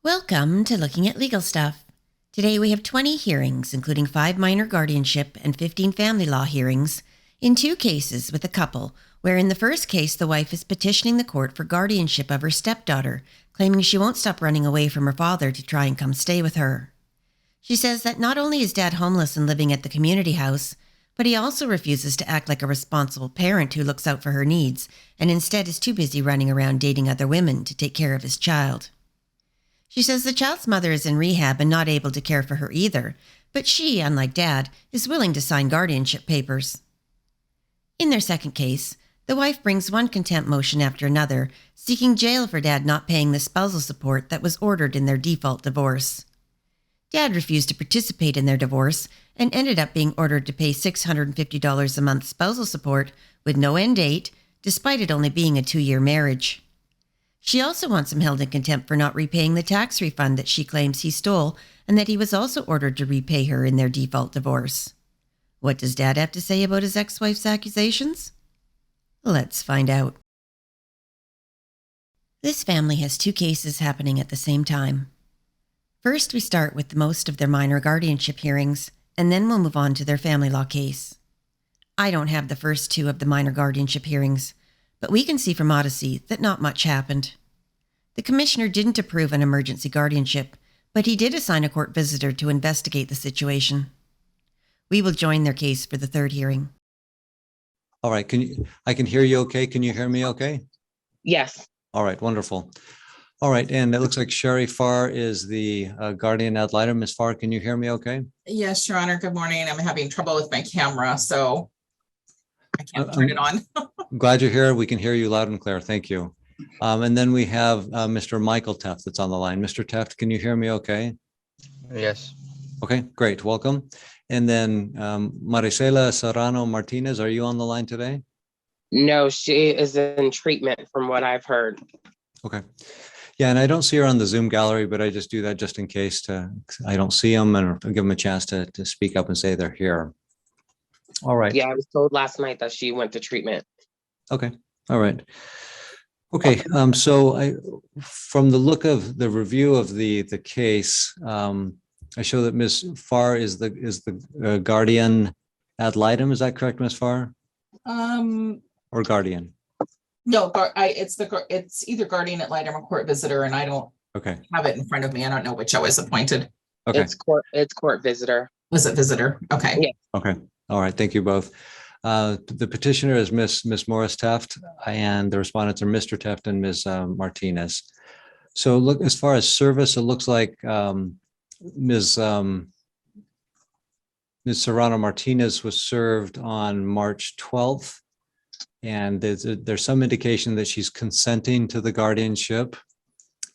Welcome to Looking at Legal Stuff. Today we have 20 hearings, including 5 minor guardianship and 15 family law hearings, in 2 cases with a couple, where in the first case the wife is petitioning the court for guardianship of her stepdaughter, claiming she won't stop running away from her father to try and come stay with her. She says that not only is dad homeless and living at the community house, but he also refuses to act like a responsible parent who looks out for her needs, and instead is too busy running around dating other women to take care of his child. She says the child's mother is in rehab and not able to care for her either, but she, unlike dad, is willing to sign guardianship papers. In their second case, the wife brings one contempt motion after another, seeking jail for dad not paying the spousal support that was ordered in their default divorce. Dad refused to participate in their divorce and ended up being ordered to pay $650 a month spousal support with no end date, despite it only being a 2-year marriage. She also wants him held in contempt for not repaying the tax refund that she claims he stole, and that he was also ordered to repay her in their default divorce. What does Dad have to say about his ex-wife's accusations? Let's find out. This family has 2 cases happening at the same time. First, we start with most of their minor guardianship hearings, and then we'll move on to their family law case. I don't have the first 2 of the minor guardianship hearings, but we can see from Odyssey that not much happened. The commissioner didn't approve an emergency guardianship, but he did assign a court visitor to investigate the situation. We will join their case for the 3rd hearing. All right, I can hear you okay? Can you hear me okay? Yes. All right, wonderful. All right, and it looks like Sherry Farr is the guardian ad litem. Ms. Farr, can you hear me okay? Yes, Your Honor. Good morning. I'm having trouble with my camera, so I can't turn it on. I'm glad you're here. We can hear you loud and clear. Thank you. And then we have Mr. Michael Teft that's on the line. Mr. Teft, can you hear me okay? Yes. Okay, great. Welcome. And then Maricela Serrano Martinez, are you on the line today? No, she is in treatment from what I've heard. Okay. Yeah, and I don't see her on the Zoom gallery, but I just do that just in case I don't see them and give them a chance to speak up and say they're here. All right. Yeah, I was told last night that she went to treatment. Okay. All right. Okay. From the look of the review of the case, I show that Ms. Farr is the guardian ad litem. Is that correct, Ms. Farr? Or guardian? No, it's either guardian ad litem or court visitor, and I don't have it in front of me. I don't know which I was appointed. Okay. It's court visitor. Was it visitor? Okay. Yeah. Okay. All right. Thank you both. The petitioner is Miss Morris Teft, and the respondents are Mr. Teft and Ms. Martinez. So look, as far as service, it looks like Ms. Serrano Martinez was served on March 12th. And there's some indication that she's consenting to the guardianship.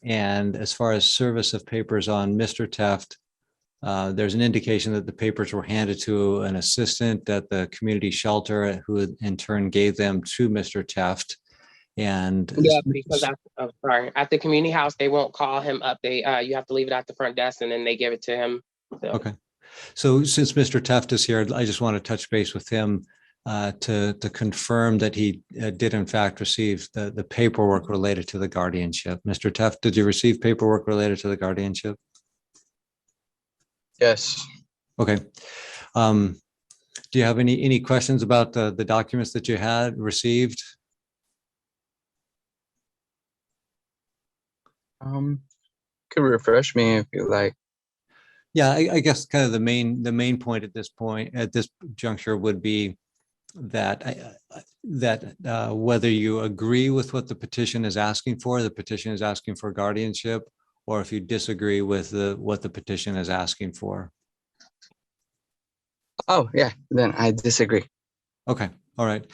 And as far as service of papers on Mr. Teft, there's an indication that the papers were handed to an assistant at the community shelter who in turn gave them to Mr. Teft. And yeah, because at the community house, they won't call him up. You have to leave it at the front desk and then they give it to him. So. Okay. So since Mr. Teft is here, I just want to touch base with him to confirm that he did in fact receive the paperwork related to the guardianship. Mr. Teft, did you receive paperwork related to the guardianship? Yes. Okay. Do you have any questions about the documents that you had received? Could refresh me if you like. Yeah, I guess kind of the main point at this juncture would be that whether you agree with what the petition is asking for, the petition is asking for guardianship, or if you disagree with what the petition is asking for. Oh, yeah, then I disagree. Okay, all right.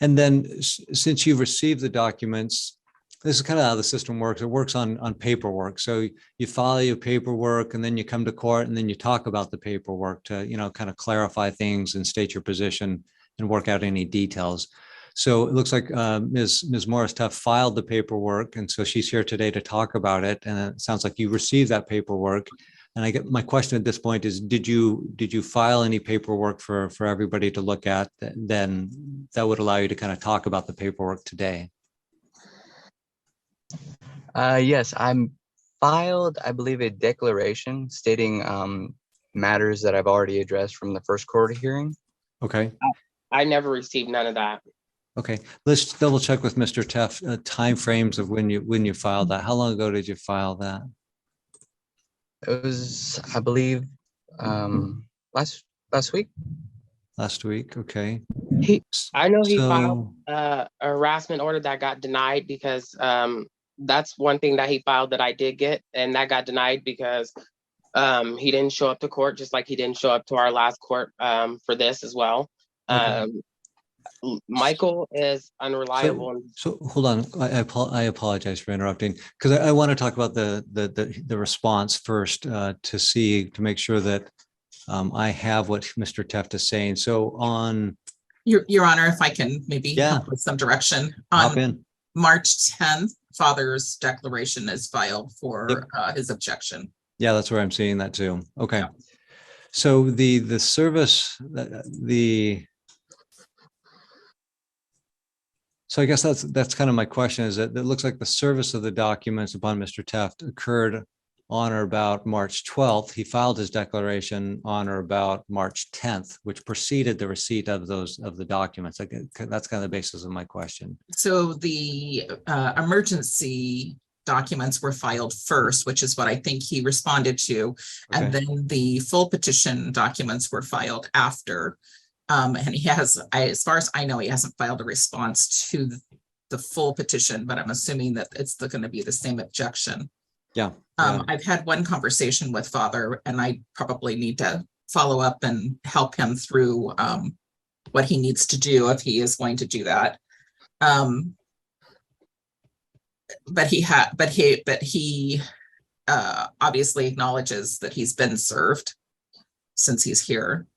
And then since you've received the documents, this is kind of how the system works. It works on paperwork. So you file your paperwork and then you come to court and then you talk about the paperwork to, kind of clarify things and state your position and work out any details. So it looks like Ms. Morris Teft filed the paperwork, and so she's here today to talk about it. And it sounds like you received that paperwork. And I get my question at this point is, did you file any paperwork for everybody to look at? Then that would allow you to kind of talk about the paperwork today. Yes, I'm filed, I believe, a declaration stating matters that I've already addressed from the first court hearing. Okay. I never received none of that. Okay. Let's double check with Mr. Teff timeframes of when you filed that. How long ago did you file that? It was, I believe, last week. Last week. Okay. I know he So- filed a harassment order that got denied because that's one thing that he filed that I did get, and that got denied because he didn't show up to court, just like he didn't show up to our last court for this as well. Okay. Michael is unreliable. So hold on. I apologize for interrupting because I want to talk about the response first to make sure that I have what Mr. Teft is saying. So on Your Honor, if I can maybe Yeah. help with some direction. hop On in. March 10th, father's declaration is filed for his objection. Yeah, that's where I'm seeing that too. Okay. Yeah. So the service so I guess that's kind of my question is that it looks like the service of the documents upon Mr. Teft occurred on or about March 12th. He filed his declaration on or about March 10th, which preceded the receipt of the documents. That's kind of the basis of my question. So the emergency documents were filed first, which is what I think he responded to. Okay. And then the full petition documents were filed after. And he has, as far as I know, he hasn't filed a response to the full petition, but I'm assuming that it's going to be the same objection. Yeah. I've had one conversation with father, and I probably need to follow up and help him through what he needs to do if he is going to do that. But he obviously acknowledges that he's been served since he's here.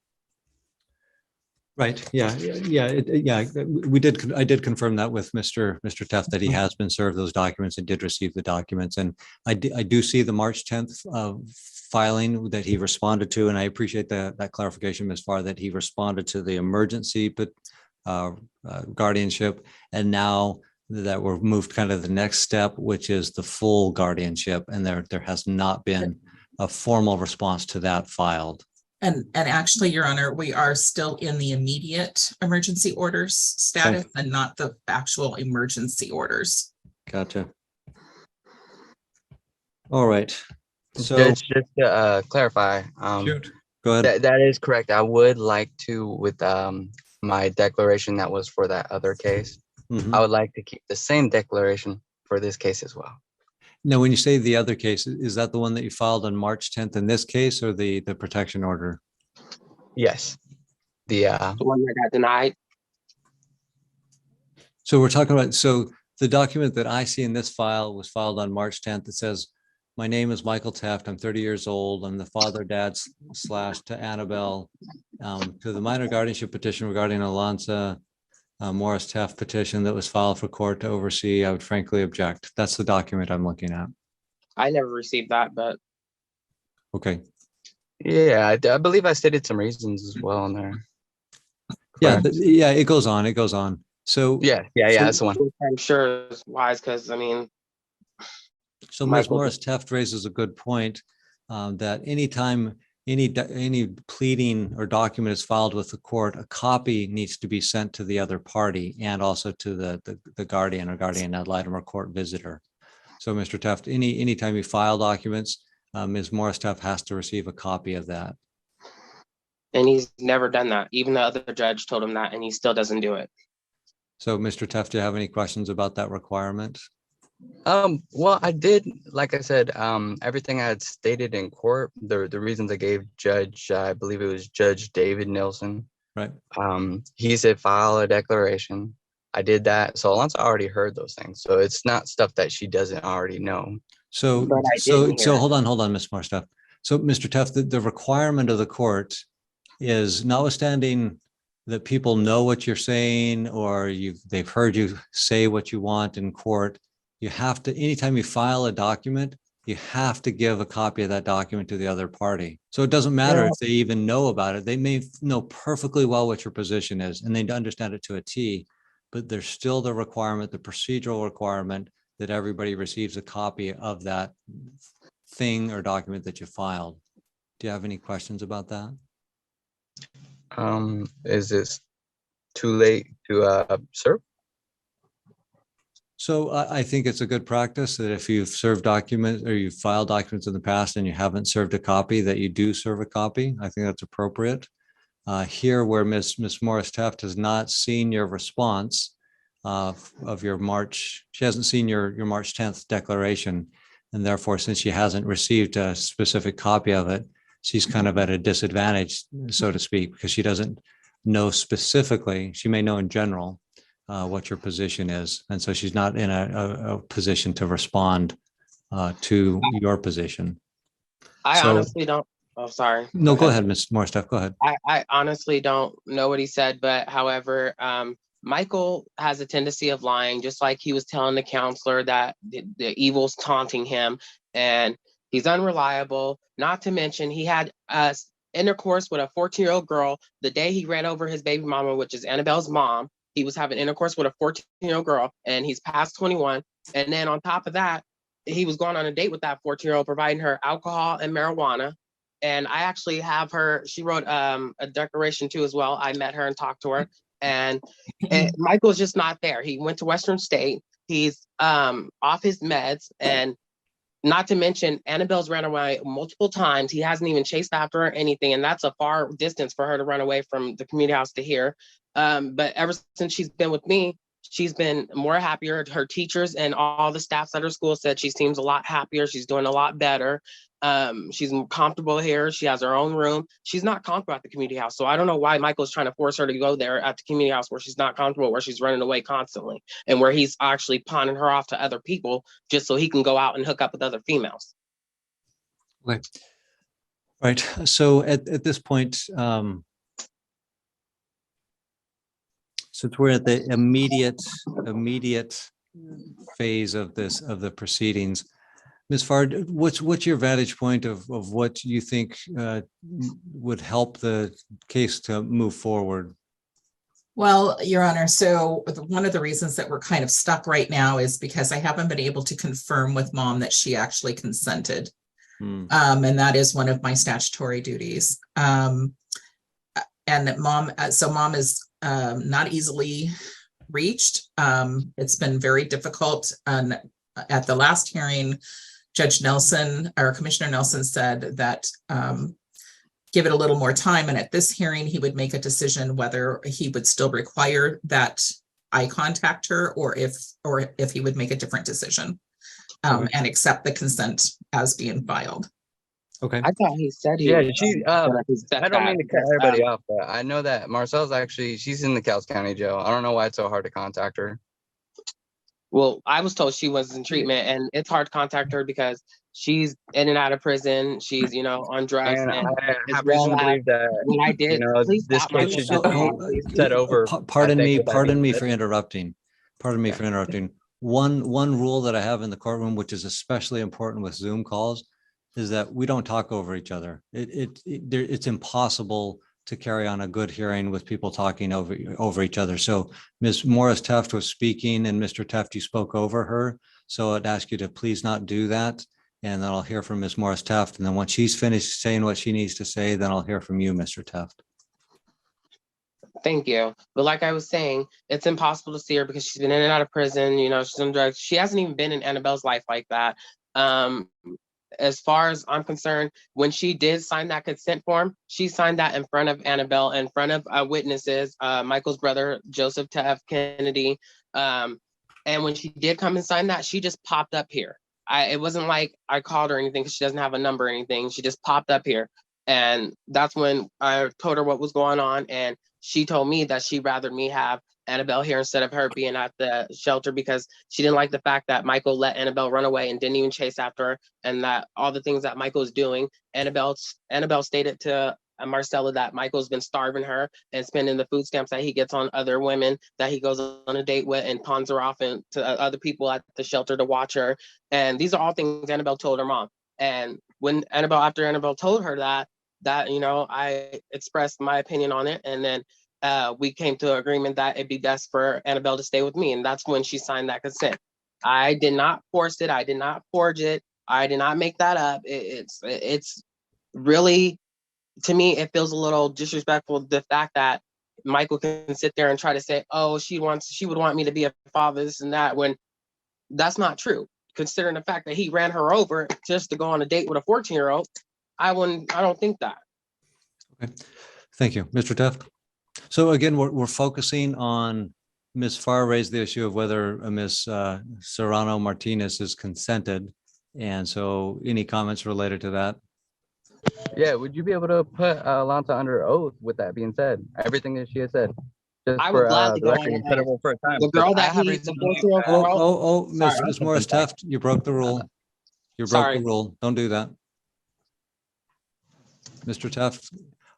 Right. Yeah. I did confirm that with Mr. Teft that he has been served those documents and did receive the documents. And I do see the March 10th filing that he responded to. And I appreciate that clarification, Ms. Farr, that he responded to the emergency guardianship. And now that we're moved kind of the next step, which is the full guardianship. And there has not been a formal response to that filed. And actually, Your Honor, we are still in the immediate emergency orders status and not the actual emergency orders. Gotcha. All right. So Just to clarify, shoot. Go ahead. that is correct. I would like to, with my declaration that was for that other case, Mhm. I would like to keep the same declaration for this case as well. Now, when you say the other case, is that the one that you filed on March 10th in this case or the protection order? Yes. The one that got denied. So we're talking about, so the document that I see in this file was filed on March 10th. It says, my name is Michael Teft. I'm 30 years old. I'm the father, dad / to Annabelle, to the minor guardianship petition regarding Alonza Morris Teft petition that was filed for court to oversee. I would frankly object. That's the document I'm looking at. I never received that, but Okay. yeah, I believe I stated some reasons as well in there. Yeah. Correct. Yeah. It goes on. It goes on. So Yeah, that's the one. I'm sure it's wise because I mean, so Ms. Michael. Morris Teft raises a good point that anytime any pleading or document is filed with the court, a copy needs to be sent to the other party and also to the guardian or guardian ad litem or court visitor. So Mr. Teft, anytime you file documents, Ms. Morris Teft has to receive a copy of that. and he's never done that. Even the other judge told him that, and he still doesn't do it. So Mr. Teft, do you have any questions about that requirement? Well, I did, like I said, everything I had stated in court, the reasons I gave Judge, I believe it was Judge David Nilsson. Right. He said file a declaration. I did that. So Alonso already heard those things. So it's not stuff that she doesn't already know. So But I didn't hear it. hold on, Ms. Morris Teft. So Mr. Teft, the requirement of the court is, notwithstanding that people know what you're saying or they've heard you say what you want in court, you have to, anytime you file a document, you have to give a copy of that document to the other party. So it doesn't matter if they even know about it. They may know perfectly well what your position is and they understand it to a T, but there's still the requirement, the procedural requirement that everybody receives a copy of that thing or document that you filed. Do you have any questions about that? Is this too late to serve? So I think it's a good practice that if you've served documents or you've filed documents in the past and you haven't served a copy, that you do serve a copy. I think that's appropriate. Here, where Miss Morris Taft has not seen your response of your March, she hasn't seen your March 10th declaration, and therefore, since she hasn't received a specific copy of it, she's kind of at a disadvantage, so to speak, because she doesn't know specifically. She may know in general what your position is, and so she's not in a position to respond to your position. I honestly don't. Oh, sorry. No, go ahead, Ms. Morstaff. Go ahead. I honestly don't know what he said, but however, Michael has a tendency of lying, just like he was telling the counselor that the evil's taunting him, and he's unreliable. Not to mention, he had intercourse with a 14-year-old girl the day he ran over his baby mama, which is Annabelle's mom. He was having intercourse with a 14-year-old girl, and he's past 21. And then on top of that, he was going on a date with that 14-year-old, providing her alcohol and marijuana. And I actually have her, she wrote a declaration too as well. I met her and talked to her, and Michael's just not there. He went to Western State. He's off his meds, and not to mention Annabelle's ran away multiple times. He hasn't even chased after her or anything, and that's a far distance for her to run away from the community house to here. But ever since she's been with me, she's been more happier. Her teachers and all the staffs at her school said she seems a lot happier. She's doing a lot better. She's comfortable here. She has her own room. She's not comfortable at the community house. So I don't know why Michael's trying to force her to go there at the community house where she's not comfortable, where she's running away constantly, and where he's actually pawning her off to other people just so he can go out and hook up with other females. Okay. Right. So at this point, since we're at the immediate phase of the proceedings, Ms. Fard, what's your vantage point of what you think would help the case to move forward? Well, Your Honor, so one of the reasons that we're kind of stuck right now is because I haven't been able to confirm with Mom that she actually consented. And that is one of my statutory duties. And Mom is not easily reached. It's been very difficult. And at the last hearing, Judge Nelson, or Commissioner Nelson, said that give it a little more time. And at this hearing, he would make a decision whether he would still require that I contact her, or if he would make a different decision and accept the consent as being filed. Okay. I thought he said he. Yeah, I don't mean to cut everybody off, but I know that Marcel's she's in the Cowles County Jail. I don't know why it's so hard to contact her. Well, I was told she was in treatment, and it's hard to contact her because she's in and out of prison. She's, on drugs. And and I have reason to believe that when I did, this case should just be set over. Pardon me for interrupting. One rule that I have in the courtroom, which is especially important with Zoom calls, is that we don't talk over each other. It's impossible to carry on a good hearing with people talking over each other. So Ms. Morris Taft was speaking, and Mr. Taft, you spoke over her. So I'd ask you to please not do that. And then I'll hear from Ms. Morris Taft. And then once she's finished saying what she needs to say, then I'll hear from you, Mr. Taft. Thank you. But like I was saying, it's impossible to see her because she's been in and out of prison. She's on drugs. She hasn't even been in Annabelle's life like that. As far as I'm concerned, when she did sign that consent form, she signed that in front of Annabelle, in front of witnesses, Michael's brother, Joseph T.F. Kennedy. And when she did come and sign that, she just popped up here. It wasn't like I called her or anything because she doesn't have a number or anything. She just popped up here. And that's when I told her what was going on. And she told me that she'd rather me have Annabelle here instead of her being at the shelter, because she didn't like the fact that Michael let Annabelle run away and didn't even chase after her, and that all the things that Michael was doing, Annabelle stated to Marcella that Michael's been starving her and spending the food stamps that he gets on other women that he goes on a date with and pawns her off and to other people at the shelter to watch her. And these are all things Annabelle told her mom. And when after Annabelle told her that I expressed my opinion on it, and then we came to an agreement that it'd be best for Annabelle to stay with me. And that's when she signed that consent. I did not force it. I did not forge it. I did not make that up. It's really, to me, it feels a little disrespectful, the fact that Michael can sit there and try to say, oh, she would want me to be a father, this and that, when that's not true. Considering the fact that he ran her over just to go on a date with a 14-year-old, I don't think that. Okay, thank you, Mr. Tuff. So again, we're focusing on Ms. Farr raised the issue of whether Ms. Serrano Martinez is consented. And so any comments related to that? Yeah, would you be able to put Alonta under oath with that being said? Everything that she has said. Just I for would gladly the go record, on you said it for a time. the girl I that have he, reason the to believe 14-year-old that. girl. Miss Sorry. Morris Taft, you broke the rule. You broke Sorry. the rule. Don't do that. Mr. Taft,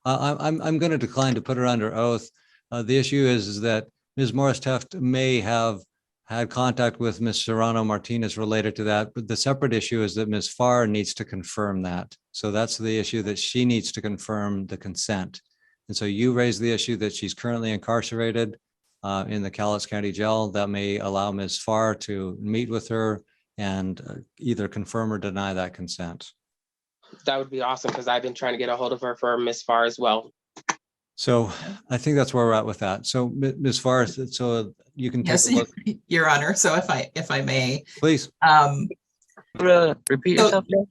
I'm going to decline to put her under oath. The issue is that Ms. Morris Taft may have had contact with Ms. Serrano Martinez related to that, but the separate issue is that Ms. Farr needs to confirm that. So that's the issue, that she needs to confirm the consent. And so you raised the issue that she's currently incarcerated in the Cowlitz County Jail. That may allow Ms. Farr to meet with her and either confirm or deny that consent. That would be awesome, because I've been trying to get a hold of her for Miss Farr as well. So I think that's where we're at with that. So Ms. Farr, so you can take Yes, a look, Your Honor. So if I may, please. Repeat So- yourself, Judge?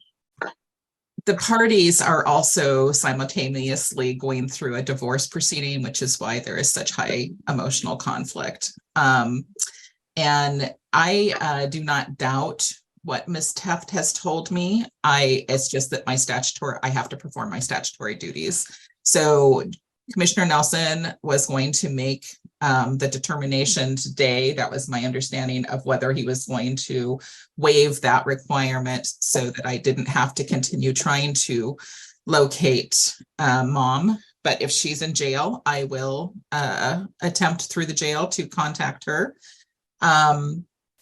the parties are also simultaneously going through a divorce proceeding, which is why there is such high emotional conflict. And I do not doubt what Ms. Taft has told me. It's just that I have to perform my statutory duties. So Commissioner Nelson was going to make the determination today. That was my understanding of whether he was going to waive that requirement so that I didn't have to continue trying to locate mom. But if she's in jail, I will attempt through the jail to contact her.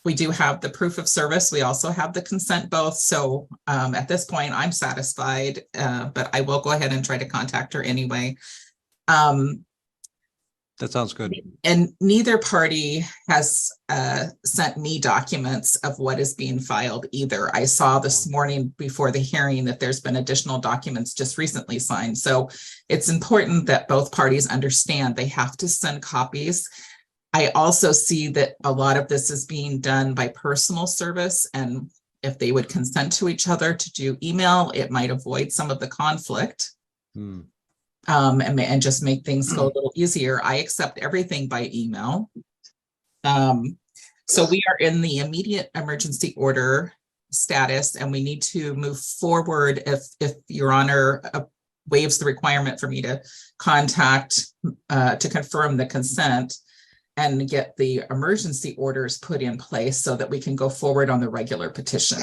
We do have the proof of service. We also have the consent both. So at this point, I'm satisfied, but I will go ahead and try to contact her anyway. That sounds good. And neither party has sent me documents of what is being filed either. I saw this morning before the hearing that there's been additional documents just recently signed. So it's important that both parties understand they have to send copies. I also see that a lot of this is being done by personal service, and if they would consent to each other to do email, it might avoid some of the conflict. And just make things go a little easier. I accept everything by email. So we are in the immediate emergency order status, and we need to move forward if Your Honor waives the requirement for me to contact to confirm the consent and get the emergency orders put in place so that we can go forward on the regular petition.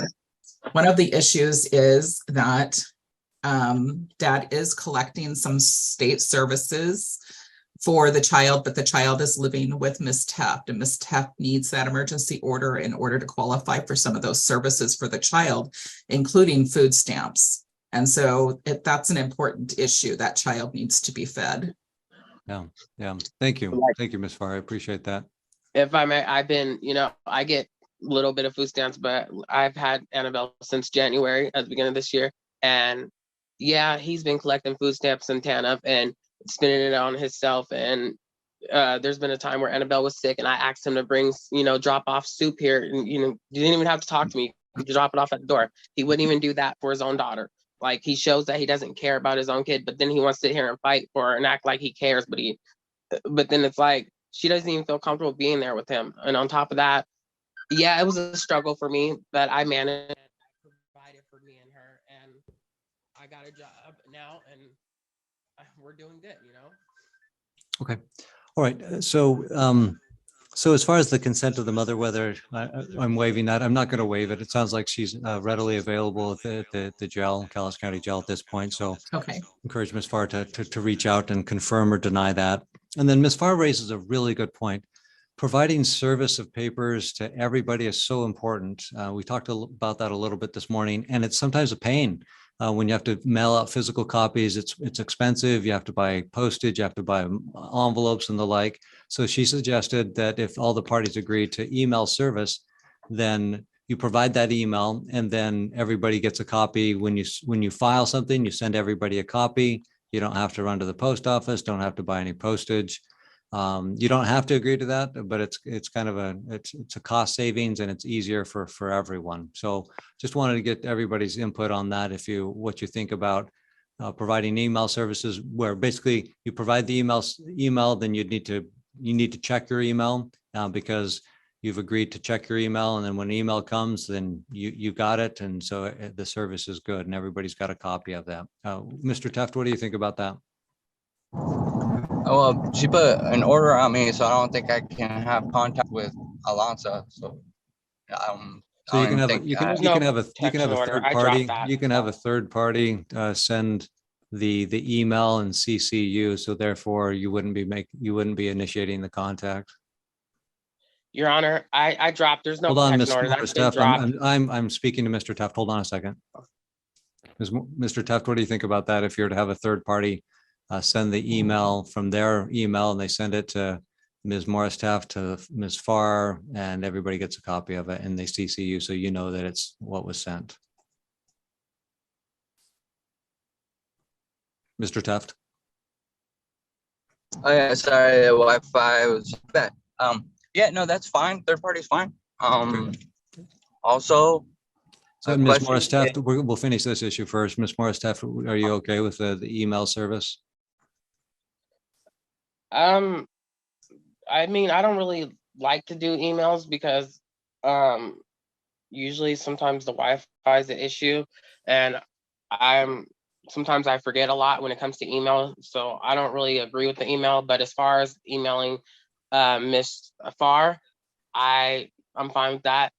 One of the issues is that Dad is collecting some state services for the child, but the child is living with Ms. Taft, and Ms. Taft needs that emergency order in order to qualify for some of those services for the child, including food stamps. And so that's an important issue. That child needs to be fed. Yeah. Thank you. Thank you, Ms. Farr. I appreciate that. If I may, I've been, I get a little bit of food stamps, but I've had Annabelle since January at the beginning of this year. And yeah, he's been collecting food stamps and TANF and spending it on himself. And there's been a time where Annabelle was sick and I asked him to bring, drop off soup here. And, you didn't even have to talk to me. You could drop it off at the door. He wouldn't even do that for his own daughter. Like, he shows that he doesn't care about his own kid, but then he wants to sit here and fight for and act like he cares. But then it's like, she doesn't even feel comfortable being there with him. And on top of that, yeah, it was a struggle for me, but I managed. I provided for me and her, and I got a job now, and we're doing good, Okay. All right. So as far as the consent of the mother, whether I'm waiving that, I'm not going to waive it. It sounds like she's readily available at the jail, Cowlitz County Jail at this point. So Okay. encourage Ms. Farr to reach out and confirm or deny that. And then Ms. Farr raises a really good point. Providing service of papers to everybody is so important. We talked about that a little bit this morning, and it's sometimes a pain. When you have to mail out physical copies, it's expensive. You have to buy postage, you have to buy envelopes and the like. So she suggested that if all the parties agree to email service, then you provide that email, and then everybody gets a copy. When you file something, you send everybody a copy. You don't have to run to the post office, don't have to buy any postage. You don't have to agree to that, but it's kind of it's a cost savings, and it's easier for everyone. So just wanted to get everybody's input on that. What you think about providing email services, where basically you provide the email, then you need to check your email because you've agreed to check your email, and then when email comes, then you got it, and so the service is good, and everybody's got a copy of that. Mr. Teft, what do you think about that? Oh, well, she put an order on me, so I don't think I can have contact with Alonso. So, So you can have a third party. You can have a third party send the email and CC you. So therefore, you wouldn't be initiating the contact. Your Honor, I dropped. There's no Hold on, protection order. That's been Teft. dropped. I'm speaking to Mr. Teft. Hold on a second. Mr. Teft, what do you think about that? If you're to have a third party send the email from their email, and they send it to Ms. Morris Taft, to Ms. Farr, and everybody gets a copy of it, and they CC you, so you know that it's what was sent. Mr. Teft? oh yeah, sorry, the Wi-Fi was bad. Yeah, no, that's fine. Third party's fine. Also, So Ms. Morris Taft, we'll finish this issue first. Ms. Morris Taft, are you okay with the email service? I mean, I don't really like to do emails because usually sometimes the Wi-Fi is an issue, and sometimes I forget a lot when it comes to email, so I don't really agree with the email. But as far as emailing Miss Farr, I'm fine with that.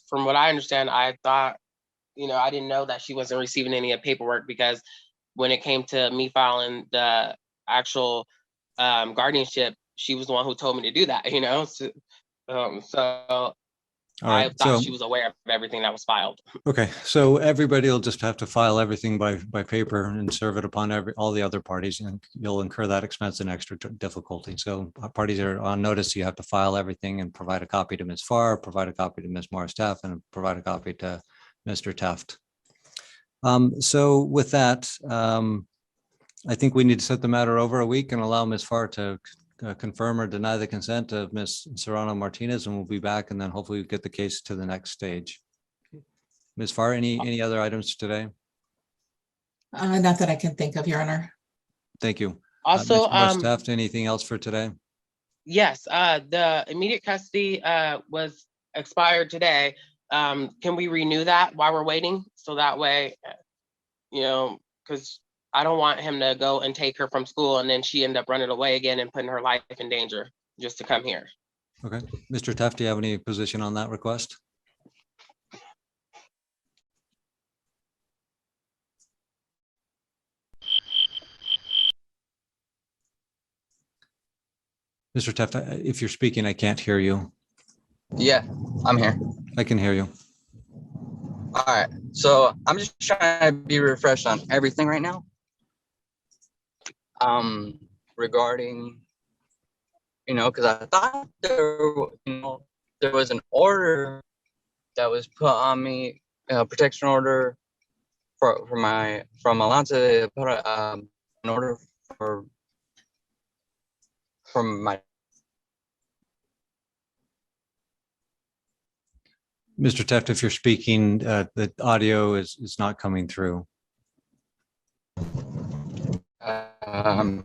From what I understand, I thought, I didn't know that she wasn't receiving any paperwork, because when it came to me filing the actual guardianship, she was the one who told me to do that, so I thought she was aware of everything that was filed. Okay, so everybody will just have to file everything by paper and serve it upon all the other parties, and you'll incur that expense and extra difficulty. So parties are on notice. You have to file everything and provide a copy to Ms. Farr, provide a copy to Ms. Morris Taft, and provide a copy to Mr. Taft. So with that, I think we need to set the matter over a week and allow Ms. Farr to confirm or deny the consent of Ms. Serrano Martinez, and we'll be back, and then hopefully get the case to the next stage. Ms. Farr, any other items today? Not that I can think of, Your Honor. Thank you. Also, Ms. Taft, anything else for today? Yes, the immediate custody was expired today. Can we renew that while we're waiting? So that way, because I don't want him to go and take her from school and then she end up running away again and putting her life in danger just to come here. Okay. Mr. Taft, do you have any position on that request? Mr. Taft, if you're speaking, I can't hear you. yeah, I'm here. I can hear you. All right, so I'm just trying to be refreshed on everything right now. Regarding, because I thought there was an order that was put on me, protection order from Alonso. They put an order from my. Mr. Taft, if you're speaking, the audio is not coming through.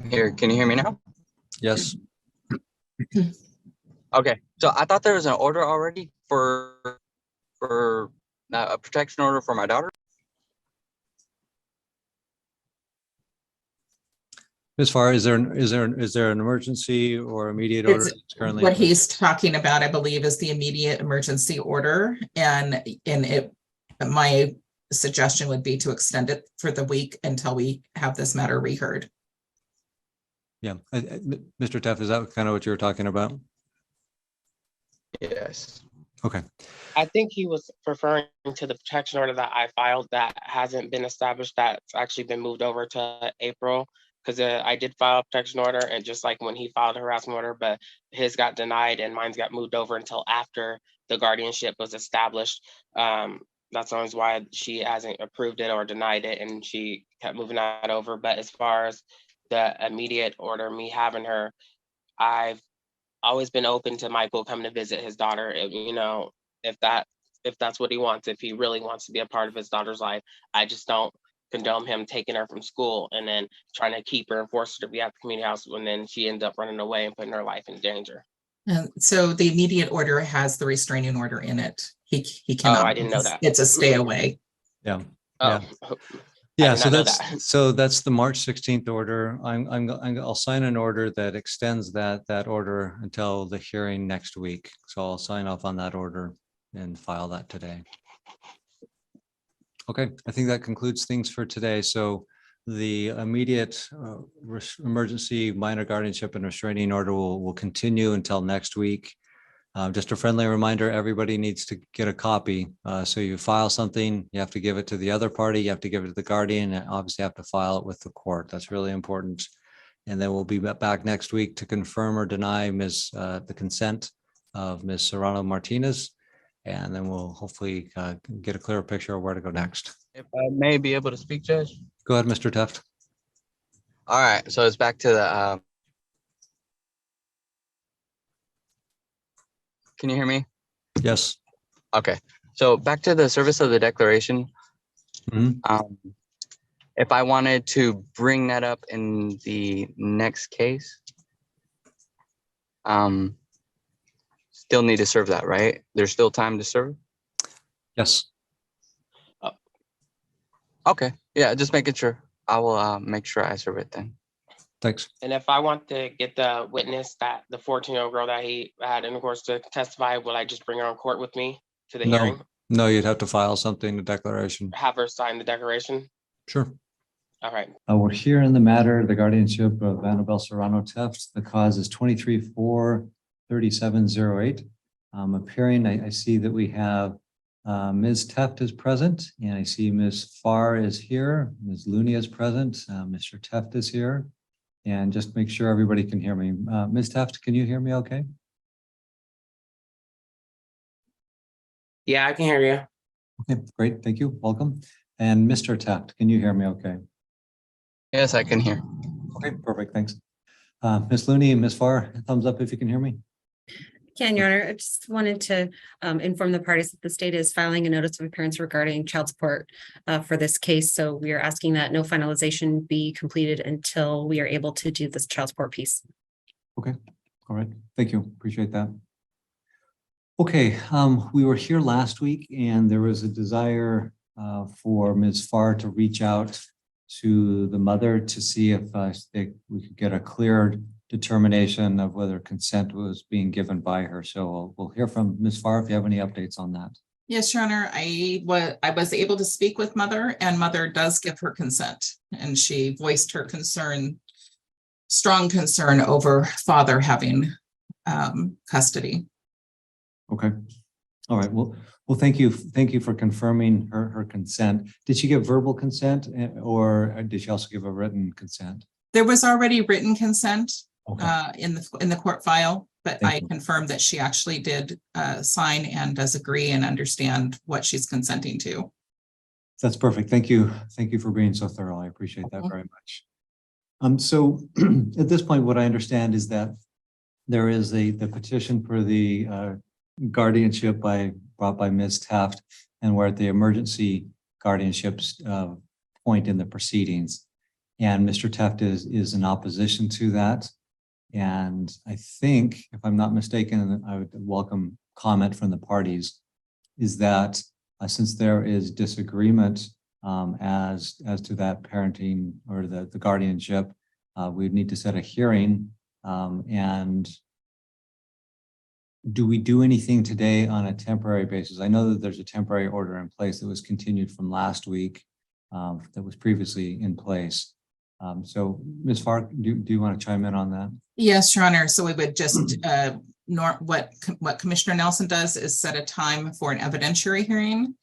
Here, can you hear me now? Yes. Okay, so I thought there was an order already for a protection order for my daughter. As far as is there an emergency or immediate order that's currently? What he's talking about, I believe, is the immediate emergency order, and my suggestion would be to extend it for the week until we have this matter reheard. Yeah, Mr. Taft, is that kind of what you were talking about? Yes. Okay. I think he was referring to the protection order that I filed that hasn't been established, that's actually been moved over to April. because I did file a protection order, and just like when he filed a harassment order, but his got denied and mine's got moved over until after the guardianship was established. That's always why she hasn't approved it or denied it, and she kept moving that over. But as far as the immediate order, me having her, I've always been open to Michael coming to visit his daughter. If that's what he wants, if he really wants to be a part of his daughter's life. I just don't condone him taking her from school and then trying to keep her and force her to be at the community house when then she ends up running away and putting her life in danger. And so the immediate order has the restraining order in it. He cannot. I didn't know that. It's a stay away. Yeah. Oh, Yeah, did so not know that's that. so that's the March 16th order. I'll sign an order that extends that order until the hearing next week. So I'll sign off on that order and file that today. Okay, I think that concludes things for today. So the immediate emergency minor guardianship and restraining order will continue until next week. Just a friendly reminder, everybody needs to get a copy. So you file something, you have to give it to the other party, you have to give it to the guardian, and obviously have to file it with the court. That's really important. And then we'll be back next week to confirm or deny the consent of Ms. Serrano Martinez. And then we'll hopefully get a clearer picture of where to go next. If I may be able to speak, Judge. Go ahead, Mr. Teft. All right, so it's back to the. Can you hear me? Yes. Okay, so back to the service of the declaration. Mhm. If I wanted to bring that up in the next case, still need to serve that, right? There's still time to serve? Yes. Okay, yeah, just making sure. I will make sure I serve it then. Thanks. And if I want to get the witness, that the 14-year-old girl that he had intercourse to testify, will I just bring her on court with me to the hearing? No, you'd have to file something, a declaration. Have her sign the declaration? Sure. All right. We're here in the matter, the guardianship of Annabelle Serrano Teft. The cause is 23-4-3708. Appearing, I see that we have Ms. Teft is present, and I see Ms. Farr is here. Ms. Looney is present. Mr. Teft is here. And just make sure everybody can hear me. Ms. Teft, can you hear me okay? Yeah, I can hear you. Okay, great. Thank you. Welcome. And Mr. Teft, can you hear me okay? Yes, I can hear. Okay, perfect. Thanks. Ms. Looney and Ms. Farr, thumbs up if you can hear me. Can, Your Honor, I just wanted to inform the parties that the state is filing a notice of appearance regarding child support for this case. So we are asking that no finalization be completed until we are able to do this child support piece. Okay, all right. Thank you. Appreciate that. Okay, we were here last week and there was a desire for Ms. Farr to reach out to the mother to see if we could get a clear determination of whether consent was being given by her. So we'll hear from Ms. Farr if you have any updates on that. Yes, Your Honor, I was able to speak with mother, and mother does give her consent, and she voiced her concern, strong concern over father having custody. Okay. All right. Well, thank you. Thank you for confirming her consent. Did she give verbal consent or did she also give a written consent? There was already written consent Okay. in the court file, but Thank I you. confirmed that she actually did sign and does agree and understand what she's consenting to. That's perfect. Thank you. Thank you for being so thorough. I appreciate that very much. So at this point, what I understand is that there is the petition for the guardianship brought by Ms. Taft, and we're at the emergency guardianships point in the proceedings. And Mr. Taft is in opposition to that. And I think, if I'm not mistaken, I would welcome comment from the parties, is that since there is disagreement as to that parenting or the guardianship, we need to set a hearing. And do we do anything today on a temporary basis? I know that there's a temporary order in place that was continued from last week that was previously in place. So Ms. Farr, do you want to chime in on that? Yes, Your Honor. So we would just what Commissioner Nelson does is set a time for an evidentiary hearing,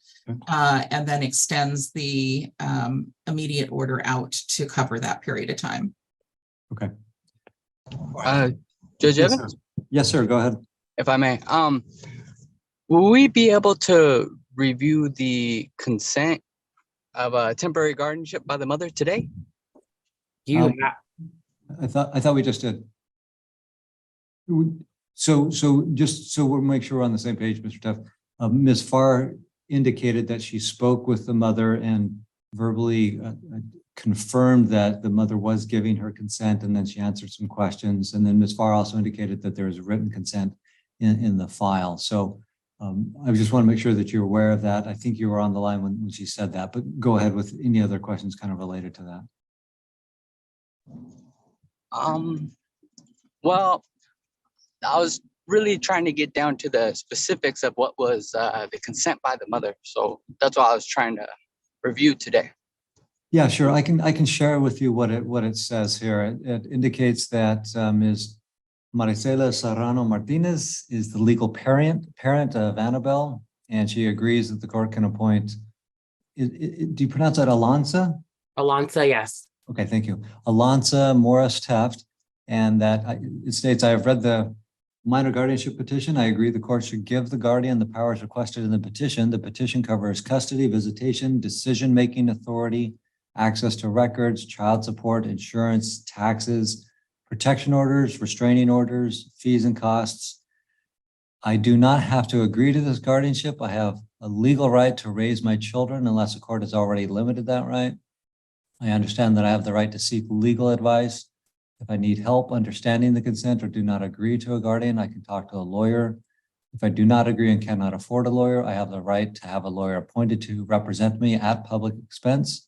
and then extends the immediate order out to cover that period of time. Okay. Judge Yes, Evans, sir. Yes, sir. Go ahead. if I may, will we be able to review the consent of a temporary guardianship by the mother today? You Um, I thought we just did. So just so we'll make sure we're on the same page, Mr. Tuff. Ms. Farr indicated that she spoke with the mother and verbally confirmed that the mother was giving her consent, and then she answered some questions. And then Ms. Farr also indicated that there is written consent in the file. So I just want to make sure that you're aware of that. I think you were on the line when she said that, but go ahead with any other questions kind of related to that. Well, I was really trying to get down to the specifics of what was the consent by the mother. So that's what I was trying to review today. Yeah, sure. I can share with you what it says here. It indicates that Ms. Maricela Serrano Martinez is the legal parent of Annabelle, and she agrees that the court can appoint. Do you pronounce that Alonsa? Alonsa, yes. Okay, thank you. Alonsa Morris Taft, and that it states, I have read the minor guardianship petition. I agree the court should give the guardian the powers requested in the petition. The petition covers custody, visitation, decision-making authority, access to records, child support, insurance, taxes, protection orders, restraining orders, fees and costs. I do not have to agree to this guardianship. I have a legal right to raise my children unless the court has already limited that right. I understand that I have the right to seek legal advice. If I need help understanding the consent or do not agree to a guardian, I can talk to a lawyer. If I do not agree and cannot afford a lawyer, I have the right to have a lawyer appointed to represent me at public expense.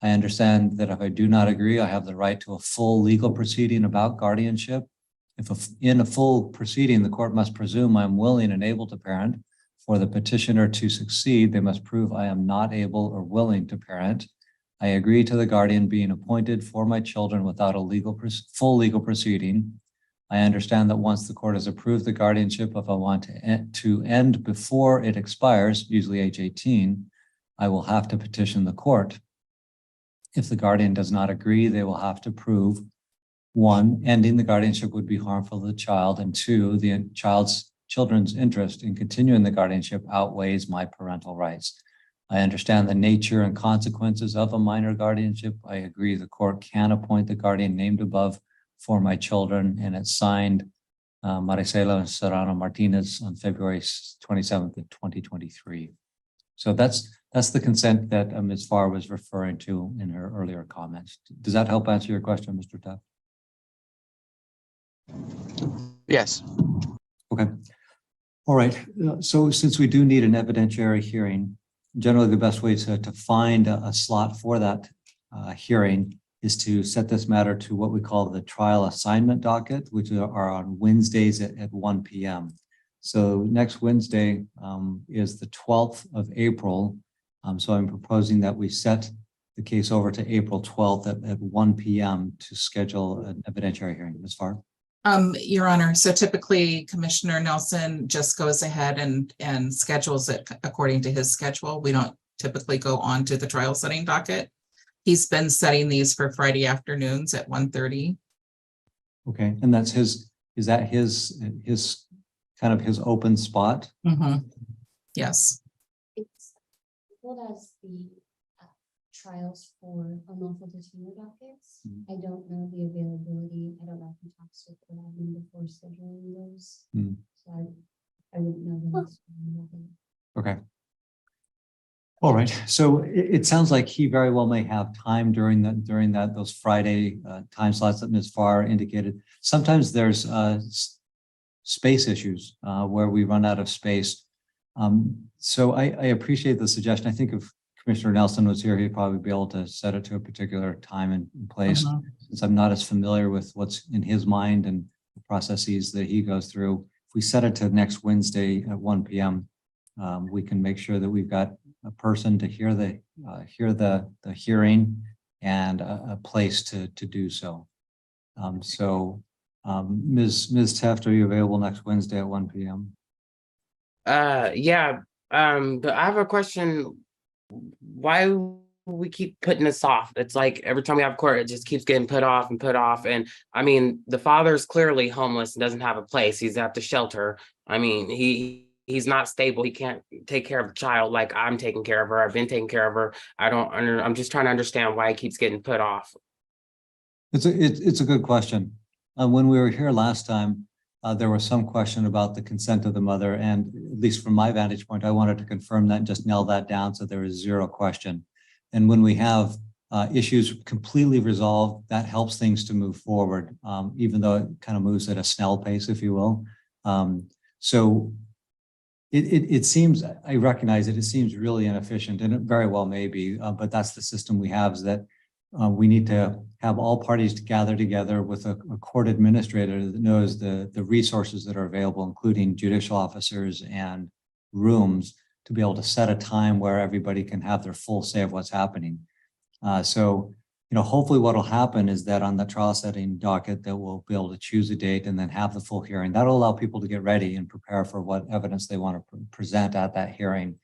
I understand that if I do not agree, I have the right to a full legal proceeding about guardianship. If in a full proceeding, the court must presume I am willing and able to parent. For the petitioner to succeed, they must prove I am not able or willing to parent. I agree to the guardian being appointed for my children without a full legal proceeding. I understand that once the court has approved the guardianship, if I want to end before it expires, usually age 18, I will have to petition the court. If the guardian does not agree, they will have to prove, one, ending the guardianship would be harmful to the child, and two, the children's interest in continuing the guardianship outweighs my parental rights. I understand the nature and consequences of a minor guardianship. I agree the court can appoint the guardian named above for my children, and it's signed Maricela Serrano Martinez on February 27th of 2023. So that's the consent that Ms. Farr was referring to in her earlier comments. Does that help answer your question, Mr. Tuff? Yes. Okay. All right. So since we do need an evidentiary hearing, generally the best way to find a slot for that hearing is to set this matter to what we call the trial assignment docket, which are on Wednesdays at 1 p.m. So next Wednesday is the 12th of April. So I'm proposing that we set the case over to April 12th at 1 p.m. to schedule an evidentiary hearing. Ms. Farr? Your Honor, so typically Commissioner Nelson just goes ahead and schedules it according to his schedule. We don't typically go on to the trial setting docket. He's been setting these for Friday afternoons at 1:30. Okay, and that's is that his kind of his open spot? Mm-hmm. Yes. It's what as the trials for unlawful detainer dockets. I don't know the availability. I don't know if he talks with the admin before scheduling those. So I wouldn't know the next one. Okay. All right. So it sounds like he very well may have time during those Friday time slots that Ms. Farr indicated. Sometimes there's space issues where we run out of space. So I appreciate the suggestion. I think if Commissioner Nelson was here, he'd probably be able to set it to a particular time and place. Since I'm not as familiar with what's in his mind and the processes that he goes through, if we set it to next Wednesday at 1 p.m., we can make sure that we've got a person to hear the hearing and a place to do so. Ms. Taft, are you available next Wednesday at 1 p.m.? Yeah. But I have a question. Why we keep putting this off? It's like every time we have court, it just keeps getting put off and put off. And I mean, the father's clearly homeless and doesn't have a place. He's at the shelter. I mean, he's not stable. He can't take care of the child like I'm taking care of her. I've been taking care of her. I'm just trying to understand why it keeps getting put off. It's a good question. When we were here last time, there was some question about the consent of the mother, and at least from my vantage point, I wanted to confirm that and just nail that down so there was zero question. And when we have issues completely resolved, that helps things to move forward, even though it kind of moves at a snail pace, if you will. So it seems, I recognize it seems really inefficient, and it very well may be, but that's the system we have, is that we need to have all parties to gather together with a court administrator that knows the resources that are available, including judicial officers and rooms, to be able to set a time where everybody can have their full say of what's happening. So, hopefully what will happen is that on the trial setting docket, that we'll be able to choose a date and then have the full hearing. That'll allow people to get ready and prepare for what evidence they want to present at that hearing.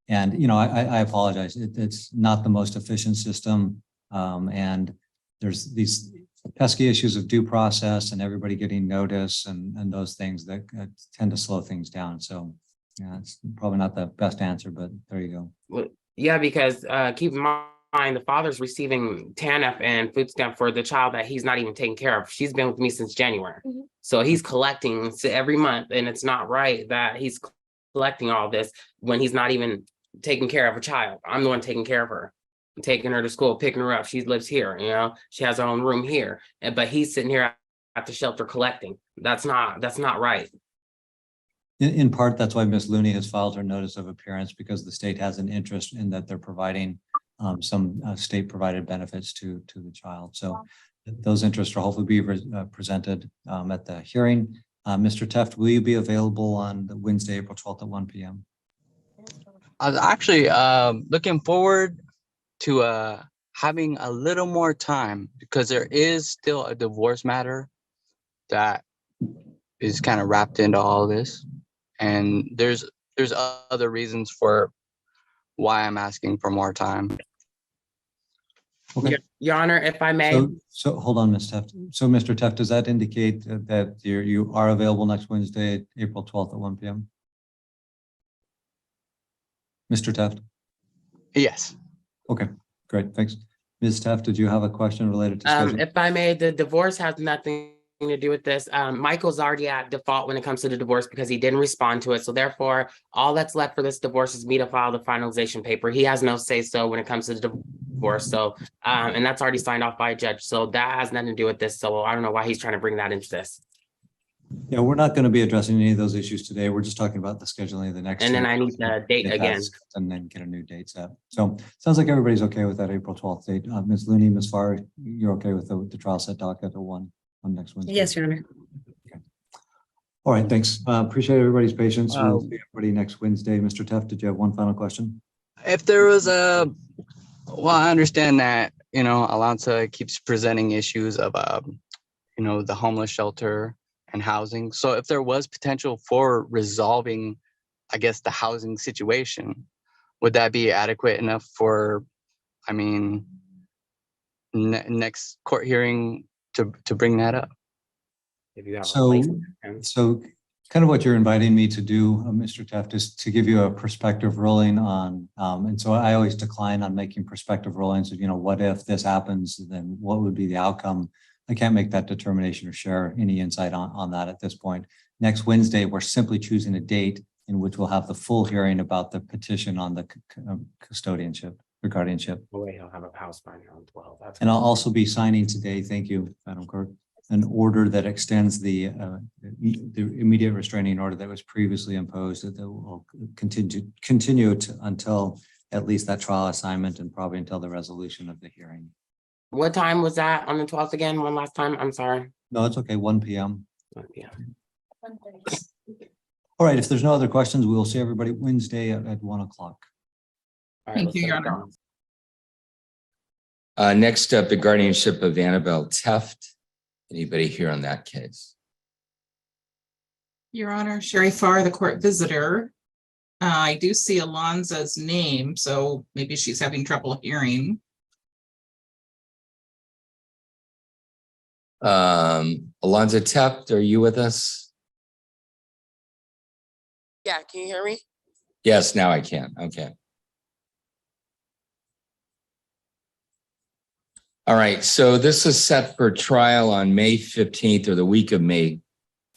And, I apologize. It's not the most efficient system. And there's these pesky issues of due process and everybody getting notice and those things that tend to slow things down. So yeah, it's probably not the best answer, but there you go. Well, yeah, because keep in mind, the father's receiving TANF and food stamp for the child that he's not even taking care of. She's been with me since January. So he's collecting every month, and it's not right that he's collecting all this when he's not even taking care of a child. I'm the one taking care of her. I'm taking her to school, picking her up. She lives here, she has her own room here. But he's sitting here at the shelter collecting. That's not right. In part, that's why Ms. Looney has filed her notice of appearance, because the state has an interest in that they're providing some state provided benefits to the child. So those interests will hopefully be presented at the hearing. Mr. Teft, will you be available on the Wednesday, April 12th at 1 p.m.? I was actually looking forward to having a little more time, because there is still a divorce matter that is kind of wrapped into all this. And there's other reasons for why I'm asking for more time. Okay. Your Honor, if I may. So hold on, Ms. Teft. So Mr. Teft, does that indicate that you are available next Wednesday, April 12th at 1 p.m.? Mr. Teft? Yes. Okay, great, thanks. Ms. Teft, did you have a question related to scheduling? If I may, the divorce has nothing to do with this. Michael's already at default when it comes to the divorce because he didn't respond to it. So therefore, all that's left for this divorce is me to file the finalization paper. He has no say so when it comes to the divorce. So, and that's already signed off by a judge. So that has nothing to do with this. So I don't know why he's trying to bring that into this. Yeah, we're not going to be addressing any of those issues today. We're just talking about the scheduling of the next. And then I need the date again. And then get a new date set. So sounds like everybody's okay with that April 12th date. Ms. Looney, Ms. Farr, you're okay with the trial set docket at 1 on next Wednesday? Yes, Your Honor. Okay. All right, thanks. Appreciate everybody's patience. We'll see everybody next Wednesday. Mr. Teft, did you have one final question? If there was well, I understand that, Alonso keeps presenting issues of, the homeless shelter and housing. So if there was potential for resolving, I guess, the housing situation, would that be adequate enough for, next court hearing to bring that up? If you have So kind of what you're inviting me to do, Mr. Teft, is to give you a perspective ruling on, and so I always decline on making perspective rulings of, what if this happens, then what would be the outcome? I can't make that determination or share any insight on that at this point. Next Wednesday, we're simply choosing a date in which we'll have the full hearing about the petition on the custodianship or guardianship. Oh, wait, he'll have a house by now on 12. And I'll also be signing today, thank you, Madam Clerk, an order that extends the immediate restraining order that was previously imposed, that will continue until at least that trial assignment and probably until the resolution of the hearing. What time was that on the 12th again? One last time. I'm sorry. No, it's okay. 1 p.m. 1 p.m. All right. If there's no other questions, we will see everybody Wednesday at 1 o'clock. Thank you, Your Honor. Next up, the guardianship of Annabelle Teft. Anybody here on that case? Your Honor, Sherry Farr, the court visitor. I do see Alonza's name, so maybe she's having trouble hearing. Alonzo Teft, are you with us? Yeah, can you hear me? Yes, now I can. Okay. All right. So this is set for trial on May 15th or the week of May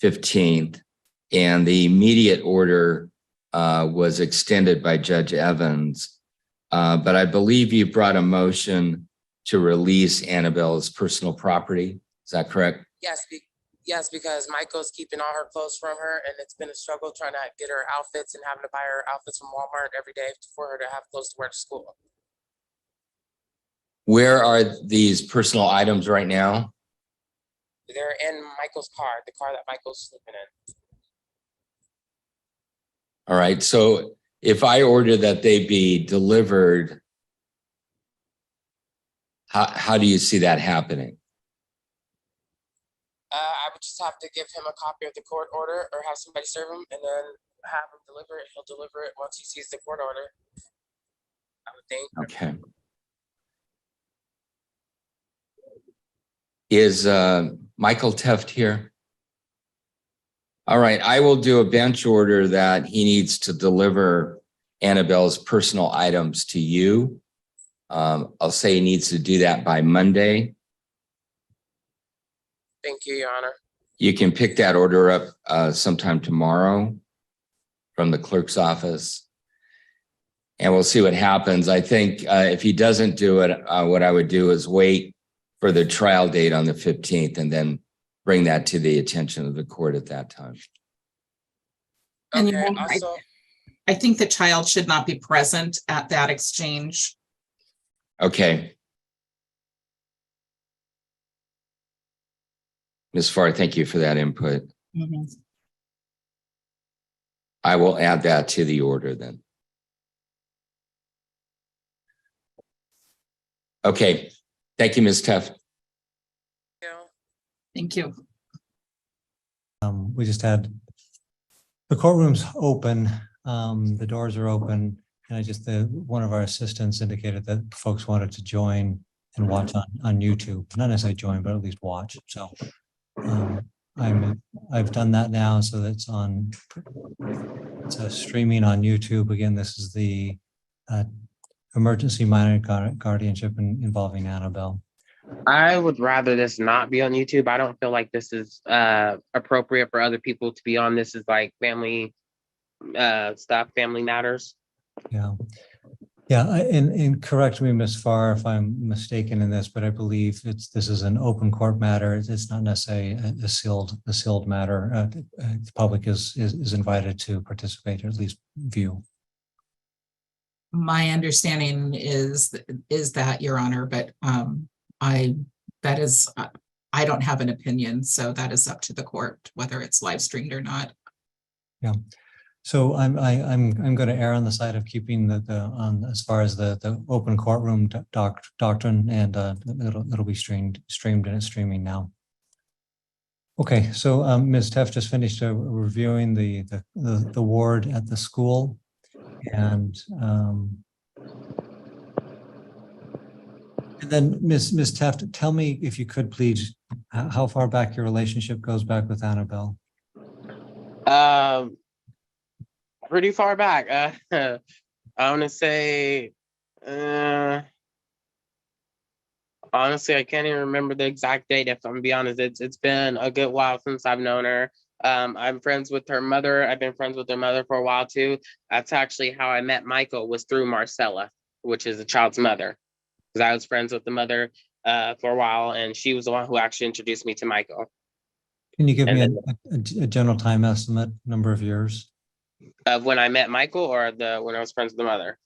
15th. And the immediate order was extended by Judge Evans. But I believe you brought a motion to release Annabelle's personal property. Is that correct? Yes, because Michael's keeping all her clothes from her, and it's been a struggle trying to get her outfits and having to buy her outfits from Walmart every day for her to have clothes to wear to school. Where are these personal items right now? They're in Michael's car, the car that Michael's sleeping in. All right. So if I order that they be delivered, how do you see that happening? I would just have to give him a copy of the court order or have somebody serve him and then have him deliver it. He'll deliver it once he sees the court order, I would think. Okay. Is Michael Teft here? All right, I will do a bench order that he needs to deliver Annabelle's personal items to you. I'll say he needs to do that by Monday. Thank you, Your Honor. You can pick that order up sometime tomorrow from the clerk's office. And we'll see what happens. I think if he doesn't do it, what I would do is wait for the trial date on the 15th and then bring that to the attention of the court at that time. And Okay, I think the child should not be present at that exchange. Okay. Ms. Farr, thank you for that input. Mm-hmm. I will add that to the order then. Okay. Thank you, Ms. Teft. Thank you. We just had the courtroom's open, the doors are open, and one of our assistants indicated that folks wanted to join and watch on YouTube, not necessarily join, but at least watch. So I've done that now, so that's it's streaming on YouTube. Again, this is the emergency minor guardianship involving Annabelle. I would rather this not be on YouTube. I don't feel like this is appropriate for other people to be on. This is like family stuff, family matters. Yeah. And correct me, Ms. Farr, if I'm mistaken in this, but I believe this is an open court matter. It's not necessarily a sealed matter. The public is invited to participate or at least view. My understanding is that, Your Honor, but I don't have an opinion, so that is up to the court whether it's live streamed or not. Yeah. So I'm going to err on the side of keeping as far as the open courtroom doctrine, and it'll be streamed and it's streaming now. Okay, so Ms. Teft just finished reviewing the ward at the school, and then Ms. Teft, tell me if you could please how far back your relationship goes back with Annabelle. Pretty far back. I want to say, honestly, I can't even remember the exact date. If I'm gonna be honest, it's been a good while since I've known her. I'm friends with her mother. I've been friends with her mother for a while too. That's actually how I met Michael, was through Marcella, which is the child's mother. Because I was friends with the mother for a while, and she was the one who actually introduced me to Michael. Can you give me a general time estimate, number of years? Of when I met Michael, or when I was friends with the mother?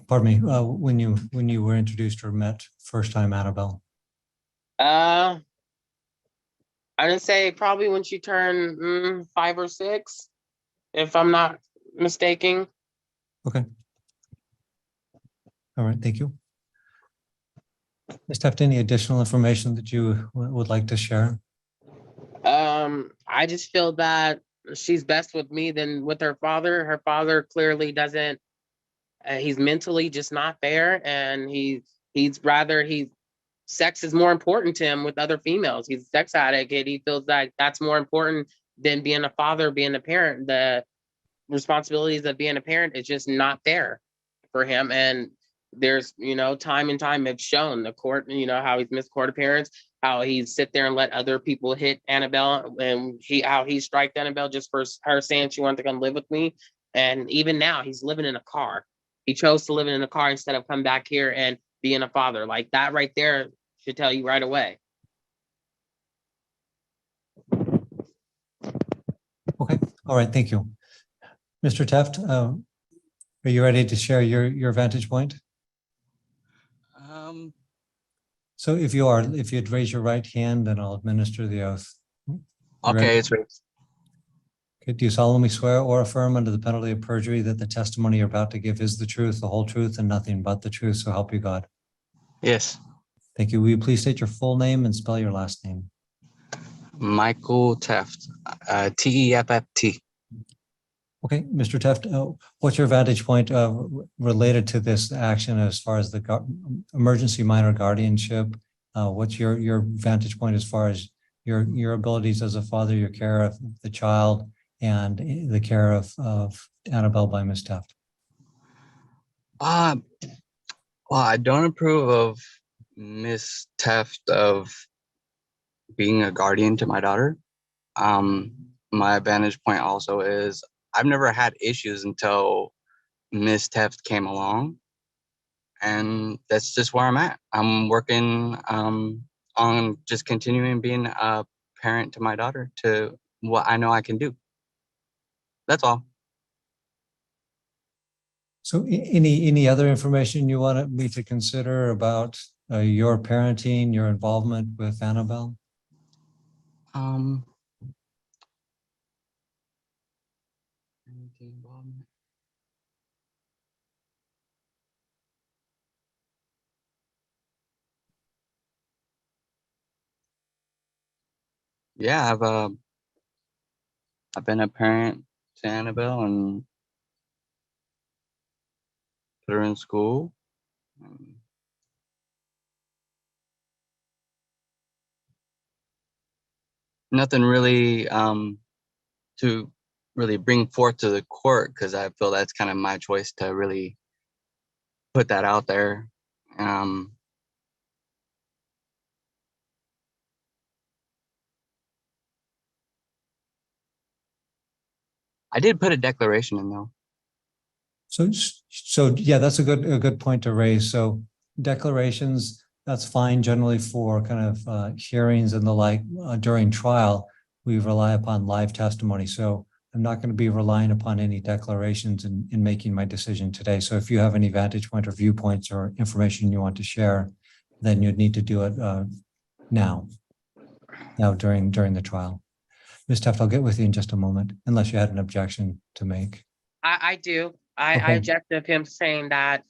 Pardon me, when you were introduced or met first time Annabelle? I didn't say probably when she turned 5 or 6, if I'm not mistaken. Okay. All right, thank you. Ms. Teft, any additional information that you would like to share? I just feel that she's best with me than with her father. Her father clearly doesn't. He's mentally just not there, and sex is more important to him with other females. He's a sex addict, and he feels like that's more important than being a father, being a parent. The responsibilities of being a parent is just not there for him. And there's, time and time have shown the court, how he's missed court appearance, how he sit there and let other people hit Annabelle, and how he striked Annabelle just for her saying she wanted to come live with me. And even now he's living in a car. He chose to live in a car instead of come back here and being a father. Like that right there should tell you right away. Okay, all right, thank you. Mr. Teft, are you ready to share your vantage point? So if you'd raise your right hand, then I'll administer the oath. Okay, it's raised. Okay, do you solemnly swear or affirm under the penalty of perjury that the testimony you're about to give is the truth, the whole truth, and nothing but the truth, so help you God? Yes. Thank you. Will you please state your full name and spell your last name? Michael Teft, T-E-F-F-T. Okay, Mr. Teft, what's your vantage point related to this action as far as the emergency minor guardianship? What's your vantage point as far as your abilities as a father, your care of the child, and the care of Annabelle by Ms. Teft? Well, I don't approve of Ms. Teft of being a guardian to my daughter. My vantage point also is I've never had issues until Ms. Teft came along, and that's just where I'm at. I'm working on just continuing being a parent to my daughter to what I know I can do. That's all. So any other information you wanted me to consider about your parenting, your involvement with Annabelle? Yeah, I've been a parent to Annabelle and put her in school. Nothing really to really bring forth to the court, because I feel that's kind of my choice to really put that out there. I did put a declaration in though. So yeah, that's a good point to raise. So declarations, that's fine generally for kind of hearings and the like. During trial, we rely upon live testimony. So I'm not going to be relying upon any declarations in making my decision today. So if you have any vantage point or viewpoints or information you want to share, then you'd need to do it now during the trial. Ms. Teft, I'll get with you in just a moment, unless you had an objection to make. I do. I Okay. object to him saying that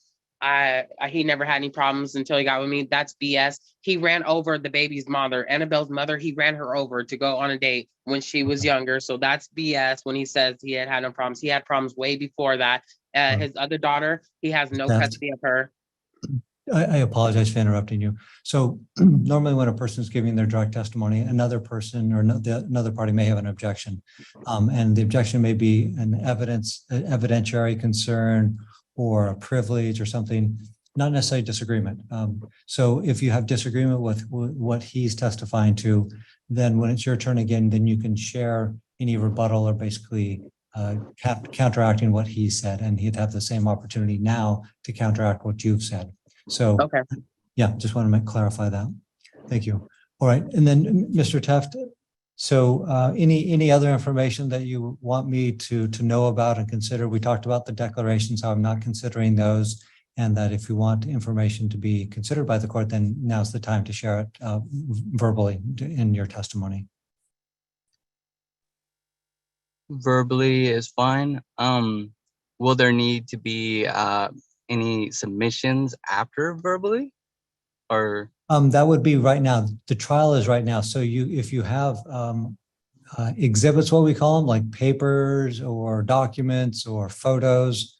he never had any problems until he got with me. That's BS. He ran over the baby's mother, Annabelle's mother. He ran her over to go on a date when she was younger. So that's BS when he says he had no problems. He had problems way before that. His other daughter, he has no custody of her. I apologize for interrupting you. So normally when a person is giving their direct testimony, another person or another party may have an objection. And the objection may be an evidentiary concern or a privilege or something, not necessarily disagreement. So if you have disagreement with what he's testifying to, then when it's your turn again, then you can share any rebuttal or basically counteracting what he said, and he'd have the same opportunity now to counteract what you've said. So, okay. Yeah, just want to clarify that. Thank you. All right, and then Mr. Teft, so any other information that you want me to know about and consider? We talked about the declarations, how I'm not considering those, and that if you want information to be considered by the court, then now's the time to share it verbally in your testimony. Verbally is fine. Will there need to be any submissions after verbally, or that would be right now. The trial is right now. So if you have exhibits, what we call them, like papers or documents or photos,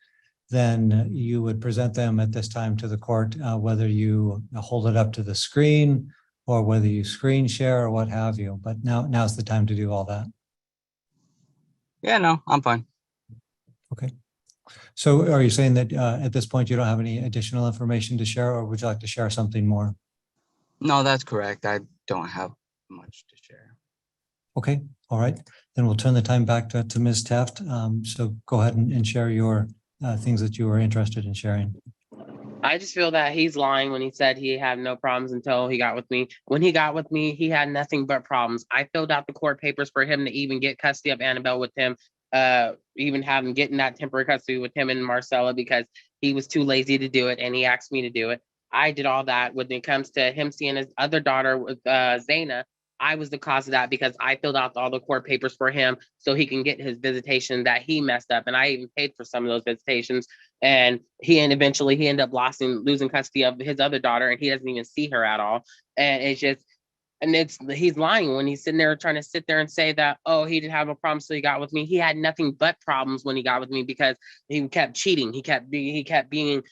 then you would present them at this time to the court, whether you hold it up to the screen or whether you screen share or what have you. But now's the time to do all that. Yeah, no, I'm fine. Okay. So are you saying that at this point you don't have any additional information to share, or would you like to share something more? No, that's correct. I don't have much to share. Okay, all right. Then we'll turn the time back to Ms. Taft. So go ahead and share your things that you were interested in sharing. I just feel that he's lying when he said he had no problems until he got with me. When he got with me, he had nothing but problems. I filled out the court papers for him to even get custody of Annabelle with him, even have him getting that temporary custody with him and Marcella, because he was too lazy to do it and he asked me to do it. I did all that. When it comes to him seeing his other daughter with Zaina, I was the cause of that because I filled out all the court papers for him so he can get his visitation that he messed up. And I even paid for some of those visitations. And eventually he ended up losing custody of his other daughter, and he doesn't even see her at all. And he's lying when he's sitting there trying to sit there and say that, oh, he didn't have a problem, so he got with me. He had nothing but problems when he got with me because he kept cheating. He kept being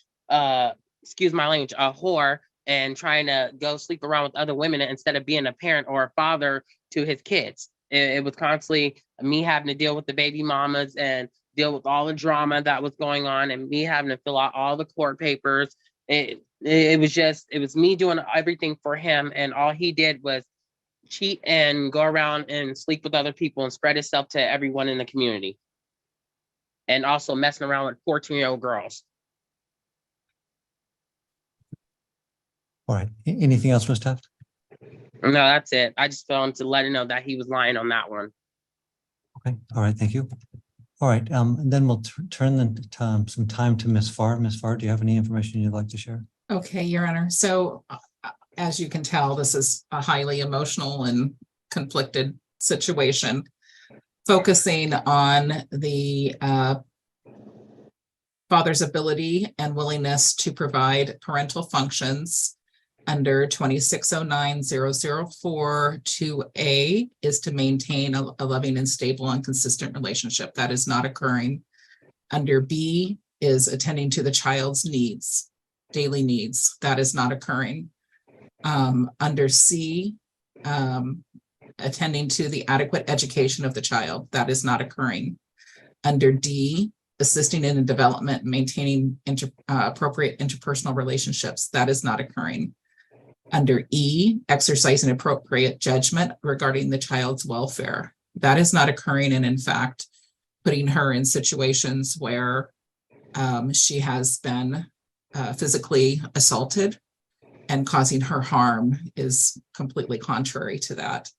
excuse my language, a whore, and trying to go sleep around with other women instead of being a parent or a father to his kids. It was constantly me having to deal with the baby mamas and deal with all the drama that was going on, and me having to fill out all the court papers. It was me doing everything for him, and all he did was cheat and go around and sleep with other people and spread himself to everyone in the community, and also messing around with 14-year-old girls. All right. Anything else, Ms. Taft? No, that's it. I just wanted to let him know that he was lying on that one. Okay. All right. Thank you. All right. And then we'll turn some time to Ms. Farr. Ms. Farr, do you have any information you'd like to share? Okay, Your Honor. So as you can tell, this is a highly emotional and conflicted situation, focusing on the father's ability and willingness to provide parental functions under 2609004 2A is to maintain a loving and stable and consistent relationship. That is not occurring. Under B is attending to the child's needs, daily needs. That is not occurring. Under C, attending to the adequate education of the child. That is not occurring. Under D, assisting in the development and maintaining appropriate interpersonal relationships. That is not occurring. Under E, exercising appropriate judgment regarding the child's welfare. That is not occurring, and in fact, putting her in situations where she has been physically assaulted and causing her harm is completely contrary to that.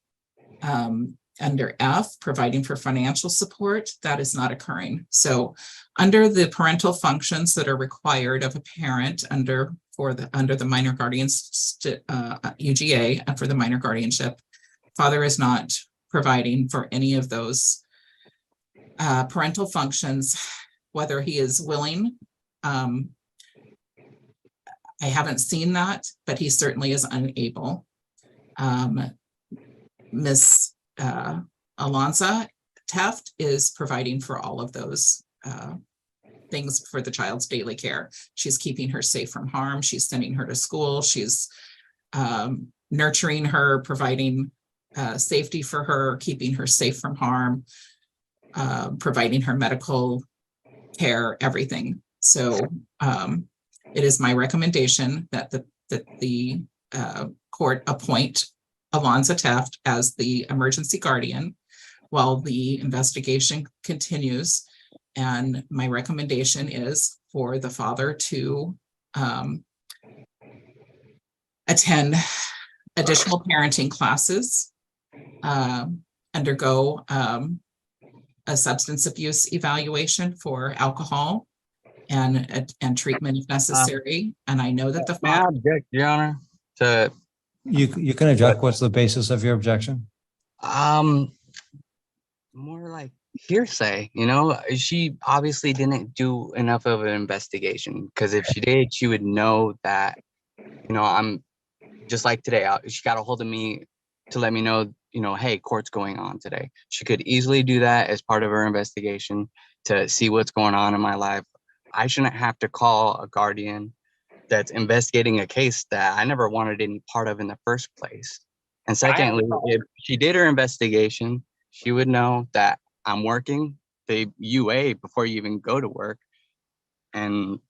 Under F, providing for financial support, that is not occurring. So under the parental functions that are required of a parent under the minor guardians UGA and for the minor guardianship, father is not providing for any of those parental functions, whether he is willing. I haven't seen that, but he certainly is unable. Miss Alonza Taft is providing for all of those things for the child's daily care. She's keeping her safe from harm. She's sending her to school. She's nurturing her, providing safety for her, keeping her safe from harm, providing her medical care, everything. So it is my recommendation that the court appoint Alonza Taft as the emergency guardian while the investigation continues. And my recommendation is for the father to attend additional parenting classes, undergo a substance abuse evaluation for alcohol and treatment if necessary. And I know that the May I father. object, Your Honor? To You can object. What's the basis of your objection? more like hearsay, she obviously didn't do enough of an investigation, because if she did, she would know that, I'm just like today, she got a hold of me to let me know, hey, court's going on today. She could easily do that as part of her investigation to see what's going on in my life. I shouldn't have to call a guardian that's investigating a case that I never wanted any part of in the first place. And secondly, if she did her investigation, she would know that I'm working the UA before you even go to work. And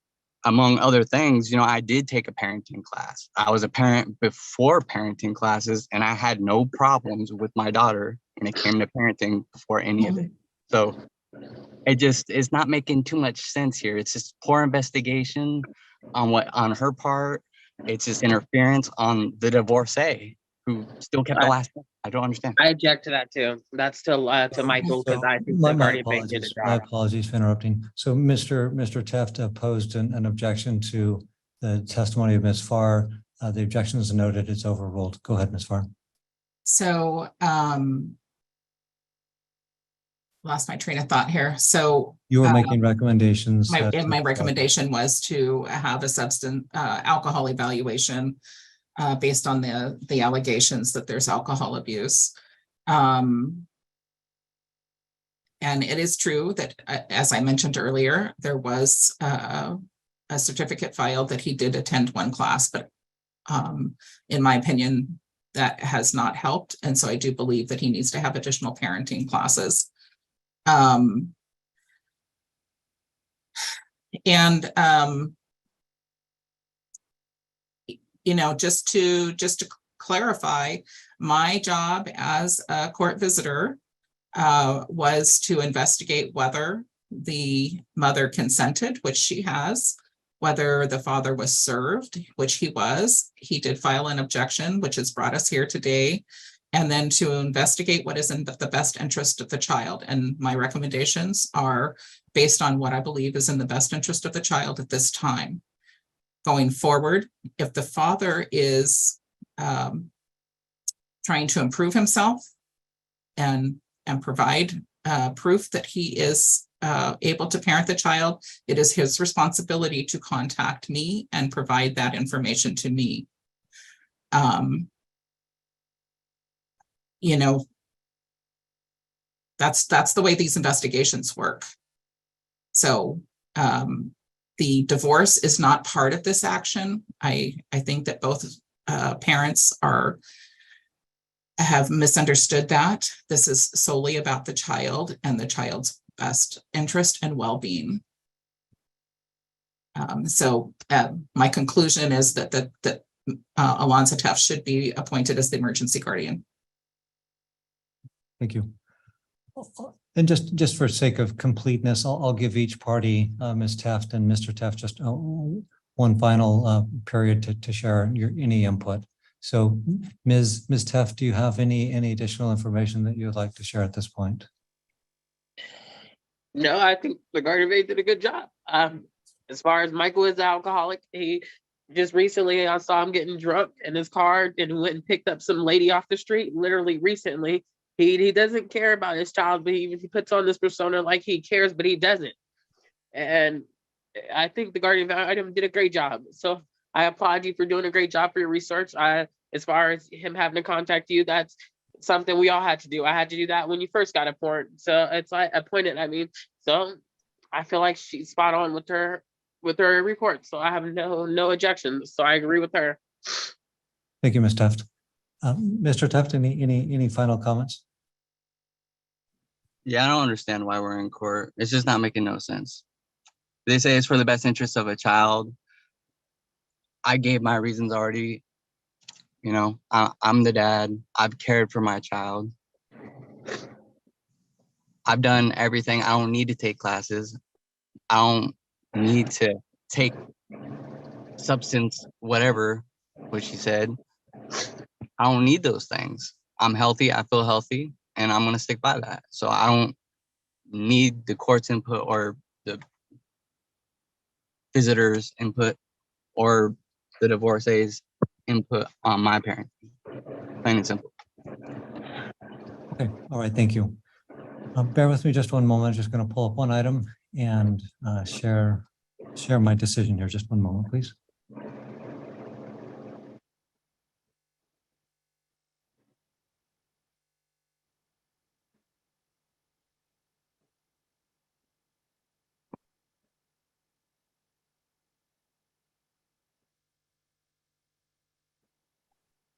among other things, I did take a parenting class. I was a parent before parenting classes, and I had no problems with my daughter when it came to parenting before any of it. So it's not making too much sense here. It's just poor investigation on her part. It's just interference on the divorcee who still kept the last name. I don't understand. I object to that too. That's to Michael, because I think the guardian bank did a My job. apologies for interrupting. So Mr. Teft posed an objection to the testimony of Ms. Farr. The objection is noted. It's overruled. Go ahead, Ms. Farr. So, lost my train of thought here. So You were making recommendations. My recommendation was to have a substance alcohol evaluation based on the allegations that there's alcohol abuse. And it is true that, as I mentioned earlier, there was a certificate filed that he did attend one class, but in my opinion, that has not helped. And so I do believe that he needs to have additional parenting classes. Just to clarify, my job as a court visitor was to investigate whether the mother consented, which she has, whether the father was served, which he was. He did file an objection, which has brought us here today, and then to investigate what is in the best interest of the child. And my recommendations are based on what I believe is in the best interest of the child at this time. Going forward, if the father is trying to improve himself and provide proof that he is able to parent the child, it is his responsibility to contact me and provide that information to me. That's the way these investigations work. So the divorce is not part of this action. I think that both parents have misunderstood that. This is solely about the child and the child's best interest and well-being. My conclusion is that Alonzo Teft should be appointed as the emergency guardian. Thank you. And just for sake of completeness, I'll give each party, Ms. Teft and Mr. Teft, just one final period to share any input. So Ms. Teft, do you have any additional information that you would like to share at this point? No, I think the guardian bank did a good job. As far as Michael is an alcoholic, he just recently, I saw him getting drunk in his car and went and picked up some lady off the street, literally recently. He doesn't care about his child, but he puts on this persona like he cares, but he doesn't. And I think the guardian item did a great job. So I applaud you for doing a great job for your research. As far as him having to contact you, that's something we all had to do. I had to do that when you first got appointed. So it's like appointed. So I feel like she's spot on with her report. So I have no objections. So I agree with her. Thank you, Ms. Teft. Mr. Teft, any final comments? Yeah, I don't understand why we're in court. It's just not making no sense. They say it's for the best interest of a child. I gave my reasons already. I'm the dad. I've cared for my child. I've done everything. I don't need to take classes. I don't need to take substance, whatever, what she said. I don't need those things. I'm healthy. I feel healthy, and I'm going to stick by that. So I don't need the court's input or the visitor's input or the divorcee's input on my parenting. Plain and simple. Okay. All right. Thank you. Bear with me just one moment. I'm just going to pull up one item and share my decision here. Just one moment, please.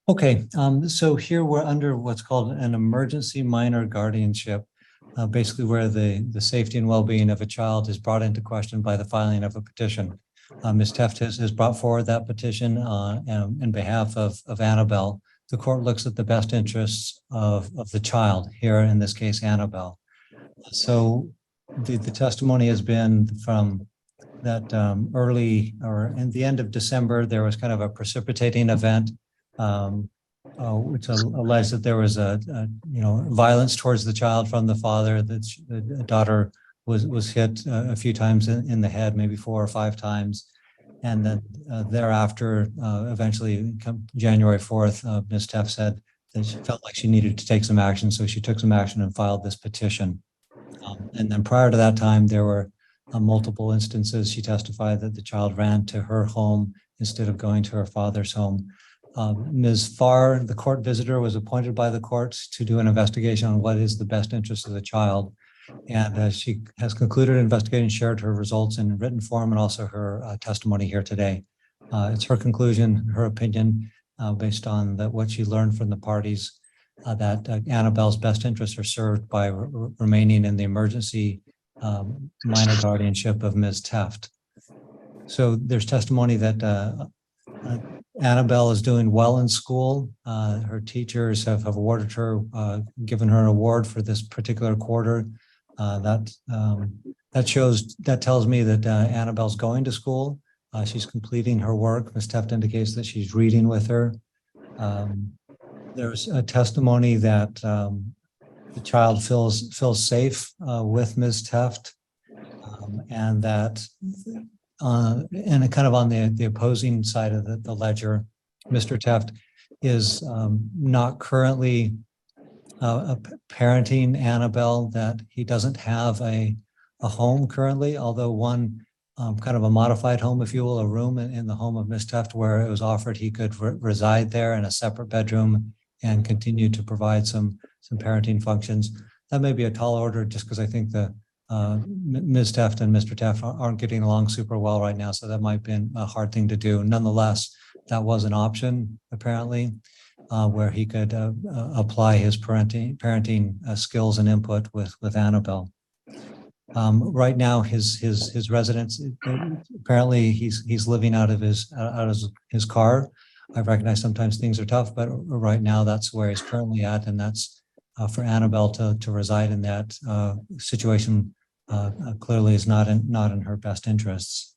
Okay, so here we're under what's called an emergency minor guardianship, basically where the safety and well-being of a child is brought into question by the filing of a petition. Ms. Teft has brought forward that petition in behalf of Annabelle. The court looks at the best interests of the child, here in this case, Annabelle. So the testimony has been from that early or in the end of December, there was kind of a precipitating event, which alleged that there was a violence towards the child from the father. That the daughter was hit a few times in the head, maybe 4 or 5 times, and then thereafter, eventually, January 4th, Ms. Teff said that she felt like she needed to take some action, so she took some action and filed this petition. And then prior to that time, there were multiple instances. She testified that the child ran to her home instead of going to her father's home. Ms. Farr, the court visitor, was appointed by the court to do an investigation on what is the best interest of the child. And she has concluded an investigation and shared her results in written form and also her testimony here today. It's her conclusion, her opinion, based on what she learned from the parties, that Annabelle's best interests are served by remaining in the emergency minor guardianship of Ms. Teft. So there's testimony that Annabelle is doing well in school. Her teachers have awarded her, given her an award for this particular quarter. That tells me that Annabelle's going to school. She's completing her work. Ms. Teft indicates that she's reading with her. There's a testimony that the child feels safe with Ms. Teft, and that and kind of on the opposing side of the ledger, Mr. Teft is not currently parenting Annabelle, that he doesn't have a home currently, although one kind of a modified home, if you will, a room in the home of Ms. Teft where it was offered he could reside there in a separate bedroom and continue to provide some parenting functions. That may be a tall order, just because I think the Ms. Teft and Mr. Teft aren't getting along super well right now, so that might have been a hard thing to do. Nonetheless, that was an option, apparently, where he could apply his parenting skills and input with Annabelle. Right now, his residence, apparently he's living out of his car. I recognize sometimes things are tough, but right now that's where he's currently at, and that's for Annabelle to reside in that situation clearly is not in her best interests.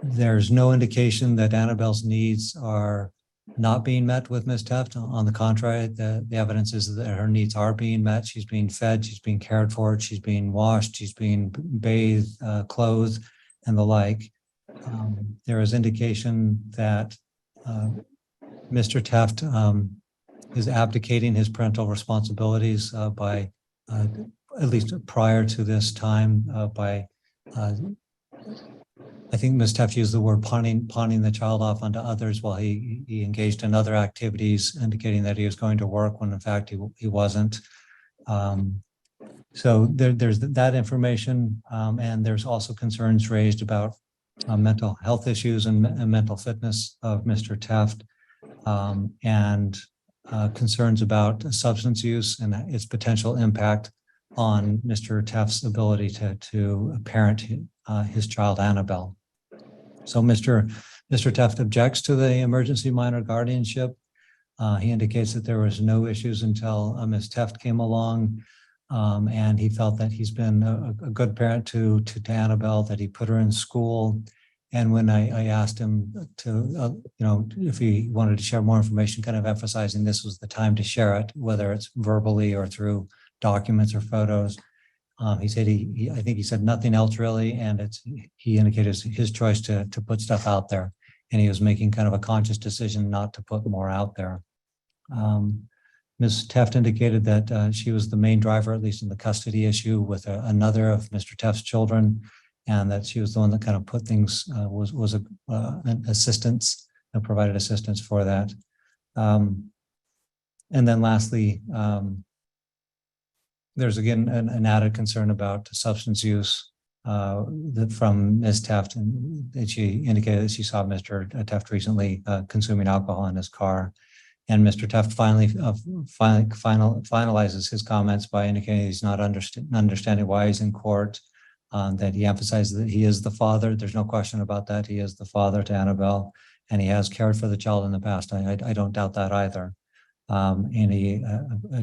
There's no indication that Annabelle's needs are not being met with Ms. Teft. On the contrary, the evidence is that her needs are being met. She's being fed, she's being cared for, she's being washed, she's being bathed, clothed, and the like. There is indication that Mr. Teft is abdicating his parental responsibilities by, at least prior to this time, by I think Ms. Teft used the word pawning the child off onto others while he engaged in other activities, indicating that he was going to work when in fact he wasn't. So there's that information, and there's also concerns raised about mental health issues and mental fitness of Mr. Teft, and concerns about substance use and its potential impact on Mr. Teft's ability to parent his child Annabelle. So Mr. Teft objects to the emergency minor guardianship. He indicates that there was no issues until Ms. Teft came along, and he felt that he's been a good parent to Annabelle, that he put her in school. And when I asked him to, if he wanted to share more information, kind of emphasizing this was the time to share it, whether it's verbally or through documents or photos. He said I think he said nothing else really, and he indicated his choice to put stuff out there, and he was making kind of a conscious decision not to put more out there. Ms. Teft indicated that she was the main driver, at least in the custody issue, with another of Mr. Teft's children, and that she was the one that kind of put things, was an assistance and provided assistance for that. And then lastly, there's again an added concern about substance use from Ms. Teft, and that she indicated that she saw Mr. Teft recently consuming alcohol in his car. And Mr. Teft finalizes his comments by indicating he's not understanding why he's in court, that he emphasizes that he is the father. There's no question about that. He is the father to Annabelle, and he has cared for the child in the past. I don't doubt that either. And he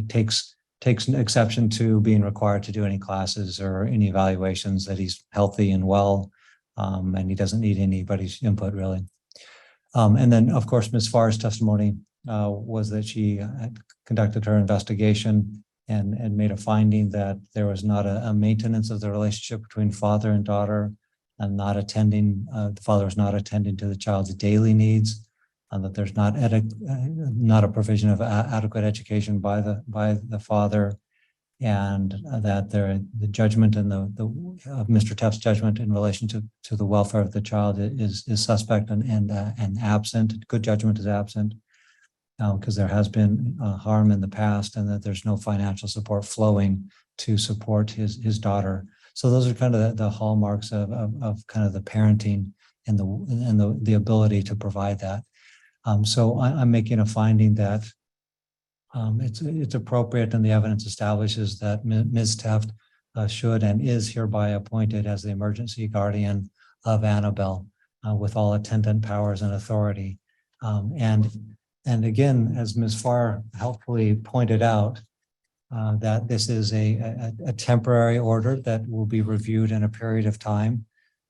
takes an exception to being required to do any classes or any evaluations, that he's healthy and well, and he doesn't need anybody's input really. And then, of course, Ms. Farr's testimony was that she had conducted her investigation and made a finding that there was not a maintenance of the relationship between father and daughter, and the father was not attending to the child's daily needs, and that there's not a provision of adequate education by the father, and that the judgment and Mr. Teft's judgment in relation to the welfare of the child is suspect and absent. Good judgment is absent, because there has been harm in the past, and that there's no financial support flowing to support his daughter. So those are kind of the hallmarks of kind of the parenting and the ability to provide that. So I'm making a finding that it's appropriate, and the evidence establishes that Ms. Teft should and is hereby appointed as the emergency guardian of Annabelle, with all attendant powers and authority. And again, as Ms. Farr helpfully pointed out, that this is a temporary order that will be reviewed in a period of time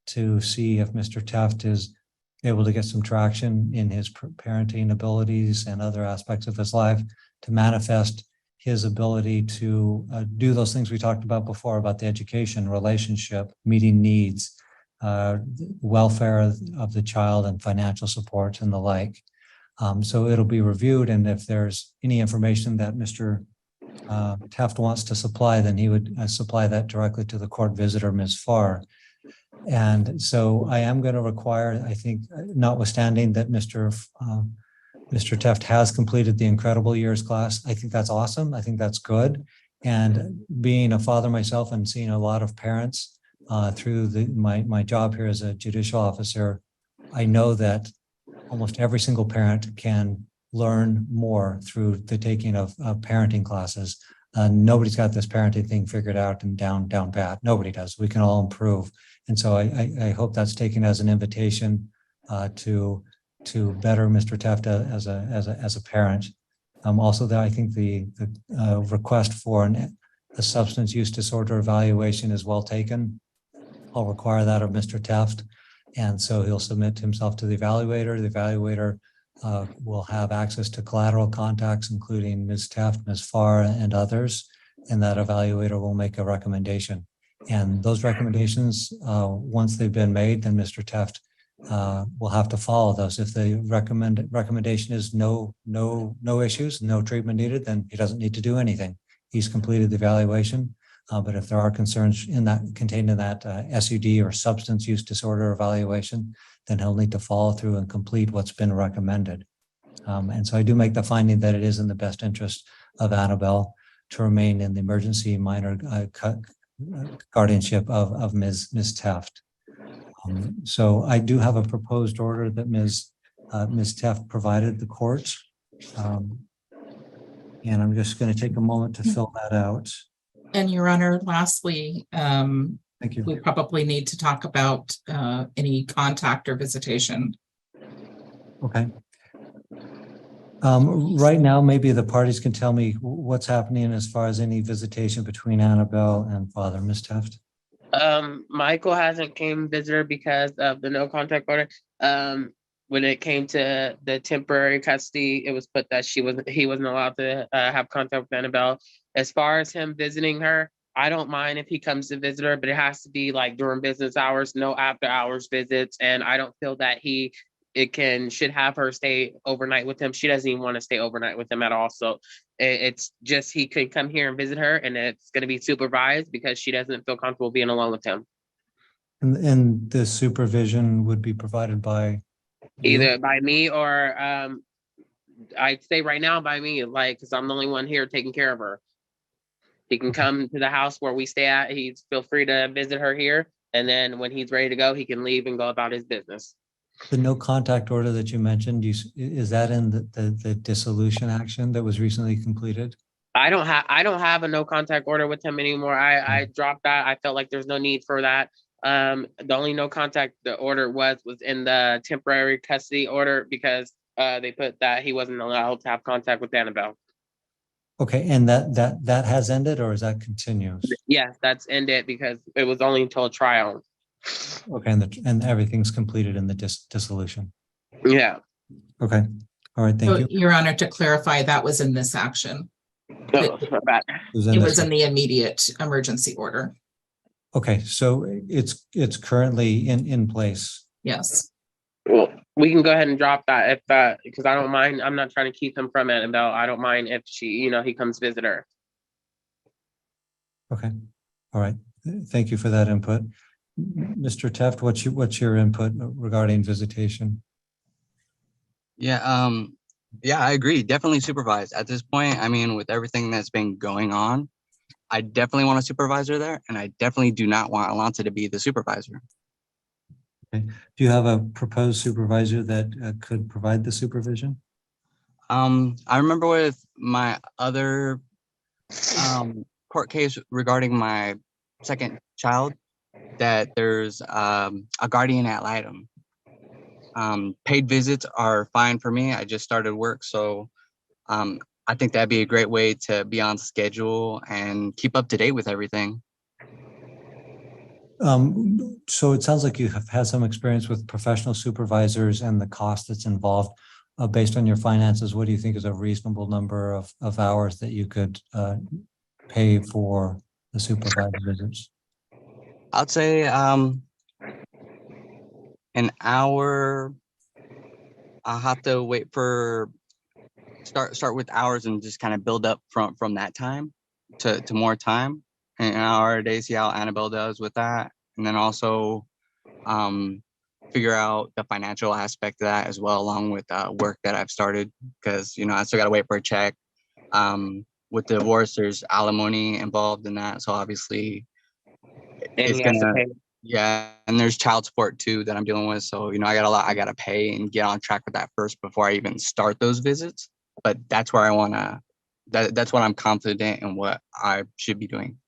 to see if Mr. Teft is able to get some traction in his parenting abilities and other aspects of his life, to manifest his ability to do those things we talked about before, about the education, relationship, meeting needs, welfare of the child, and financial support and the like. So it'll be reviewed, and if there's any information that Mr. Teft wants to supply, then he would supply that directly to the court visitor, Ms. Farr. And so I am going to require, I think, notwithstanding that Mr. Teft has completed the Incredible Years class, I think that's awesome. I think that's good. And being a father myself and seeing a lot of parents through my job here as a judicial officer, I know that almost every single parent can learn more through the taking of parenting classes. Nobody's got this parenting thing figured out and down pat. Nobody does. We can all improve. And so I hope that's taken as an invitation to better Mr. Teft as a parent. Also, that I think the request for a substance use disorder evaluation is well taken. I'll require that of Mr. Teft. And so he'll submit himself to the evaluator. The evaluator will have access to collateral contacts, including Ms. Teft, Ms. Farr, and others. And that evaluator will make a recommendation. And those recommendations, once they've been made, then Mr. Teft will have to follow those. If the recommendation is no issues, no treatment needed, then he doesn't need to do anything. He's completed the evaluation. But if there are concerns contained in that SUD or substance use disorder evaluation, then he'll need to follow through and complete what's been recommended. And so I do make the finding that it is in the best interest of Annabelle to remain in the emergency minor guardianship of Ms. Teft. So I do have a proposed order that Ms. Teft provided the court. And I'm just going to take a moment to fill that out. And Your Honor, lastly, Thank you. we probably need to talk about any contact or visitation. Okay. Right now, maybe the parties can tell me what's happening as far as any visitation between Annabelle and Father. Ms. Teft. Michael hasn't came visit her because of the no contact order. When it came to the temporary custody, it was put that he wasn't allowed to have contact with Annabelle. As far as him visiting her, I don't mind if he comes to visit her, but it has to be like during business hours, no after hours visits. And I don't feel that should have her stay overnight with him. She doesn't even want to stay overnight with him at all. So it's just, he could come here and visit her, and it's going to be supervised because she doesn't feel comfortable being alone with him. And the supervision would be provided by you? Either by me or I'd say right now by me, like, because I'm the only one here taking care of her. He can come to the house where we stay at. He's feel free to visit her here, And then when he's ready to go, he can leave and go about his business. The no contact order that you mentioned, is that in the dissolution action that was recently completed? I don't have a no contact order with him anymore. I dropped that. I felt like there's no need for that. The only no contact the order was in the temporary custody order because they put that he wasn't allowed to have contact with Annabelle. Okay, and that has ended, or is that continues? Yes, that's ended because it was only until trial. Okay, and everything's completed in the dissolution. Yeah. Okay, all right, thank So, you. Your Honor, to clarify, that was in this action. Oh, bad. It was in the immediate emergency order. Okay, so it's currently in place. Yes. Well, we can go ahead and drop that if that because I don't mind. I'm not trying to keep him from Annabelle. I don't mind if he comes visit her. Okay, all right. Thank you for that input. Mr. Teft, what's your input regarding visitation? Yeah, I agree. Definitely supervise. At this point, I mean, with everything that's been going on, I definitely want a supervisor there, and I definitely do not want Alonso to be the supervisor. Okay. Do you have a proposed supervisor that could provide the supervision? I remember with my other court case regarding my second child that there's a guardian ad litem. Paid visits are fine for me. I just started work, so I think that'd be a great way to be on schedule and keep up to date with everything. So it sounds like you have had some experience with professional supervisors and the cost that's involved. Based on your finances, what do you think is a reasonable number of hours that you could pay for the supervised visits? I'd say an hour. I'll have to wait for start with hours and just kind of build up from that time to more time. An hour a day, see how Annabelle does with that, and then also figure out the financial aspect of that as well, along with work that I've started, because I still got to wait for a check. With the divorce, there's alimony involved in that, so obviously it's gonna. Yeah, and there's child support too that I'm dealing with, so I got a lot I gotta pay and get on track with that first before I even start those visits. But that's where I wanna. That's what I'm confident in what I should be doing.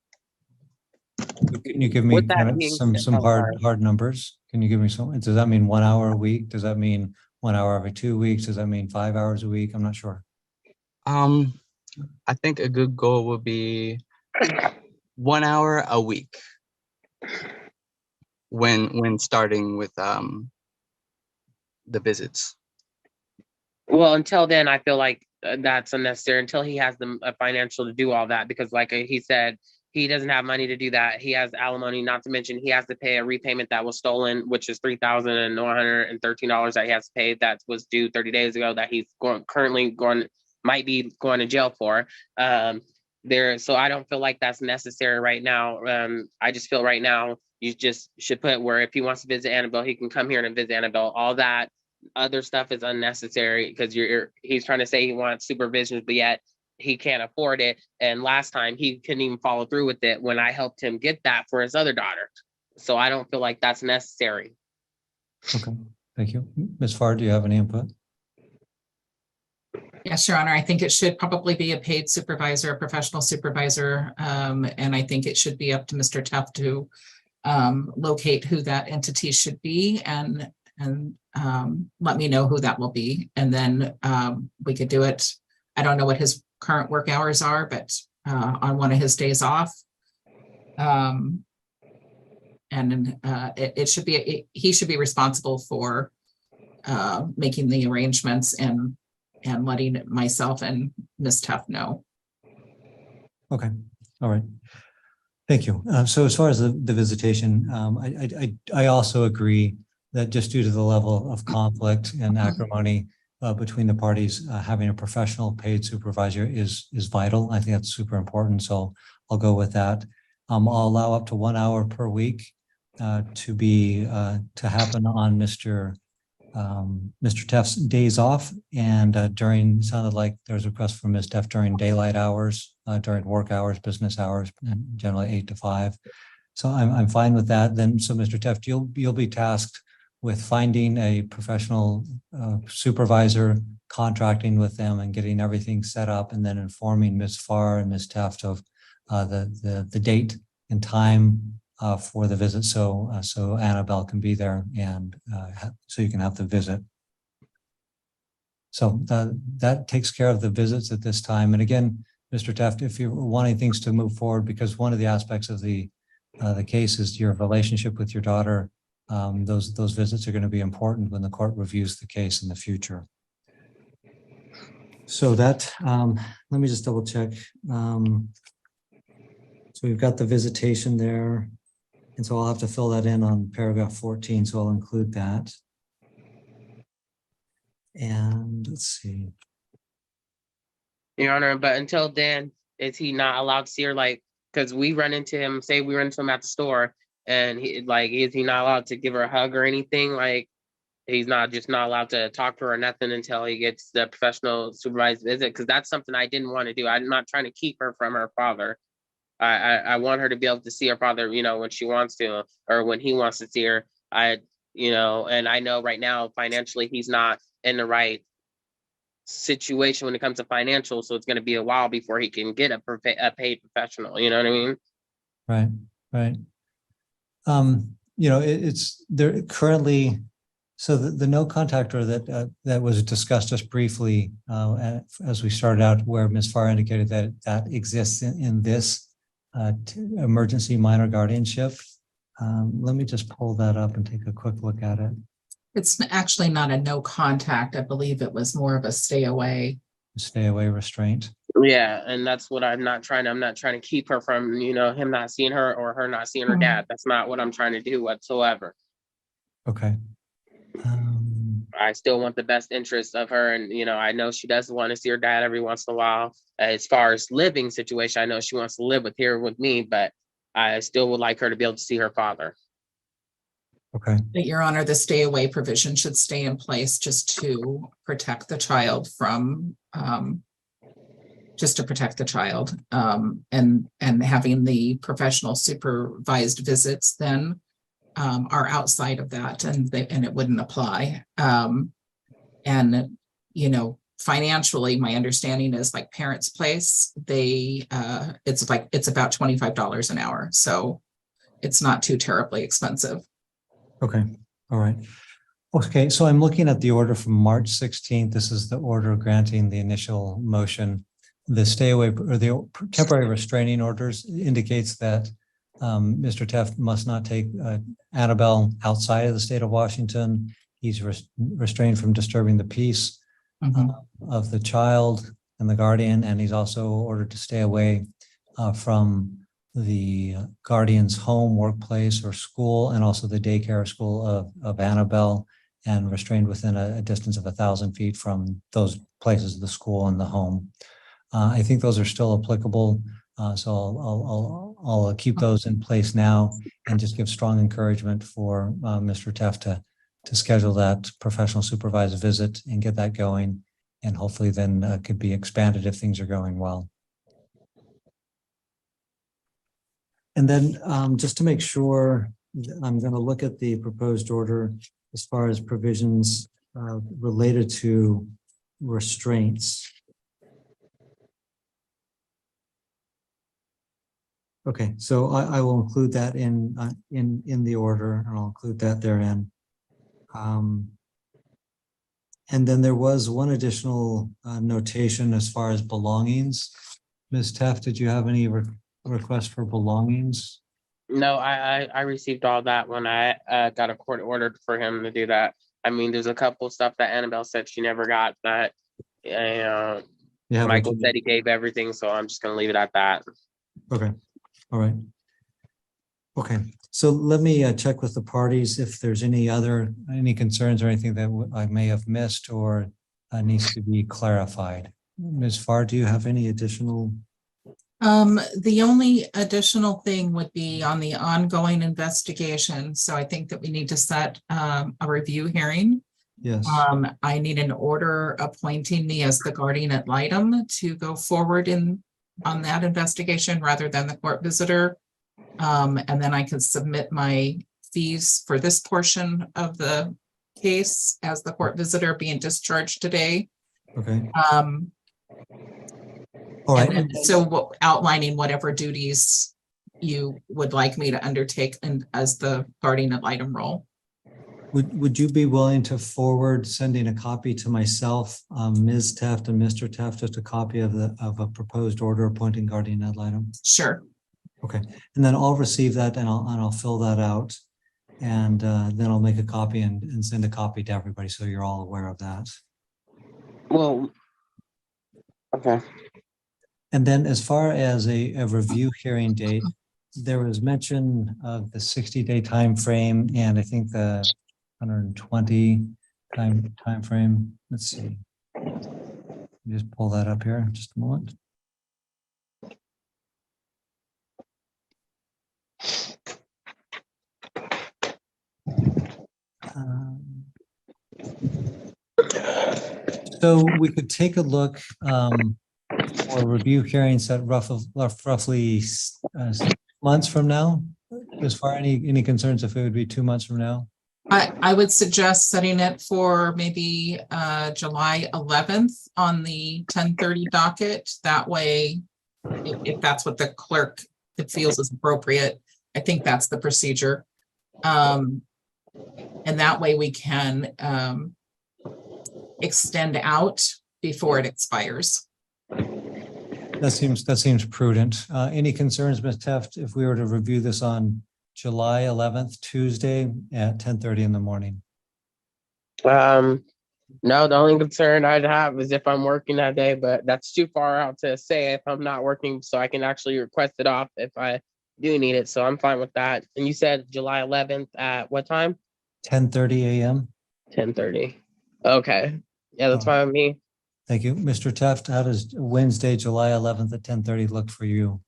Can you give me kind of some hard numbers? Can you give me some? Does that mean 1 hour a week? Does that mean 1 hour every 2 weeks? Does that mean 5 hours a week? I'm not sure. I think a good goal would be 1 hour a week when starting with the visits. Well, until then, I feel like that's unnecessary until he has the financial to do all that, because like he said, he doesn't have money to do that. He has alimony, not to mention he has to pay a repayment that was stolen, which is $3,113 that he has to pay. That was due 30 days ago that he's might be going to jail for. So I don't feel like that's necessary right now. I just feel right now you just should put where if he wants to visit Annabelle, he can come here and visit Annabelle. All that other stuff is unnecessary because he's trying to say he wants supervision, but yet he can't afford it. And last time he couldn't even follow through with it when I helped him get that for his other daughter. So I don't feel like that's necessary. Okay, thank you. Ms. Farr, do you have any input? Yes, Your Honor. I think it should probably be a paid supervisor, a professional supervisor. And I think it should be up to Mr. Tuff to locate who that entity should be and let me know who that will be. And then we could do it. I don't know what his current work hours are, but on one of his days off. It should be, he should be responsible for making the arrangements and letting myself and Ms. Tuff know. Okay, all right. Thank you. So as far as the visitation, I also agree that just due to the level of conflict and acrimony between the parties, having a professional paid supervisor is vital. I think that's super important. So I'll go with that. I'll allow up to 1 hour per week to happen on Mr. Teff's days off, and sounded like there was a request from Ms. Teff during daylight hours, during work hours, business hours, and generally 8 to 5. So I'm fine with that. Then, so Mr. Teft, you'll be tasked with finding a professional supervisor, contracting with them and getting everything set up, and then informing Ms. Farr and Ms. Teft of the date and time for the visit. So Annabelle can be there and so you can have the visit. So that takes care of the visits at this time. And again, Mr. Teft, if you're wanting things to move forward, because one of the aspects of the case is your relationship with your daughter, those visits are going to be important when the court reviews the case in the future. So that, let me just double check. So we've got the visitation there. And so I'll have to fill that in on paragraph 14. So I'll include that. And let's see. Your Honor, but until then, is he not allowed to see her? Like, because we run into him, say we run into him at the store, and he like, is he not allowed to give her a hug or anything? Like, he's not allowed to talk to her or nothing until he gets the professional supervised visit, because that's something I didn't want to do. I'm not trying to keep her from her father. I want her to be able to see her father, you know, when she wants to, or when he wants to see her. You know, and I know right now financially he's not in the right situation when it comes to financial, so it's going to be a while before he can get a paid professional. You know what I mean? Right. You know, it's there currently. So the no contact order that was discussed just briefly as we started out, where Ms. Farr indicated that exists in this emergency minor guardianship. Let me just pull that up and take a quick look at it. It's actually not a no contact. I believe it was more of a stay away. Stay away restraint. Yeah, and that's what I'm not trying to keep her from, you know, him not seeing her or her not seeing her dad. That's not what I'm trying to do whatsoever. Okay. I still want the best interest of her, and you know, I know she does want to see her dad every once in a while. As far as living situation, I know she wants to live here with me, but I still would like her to be able to see her father. Okay. But Your Honor, the stay away provision should stay in place just to protect the child from and having the professional supervised visits then are outside of that, and it wouldn't apply. And you know, financially, my understanding is like Parents Place, it's about $25 an hour, so it's not too terribly expensive. Okay. All right. Okay. So I'm looking at the order from March 16th. This is the order granting the initial motion. The stay away or the temporary restraining orders indicates that Mr. Teft must not take Annabelle outside of the state of Washington. He's restrained from disturbing the peace of the child and the guardian, and he's also ordered to stay away from the guardian's home, workplace, or school, and also the daycare or school of Annabelle, and restrained within a distance of 1,000 feet from those places, the school and the home. I think those are still applicable. So I'll keep those in place now and just give strong encouragement for Mr. Teft to schedule that professional supervised visit and get that going, and hopefully then could be expanded if things are going well. And then just to make sure, I'm going to look at the proposed order as far as provisions related to restraints. Okay, so I will include that in the order, and I'll include that therein. And then there was one additional notation as far as belongings. Ms. Teft, did you have any requests for belongings? No, I received all that when I got a court order for him to do that. I mean, there's a couple stuff that Annabelle said she never got that. Michael said he gave everything, so I'm just going to leave it at that. Okay. All right. Okay. So let me check with the parties if there's any concerns or anything that I may have missed or needs to be clarified. Ms. Farr, do you have any additional? The only additional thing would be on the ongoing investigation. So I think that we need to set a review hearing. Yes. I need an order appointing me as the guardian ad litem to go forward on that investigation rather than the court visitor. And then I can submit my fees for this portion of the case as the court visitor being discharged today. Okay, Um, all right. and then, so outlining whatever duties you would like me to undertake and as the guardian ad litem role. Would you be willing to forward sending a copy to myself, Ms. Taft and Mr. Taft, just a copy of a proposed order appointing guardian ad litem? Sure. Okay, and then I'll receive that and I'll fill that out. And then I'll make a copy and send a copy to everybody so you're all aware of that. Well, okay. And then as far as a review hearing date, there was mention of the 60-day time frame and I think the 120 time frame. Let's see. Just pull that up here just a moment. So we could take a look for review hearings at roughly 6 months from now. As far any concerns if it would be 2 months from now? I would suggest setting it for maybe July 11th on the 10:30 docket. That way, if that's what the clerk feels is appropriate, I think that's the procedure. And that way we can extend out before it expires. That seems prudent. Any concerns, Ms. Teft, if we were to review this on July 11th, Tuesday at 10:30 in the morning? No, the only concern I'd have is if I'm working that day, but that's too far out to say if I'm not working, so I can actually request it off if I do need it. So I'm fine with that. And you said July 11th at what time? 10:30 a.m. 10:30. Okay. Yeah, that's fine with me. Thank you. Mr. Teft, how does Wednesday, July 11th at 10:30 look for you?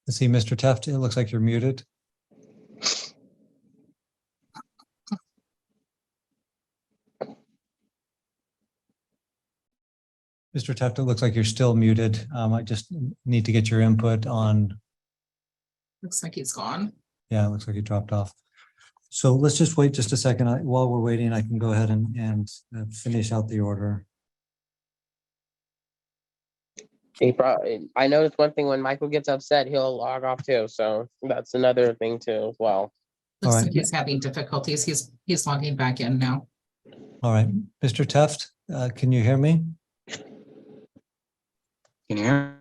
Let's see, Mr. Teft, it looks like you're muted. Mr. Teft, it looks like you're still muted. I just need to get your input on. Looks like he's gone. Yeah, it looks like he dropped off. So let's just wait just a second. While we're waiting, I can go ahead and finish out the order. I noticed one thing: when Michael gets upset, he'll log off too. So that's another thing too as well. Looks All like right. he's having difficulties. He's logging back in now. All right, Mr. Teft, can you hear me? Can you hear?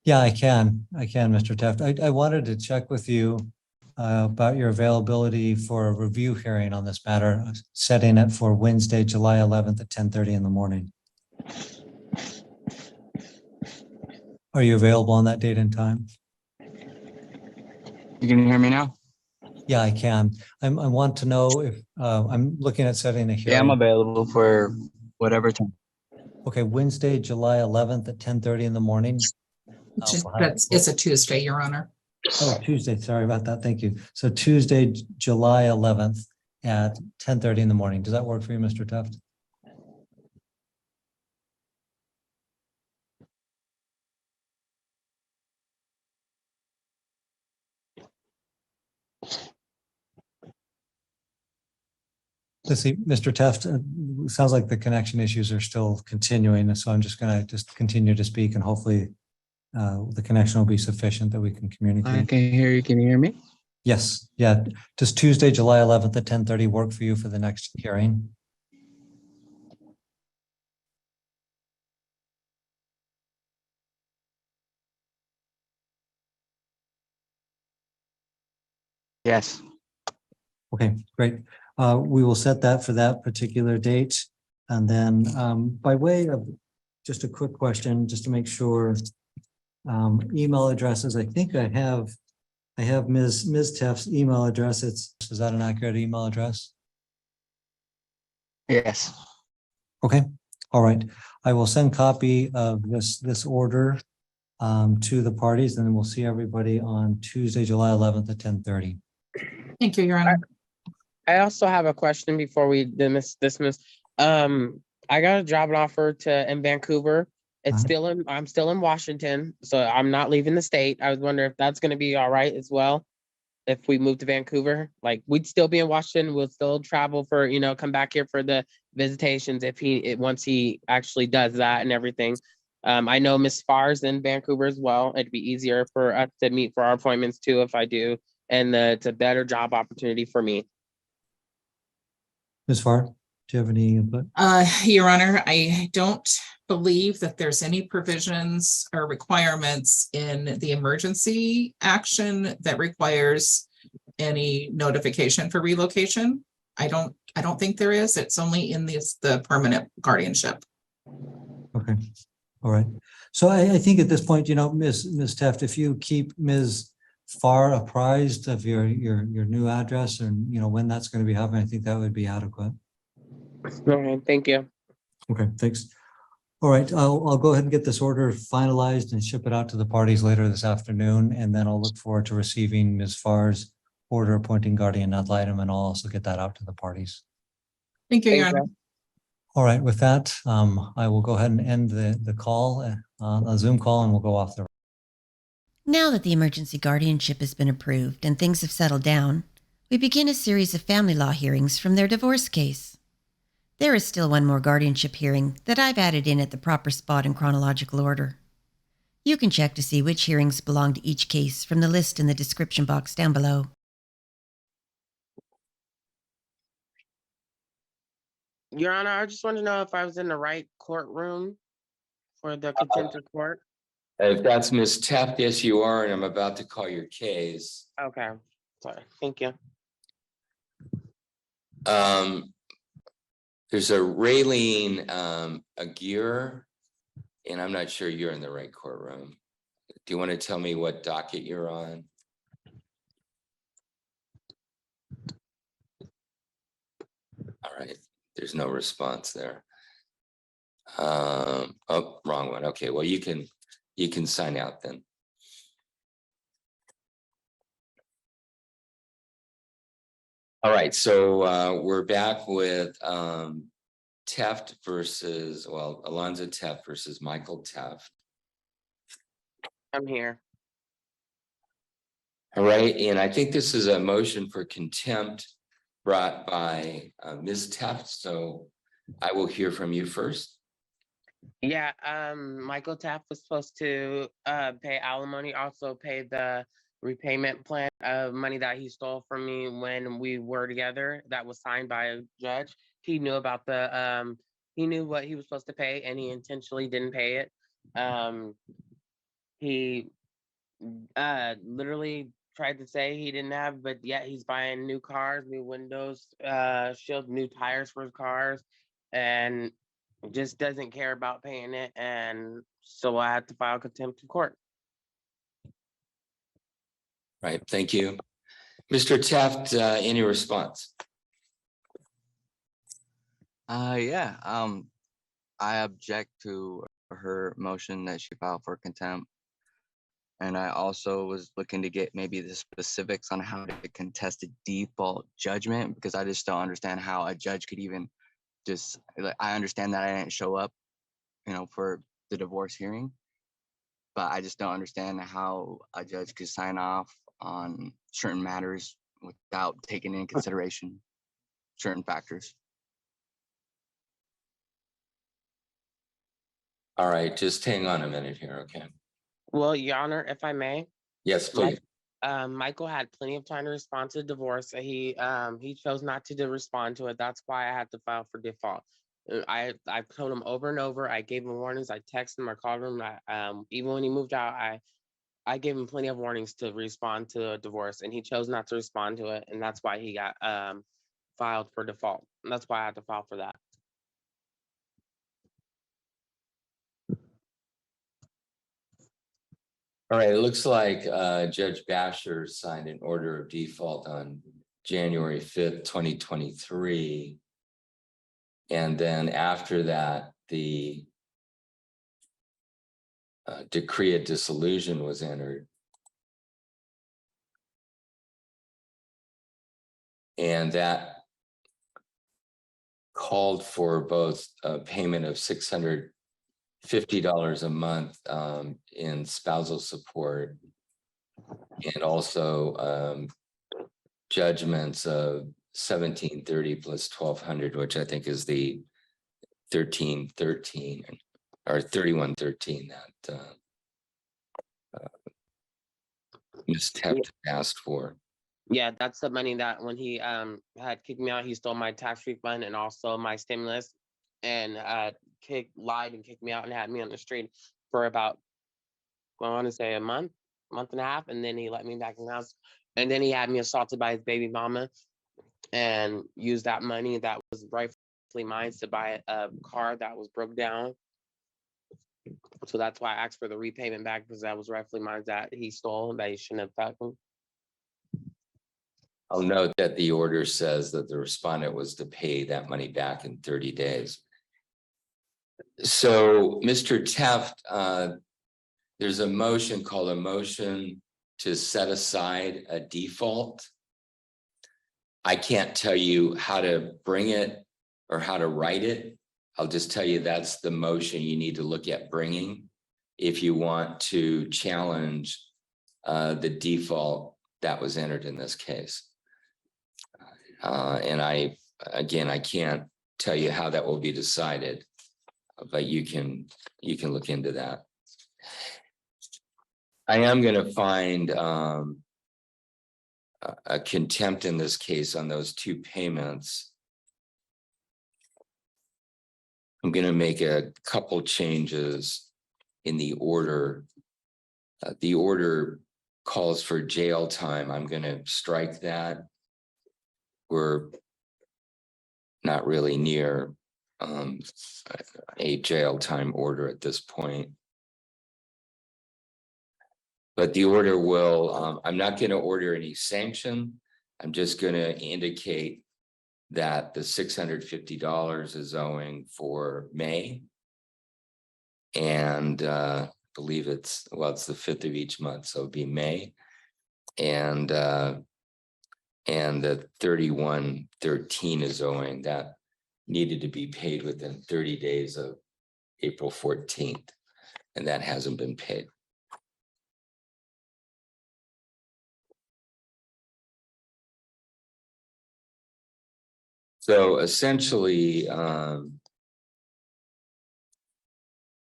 Yeah, I can, Mr. Teft. I wanted to check with you about your availability for a review hearing on this matter, setting it for Wednesday, July 11th at 10:30 in the morning. Are you available on that date and time? You can hear me now? Yeah, I can. I want to know if I'm looking at setting a hearing. Yeah, I'm available for whatever time. Okay, Wednesday, July 11th at 10:30 in the morning. It's a Tuesday, Your Honor. Oh, Tuesday. Sorry about that. Thank you. So Tuesday, July 11th at 10:30 in the morning. Does that work for you, Mr. Teft? Let's see, Mr. Teft, sounds like the connection issues are still continuing. So I'm just going to continue to speak and hopefully the connection will be sufficient that we can communicate. I can hear you. Can you hear me? Yes. Yeah. Does Tuesday, July 11th at 10:30 work for you for the next hearing? Yes. Okay, great. We will set that for that particular date. And then by way of just a quick question, just to make sure, email addresses, I think I have Ms. Teft's email address. Is that an accurate email address? Yes. Okay, all right. I will send copy of this order to the parties, and then we'll see everybody on Tuesday, July 11th at 10:30. Thank you, Your Honor. I also have a question before we dismiss. I got a job offer in Vancouver. It's still in, I'm still in Washington, so I'm not leaving the state. I was wondering if that's gonna be all right as well. If we move to Vancouver, like we'd still be in Washington, we'll still travel for, come back here for the visitations if once he actually does that and everything. I know Miss Farr's in Vancouver as well. It'd be easier for us to meet for our appointments too if I do, and it's a better job opportunity for me. Ms. Farr, do you have any input? Your Honor, I don't believe that there's any provisions or requirements in the emergency action that requires any notification for relocation. I don't think there is. It's only in the permanent guardianship. Okay, all right. So I think at this point, Ms. Teft, if you keep Ms. Farr apprised of your new address and, when that's going to be happening, I think that would be adequate. Okay, thank you. Okay, thanks. All right, I'll go ahead and get this order finalized and ship it out to the parties later this afternoon, and then I'll look forward to receiving Ms. Farr's order appointing guardian ad litem, and I'll also get that out to the parties. Thank you, Your Thank Honor. All right, with that, I will go ahead and end the call, a Zoom call, and we'll go off the. Now that the emergency guardianship has been approved and things have settled down, we begin a series of family law hearings from their divorce case. There is still one more guardianship hearing that I've added in at the proper spot in chronological order. You can check to see which hearings belong to each case from the list in the description box down below. Your Honor, I just want to know if I was in the right courtroom for the contempt of court. If that's Ms. Teft, yes, you are, and I'm about to call your case. Okay, sorry, thank you. There's a Raylene Aguirre, and I'm not sure you're in the right courtroom. Do you want to tell me what docket you're on? All right, there's no response there. Oh, wrong one. Okay, well, you can sign out then. All right, so we're back with Teft versus, Alonzo Teft versus Michael Teft. I'm here. All right, and I think this is a motion for contempt brought by Ms. Teft, so I will hear from you first. Yeah, Michael Taft was supposed to pay alimony, also pay the repayment plan of money that he stole from me when we were together. That was signed by a judge. He knew about he knew what he was supposed to pay, and he intentionally didn't pay it. He literally tried to say he didn't have, but yet he's buying new cars, new windows, shield, new tires for his cars, and just doesn't care about paying it, and so I had to file contempt of court. Right, thank you. Mr. Teft, any response? Yeah, I object to her motion that she filed for contempt. And I also was looking to get maybe the specifics on how to contest a default judgment, because I just don't understand how a judge could even just, like, I understand that I didn't show up, for the divorce hearing, but I just don't understand how a judge could sign off on certain matters without taking into consideration certain factors. All right, just hang on a minute here, okay? Well, Your Honor, if I may. Yes, please. Michael had plenty of time to respond to the divorce. He chose not to respond to it. That's why I had to file for default. I've told him over and over. I gave him warnings. I texted him. I called him. Even when he moved out, I gave him plenty of warnings to respond to a divorce, and he chose not to respond to it, and that's why he got filed for default. And that's why I had to file for that. All right, it looks like Judge Basher signed an order of default on January 5th, 2023. And then after that, the decree of dissolution was entered. And that called for both a payment of $650 $50 a month in spousal support, and also judgments of $1,730 plus $1,200, which I think is the $1,313 or $3,113 that Ms. Tept asked for. Yeah, that's the money that when he had kicked me out, he stole my tax refund and also my stimulus, and lied and kicked me out and had me on the street for about, I want to say a month and a half, and then he let me back in the house, and then he had me assaulted by his baby mama, and used that money that was rightfully mine to buy a car that was broke down. So that's why I asked for the repayment back, because that was rightfully mine that he stole, that he shouldn't have taken. I'll note that the order says that the respondent was to pay that money back in 30 days. So, Mr. Teft, there's a motion called a motion to set aside a default. I can't tell you how to bring it or how to write it. I'll just tell you that's the motion you need to look at bringing if you want to challenge the default that was entered in this case. And I can't tell you how that will be decided, but you can look into that. I am going to find a contempt in this case on those two payments. I'm going to make a couple changes in the order. The order calls for jail time. I'm going to strike that. We're not really near a jail time order at this point. But the order will, I'm not going to order any sanction. I'm just going to indicate that the $650 is owing for May. And I believe it's the 5th of each month, so it'll be May. And the 3113 is owing, that needed to be paid within 30 days of April 14th, and that hasn't been paid. So essentially,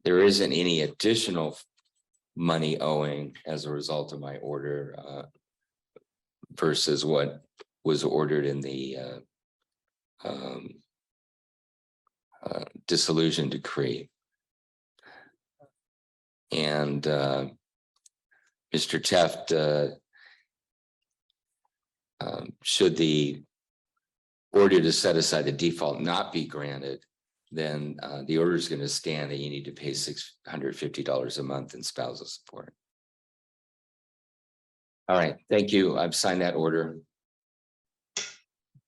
there isn't any additional money owing as a result of my order versus what was ordered in the dissolution decree. And Mr. Teft, should the order to set aside the default not be granted, then the order is going to stand that you need to pay $650 a month in spousal support. All right, thank you. I've signed that order.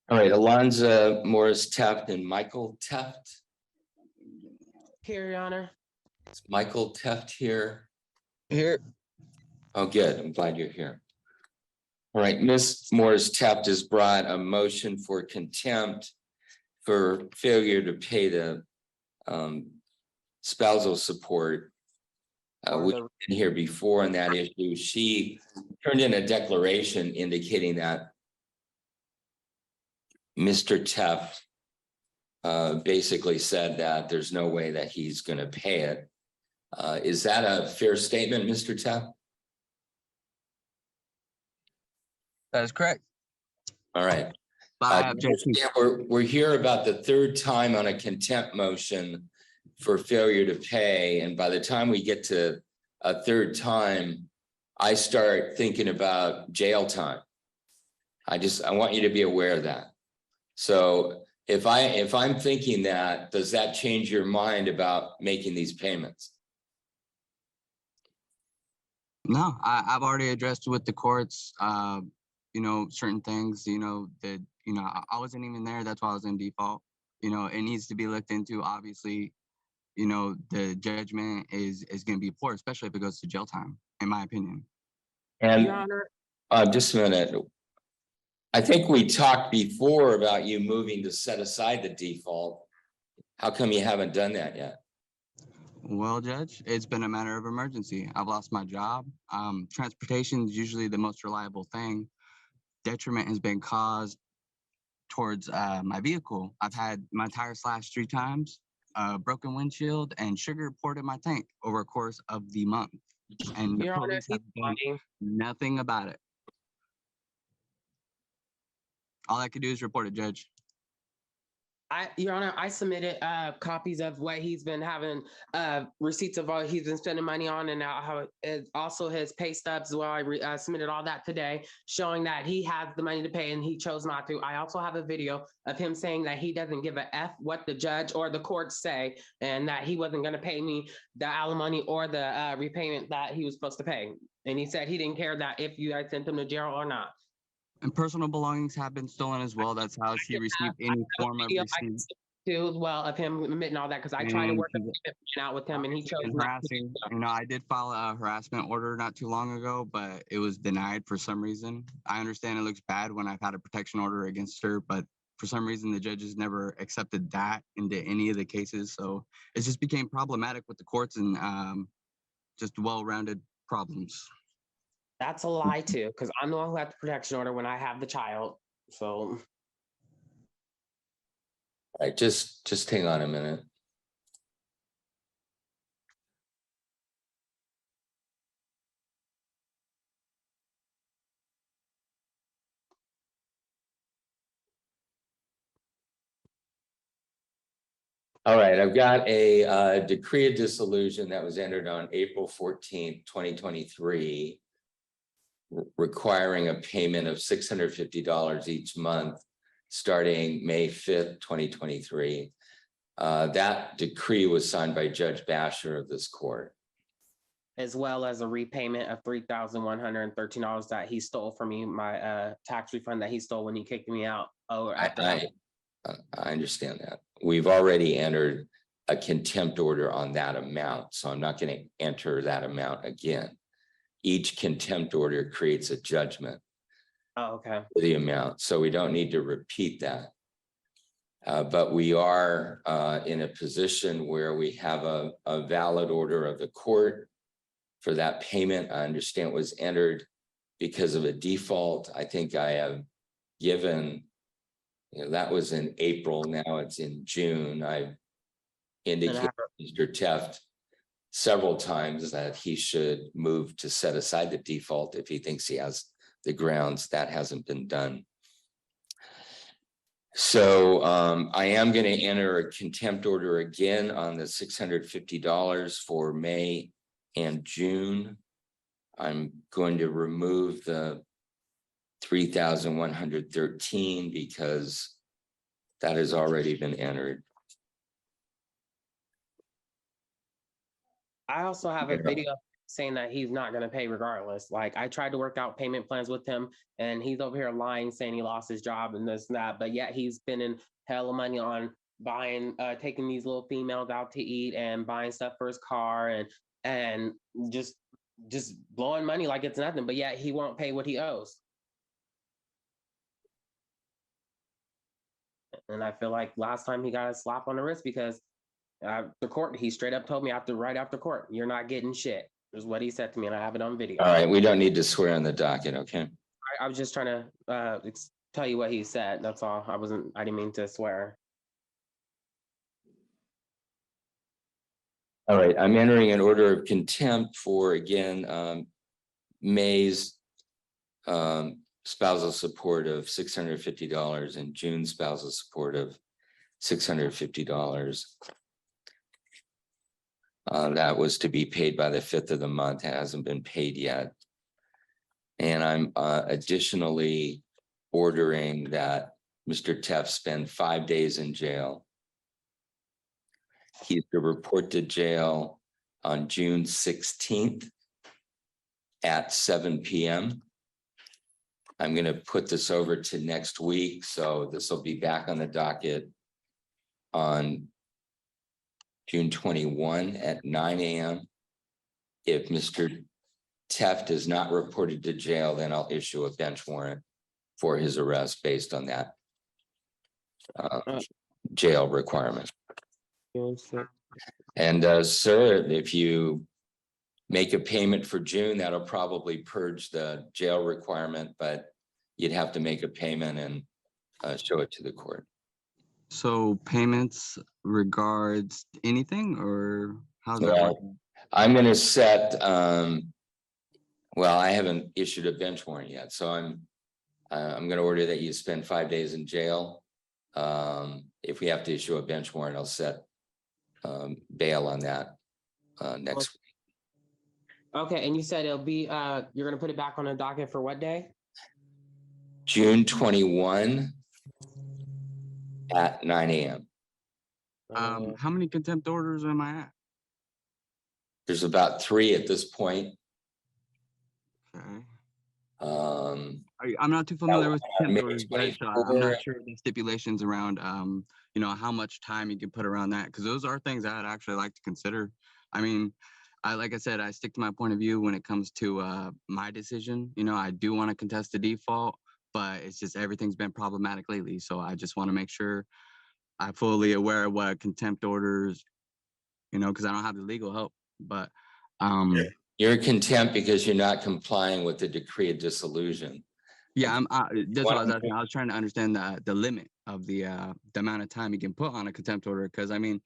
All right, Alonza Morris Teft and Michael Teft. Here, Your Honor. Is Michael Teft here? Here. Oh, good. I'm glad you're here. All right, Ms. Morris Teft has brought a motion for contempt for failure to pay the spousal support. We've been here before on that issue. She turned in a declaration indicating that Mr. Teft basically said that there's no way that he's going to pay it. Is that a fair statement, Mr. Teft? That is correct. All right. Objections. We're here about the third time on a contempt motion for failure to pay. And by the time we get to a third time, I start thinking about jail time. I want you to be aware of that. So if I'm thinking that, does that change your mind about making these payments? No, I've already addressed with the courts, certain things, that, I wasn't even there. That's why I was in default. It needs to be looked into. Obviously, the judgment is going to be poor, especially if it goes to jail time, in my opinion. And Your Honor. Just a minute. I think we talked before about you moving to set aside the default. How come you haven't done that yet? Well, Judge, it's been a matter of emergency. I've lost my job. Transportation is usually the most reliable thing. Detriment has been caused towards my vehicle. I've had my tire slashed 3 times, broken windshield, and sugar poured in my tank over a course of the month. And the Your Honor, police have he's done lying. nothing about it. All I could do is report it, Judge. Your Honor, I submitted copies of what he's been having, receipts of what he's been spending money on, and how it, also his pay stubs as well. I submitted all that today, showing that he has the money to pay and he chose not to. I also have a video of him saying that he doesn't give a F what the judge or the court say, and that he wasn't going to pay me the alimony or the repayment that he was supposed to pay. And he said he didn't care that if you had sent him to jail or not. And personal belongings have been stolen as well. That's how she received any form of receipt. Too, as well, of him admitting all that, because I tried to work out with him and he chose not harassing. You know, I did file a harassment order not too long ago, but it was denied for some reason. I understand it looks bad when I've had a protection order against her, but for some reason the judges never accepted that into any of the cases. So it just became problematic with the courts and just well-rounded problems. That's a lie too, because I'm the one who had the protection order when I have the child. So. All right, just hang on a minute. All right, I've got a decree of dissolution that was entered on April 14th, 2023, requiring a payment of $650 each month starting May 5th, 2023. That decree was signed by Judge Basher of this court. As well as a repayment of $3,113 that he stole from me, my tax refund that he stole when he kicked me out. I understand that. We've already entered a contempt order on that amount, so I'm not going to enter that amount again. Each contempt order creates a judgment. Oh, okay. For the amount, so we don't need to repeat that. But we are in a position where we have a valid order of the court for that payment. I understand it was entered because of a default. I think I have given, that was in April, now it's in June. I've indicated Mr. Teft several times that he should move to set aside the default if he thinks he has the grounds. That hasn't been done. So I am going to enter a contempt order again on the $650 for May and June. I'm going to remove the $3,113 because that has already been entered. I also have a video saying that he's not going to pay regardless. Like, I tried to work out payment plans with him and he's over here lying, saying he lost his job and this and that, but yet he's spending hella money on buying, taking these little females out to eat and buying stuff for his car and just blowing money like it's nothing, but yet he won't pay what he owes. And I feel like last time he got a slap on the wrist because the court, he straight up told me right after court, "You're not getting shit," is what he said to me, and I have it on video. All right, we don't need to swear on the docket, okay? I was just trying to tell you what he said. That's all. I didn't mean to swear. All right, I'm entering an order of contempt for, again, May's spousal support of $650 and June's spousal support of $650. That was to be paid by the 5th of the month. It hasn't been paid yet. And I'm additionally ordering that Mr. Teft spend 5 days in jail. He's to report to jail on June 16th at 7 p.m. I'm going to put this over to next week, so this will be back on the docket on June 21 at 9 a.m. If Mr. Teft is not reported to jail, then I'll issue a bench warrant for his arrest based on that jail requirement. June 6th. And sir, if you make a payment for June, that'll probably purge the jail requirement, but you'd have to make a payment and show it to the court. So payments regards anything, or how's that Well, working? I'm gonna set, well, I haven't issued a bench warrant yet, so I'm gonna order that you spend 5 days in jail. If we have to issue a bench warrant, I'll set bail on that next week. Okay, and you said it'll be, you're gonna put it back on the docket for what day? June 21 at 9 a.m. How many contempt orders am I at? There's about 3 at this point. Okay. I'm not too familiar with contempt Maybe orders, but I'm 24. not sure the stipulations around, how much time you can put around that, because those are things I'd actually like to consider. I mean, like I said, I stick to my point of view when it comes to my decision. I do want to contest the default, but it's just everything's been problematic lately. So I just want to make sure I'm fully aware of what contempt orders, because I don't have the legal help. But You're in contempt because you're not complying with the decree of dissolution. yeah, that's what I was asking. I was trying to understand the limit of the amount of time you can put on a contempt order, because I mean,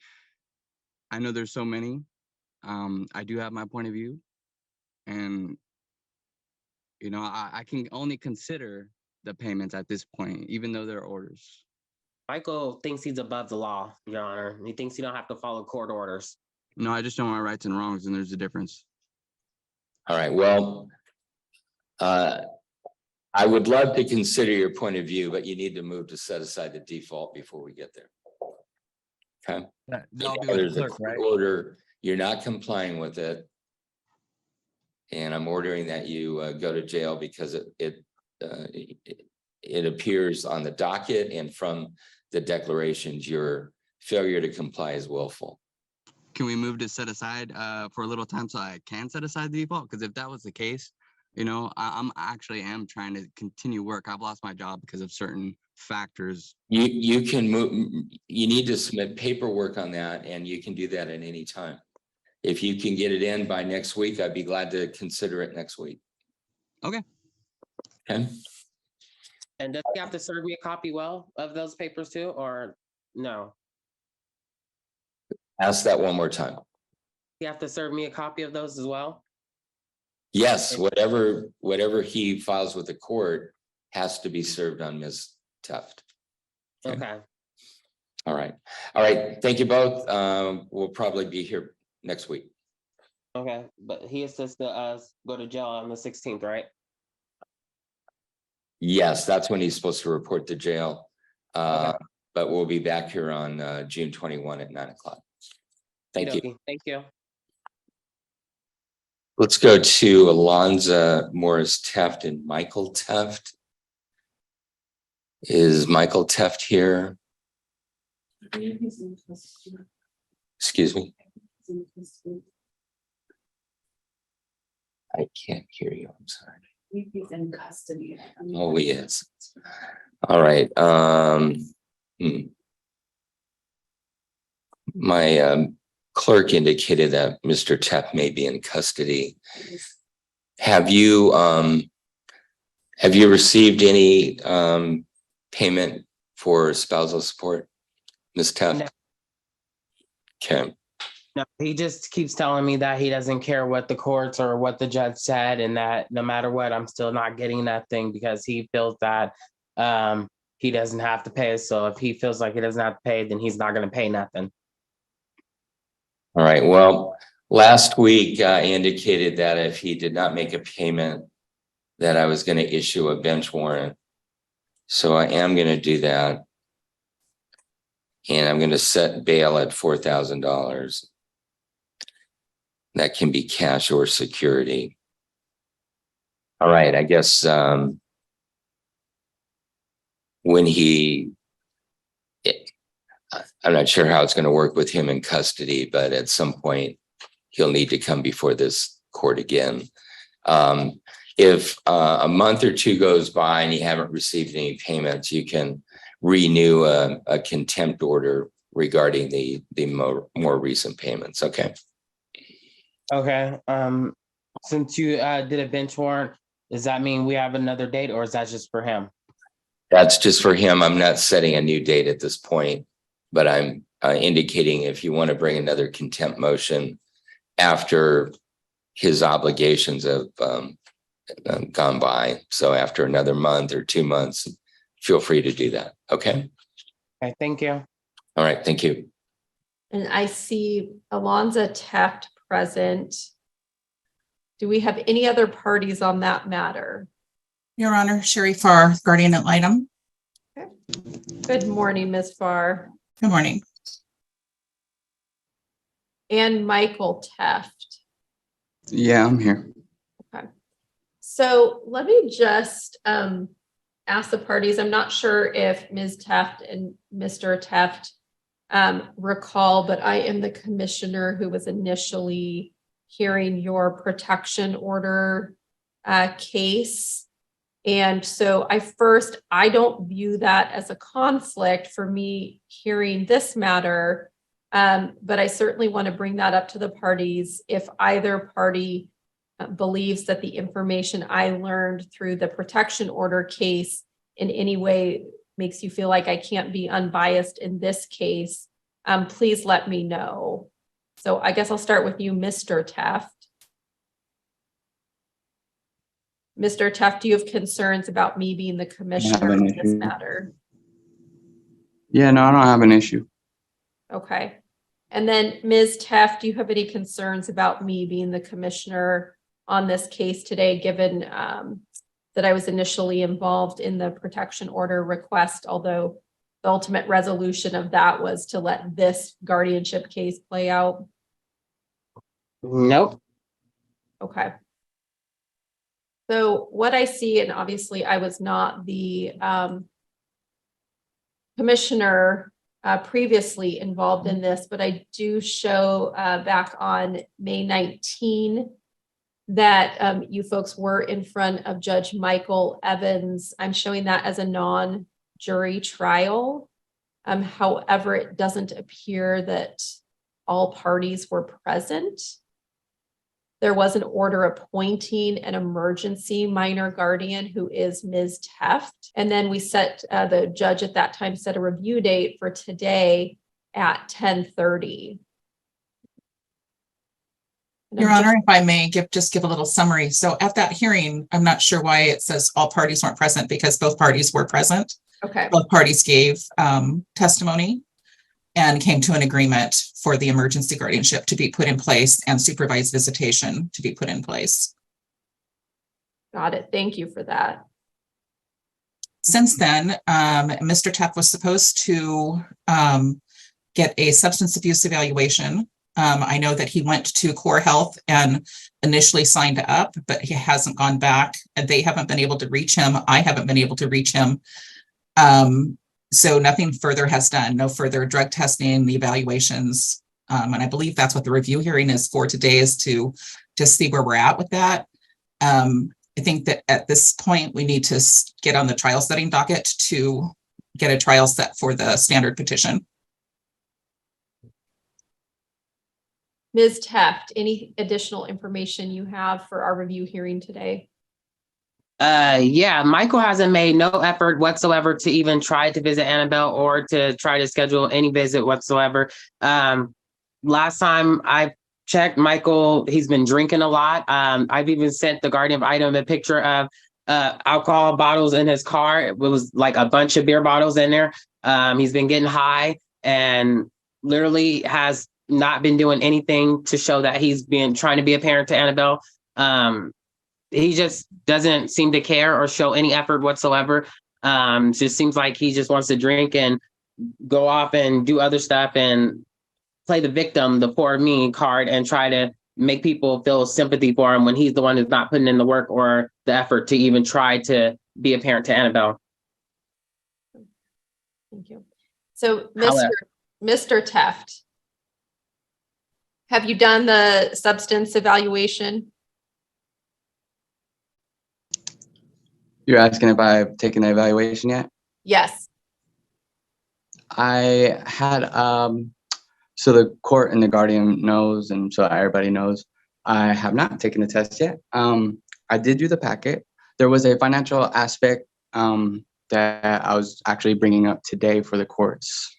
I know there's so many. I do have my point of view, and I can only consider the payments at this point, even though they're orders. Michael thinks he's above the law, Your Honor. He thinks you don't have to follow court orders. No, I just know my rights and wrongs, and there's a difference. All right, well, I would love to consider your point of view, but you need to move to set aside the default before we get there. Okay. That'll be with There's the a clerk, court right? order, you're not complying with it. And I'm ordering that you go to jail because it appears on the docket and from the declarations, your failure to comply is willful. Can we move to set aside for a little time so I can set aside the default? Because if that was the case, I'm actually trying to continue work. I've lost my job because of certain factors. You can move, you need to submit paperwork on that, and you can do that at any time. If you can get it in by next week, I'd be glad to consider it next week. Okay. Okay. And does he have to serve me a copy of those papers too, or no? Ask that one more time. You have to serve me a copy of those as well? Yes, whatever he files with the court has to be served on Ms. Tuft. Okay. All right. Thank you both. We'll probably be here next week. Okay, but he has to go to jail on the 16th, right? Yes, that's when he's supposed to report to jail. Okay. But we'll be back here on June 21 at 9 o'clock. Thank you. Okey-dokey. Thank you. Let's go to Alonza Morris Teft and Michael Teft. Is Michael Teft here? Excuse me. I can't hear you. I'm sorry. He's in custody. Oh, he is. All right. My clerk indicated that Mr. Teft may be in custody. Have you received any payment for spousal support, Ms. Teft? No. Okay. No, he just keeps telling me that he doesn't care what the courts or what the judge said, and that no matter what, I'm still not getting that thing because he feels that he doesn't have to pay. So if he feels like he doesn't have to pay, then he's not going to pay nothing. All right. Well, last week I indicated that if he did not make a payment, that I was going to issue a bench warrant. So I am going to do that. And I'm going to set bail at $4,000. That can be cash or security. All right. I guess when I'm not sure how it's going to work with him in custody, but at some point he'll need to come before this court again. If a month or two goes by and you haven't received any payments, you can renew a contempt order regarding the more recent payments. Okay. Okay. Since you did a bench warrant, does that mean we have another date, or is that just for him? That's just for him. I'm not setting a new date at this point, but I'm indicating if you want to bring another contempt motion after his obligations have gone by. So after another month or 2 months, feel free to do that. Okay. Okay, thank you. All right. Thank you. And I see Alonza Taft present. Do we have any other parties on that matter? Your Honor, Sherry Farr, guardian ad litem. Good morning, Ms. Farr. Good morning. And Michael Taft. Yeah, I'm here. Okay. So let me just ask the parties. I'm not sure if Ms. Taft and Mr. Taft recall, but I am the commissioner who was initially hearing your protection order case. And so I don't view that as a conflict for me hearing this matter, but I certainly want to bring that up to the parties if either party believes that the information I learned through the protection order case in any way makes you feel like I can't be unbiased in this case. Please let me know. So I guess I'll start with you, Mr. Taft. Mr. Taft, do you have concerns about me being the commissioner in this matter? Yeah, no, I don't have an issue. Okay. And then Ms. Taft, do you have any concerns about me being the commissioner on this case today, given that I was initially involved in the protection order request, although the ultimate resolution of that was to let this guardianship case play out? Nope. Okay. So what I see, and obviously I was not the commissioner previously involved in this, but I do show back on May 19 that you folks were in front of Judge Michael Evans. I'm showing that as a non-jury trial. However, it doesn't appear that all parties were present. There was an order appointing an emergency minor guardian who is Ms. Taft. And then we set, the judge at that time set a review date for today at 10:30. Your Honor, if I may give a little summary. So at that hearing, I'm not sure why it says all parties weren't present, because both parties were present. Okay. Both parties gave testimony and came to an agreement for the emergency guardianship to be put in place and supervised visitation to be put in place. Got it. Thank you for that. Since then, Mr. Taft was supposed to get a substance abuse evaluation. I know that he went to Core Health and initially signed up, but he hasn't gone back, and they haven't been able to reach him. I haven't been able to reach him. So nothing further has done, no further drug testing, the evaluations. And I believe that's what the review hearing is for today, is to just see where we're at with that. I think that at this point, we need to get on the trial setting docket to get a trial set for the standard petition. Ms. Taft, any additional information you have for our review hearing today? Yeah, Michael hasn't made no effort whatsoever to even try to visit Annabelle or to try to schedule any visit whatsoever. Last time I checked, Michael, he's been drinking a lot. I've even sent the guardian item a picture of alcohol bottles in his car. It was like a bunch of beer bottles in there. He's been getting high and literally has not been doing anything to show that he's been trying to be a parent to Annabelle. He just doesn't seem to care or show any effort whatsoever. Just seems like he just wants to drink and go off and do other stuff and play the victim, the poor me card, and try to make people feel sympathy for him when he's the one who's not putting in the work or the effort to even try to be a parent to Annabelle. Thank you. So, Mr. Taft, have you done the substance evaluation? You're asking if I've taken the evaluation yet? Yes. I had so the court and the guardian knows, and so everybody knows, I have not taken the test yet. I did do the packet. There was a financial aspect that I was actually bringing up today for the courts.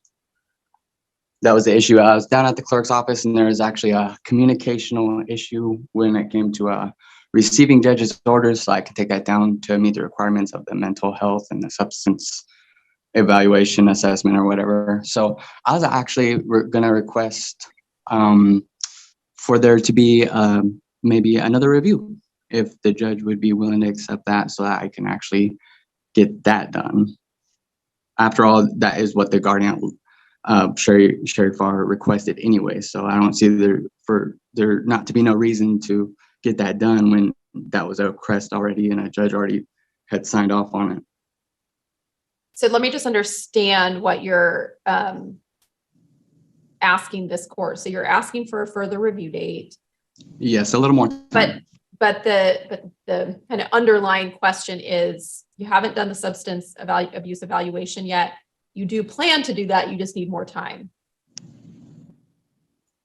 That was the issue. I was down at the clerk's office, and there was actually a communicational issue when it came to receiving judge's orders, so I could take that down to meet the requirements of the mental health and the substance evaluation assessment or whatever. So I was actually gonna request for there to be maybe another review, if the judge would be willing to accept that, so that I can actually get that done. After all, that is what the guardian, Sherry Farr, requested anyway. So I don't see there not to be no reason to get that done when that was a request already and a judge already had signed off on it. So let me just understand what you're asking this court. So you're asking for a further review date. Yes, a little more time. But the kind of underlying question is, you haven't done the substance abuse evaluation yet. You do plan to do that. You just need more time.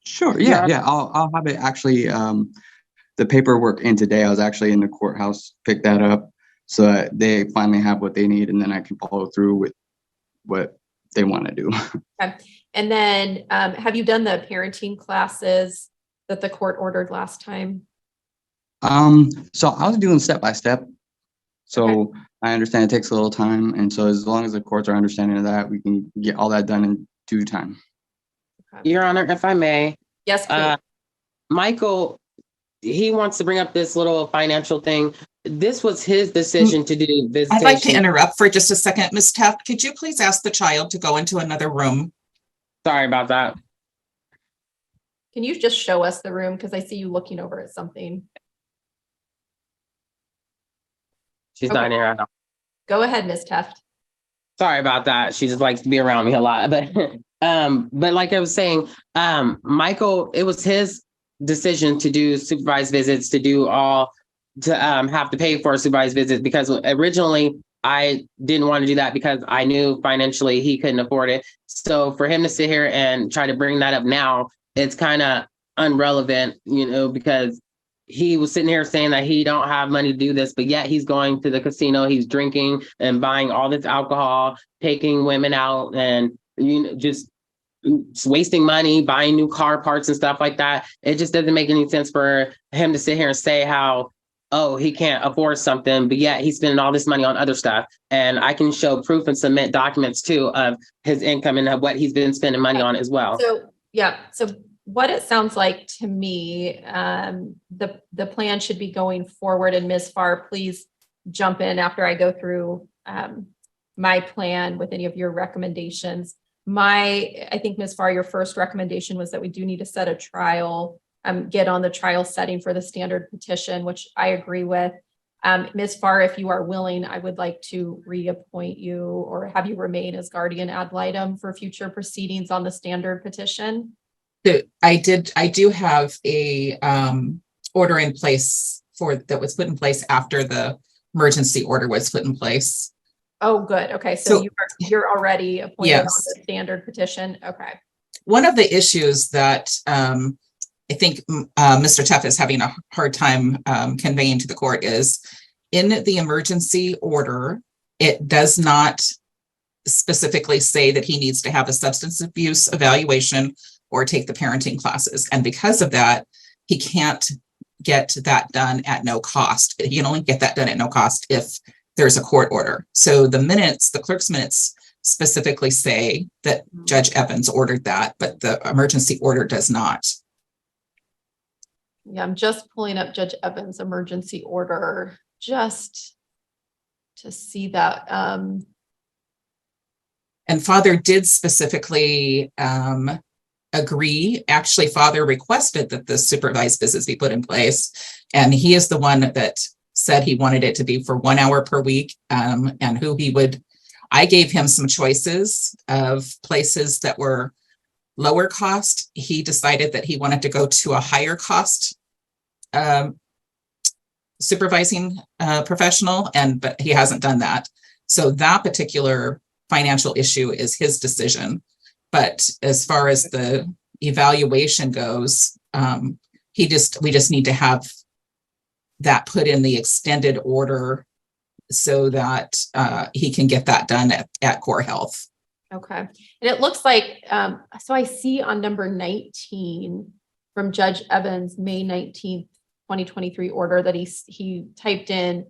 Sure. Yeah. I'll have it actually. The paperwork in today. I was actually in the courthouse, picked that up, so that they finally have what they need, and then I can follow through with what they want to do. Okay. And then, have you done the parenting classes that the court ordered last time? So I was doing step by step. So okay. I understand it takes a little time, and so as long as the courts are understanding of that, we can get all that done in due time. Okay. Your Honor, if I may. Yes, please. Michael, he wants to bring up this little financial thing. This was his decision to do visitation. I'd like to interrupt for just a second. Ms. Taft, could you please ask the child to go into another room? Sorry about that. Can you just show us the room? Because I see you looking over at something. She's not here. Go ahead, Ms. Taft. Sorry about that. She just likes to be around me a lot. But like I was saying, Michael, it was his decision to do supervised visits, to have to pay for a supervised visit, because originally I didn't want to do that because I knew financially he couldn't afford it. So for him to sit here and try to bring that up now, it's kind of irrelevant, because he was sitting here saying that he don't have money to do this, but yet he's going to the casino, he's drinking and buying all this alcohol, taking women out, and just wasting money, buying new car parts and stuff like that. It just doesn't make any sense for him to sit here and say how, oh, he can't afford something, but yet he's spending all this money on other stuff. And I can show proof and submit documents too of his income and what he's been spending money on as well. So, yeah. So what it sounds like to me, the plan should be going forward, and Ms. Farr, please jump in after I go through my plan with any of your recommendations. I think, Ms. Farr, your first recommendation was that we do need to set a trial, get on the trial setting for the standard petition, which I agree with. Ms. Farr, if you are willing, I would like to reappoint you or have you remain as guardian ad litem for future proceedings on the standard petition. I do have a order in place that was put in place after the emergency order was put in place. Oh, good. Okay. So you're already appointed yes. on the standard petition. Okay. One of the issues that I think Mr. Tuff is having a hard time conveying to the court is, in the emergency order, it does not specifically say that he needs to have a substance abuse evaluation or take the parenting classes. And because of that, he can't get that done at no cost. He can only get that done at no cost if there's a court order. So the clerk's minutes specifically say that Judge Evans ordered that, but the emergency order does not. Yeah, I'm just pulling up Judge Evans' emergency order just to see that. And Father did specifically agree. Actually, Father requested that the supervised visits be put in place, and he is the one that said he wanted it to be for 1 hour per week, and who he would. I gave him some choices of places that were lower cost. He decided that he wanted to go to a higher cost supervising professional, but he hasn't done that. So that particular financial issue is his decision. But as far as the evaluation goes, we just need to have that put in the extended order so that he can get that done at Core Health. Okay. And it looks like, so I see on number 19 from Judge Evans, May 19th, 2023 order that he typed in,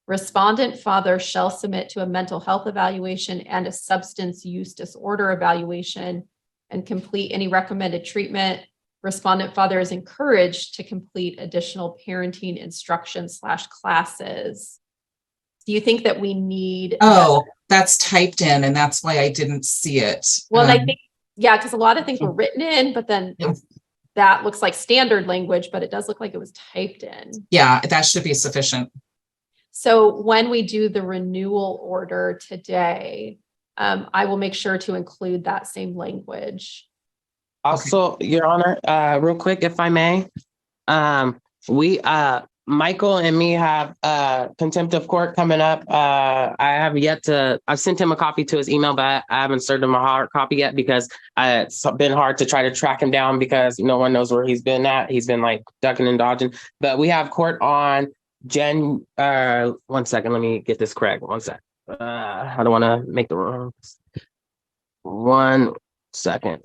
respondent father shall submit to a mental health evaluation and a substance use disorder evaluation and complete any recommended treatment. Respondent father is encouraged to complete additional parenting instruction / classes. Do you think that we need? Oh, that's typed in, and that's why I didn't see it. Well, I think, yeah, because a lot of things were written in, but then that looks like standard language, but it does look like it was typed in. Yeah, that should be sufficient. So when we do the renewal order today, I will make sure to include that same language. Also, Your Honor, real quick, if I may, Michael and me have contempt of court coming up. I've sent him a copy to his email, but I haven't served him a hard copy yet because it's been hard to try to track him down because no one knows where he's been at. He's been like ducking and dodging. But we have court on 1 second, let me get this correct. 1 sec. I don't want to make the wrong. 1 second.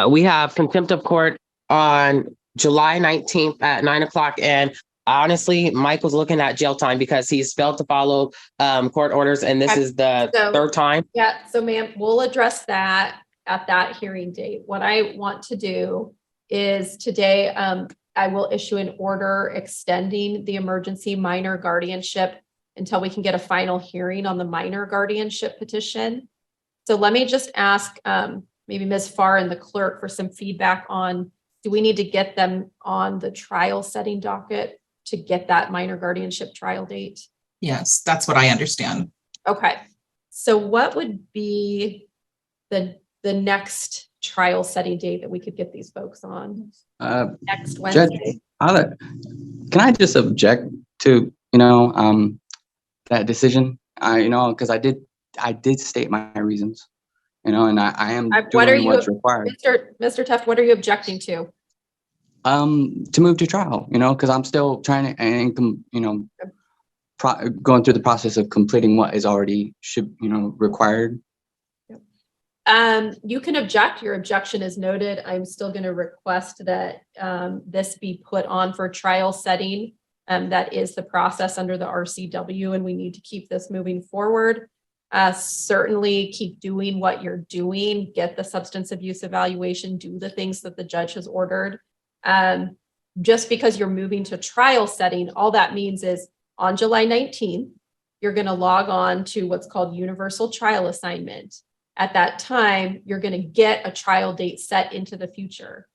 We have contempt of court on July 19th at 9:00. And honestly, Michael's looking at jail time because he's failed to follow court orders. And this is the third time. Yeah. So ma'am, we'll address that at that hearing date. What I want to do is today, I will issue an order extending the emergency minor guardianship until we can get a final hearing on the minor guardianship petition. So let me just ask maybe Ms. Farr and the clerk for some feedback on, do we need to get them on the trial setting docket to get that minor guardianship trial date? Yes, that's what I understand. Okay. So what would be the next trial setting date that we could get these folks on? Next Wednesday. Judge, can I just object to, that decision? Because I did state my reasons, and I am doing what's required. Mr. Tuft, what are you objecting to? To move to trial, because I'm still trying to, going through the process of completing what is already required. You can object. Your objection is noted. I'm still going to request that this be put on for trial setting. That is the process under the RCW, and we need to keep this moving forward. Certainly keep doing what you're doing, get the substance abuse evaluation, do the things that the judge has ordered. Just because you're moving to trial setting, all that means is on July 19th, you're going to log on to what's called universal trial assignment. At that time, you're going to get a trial date set into the future.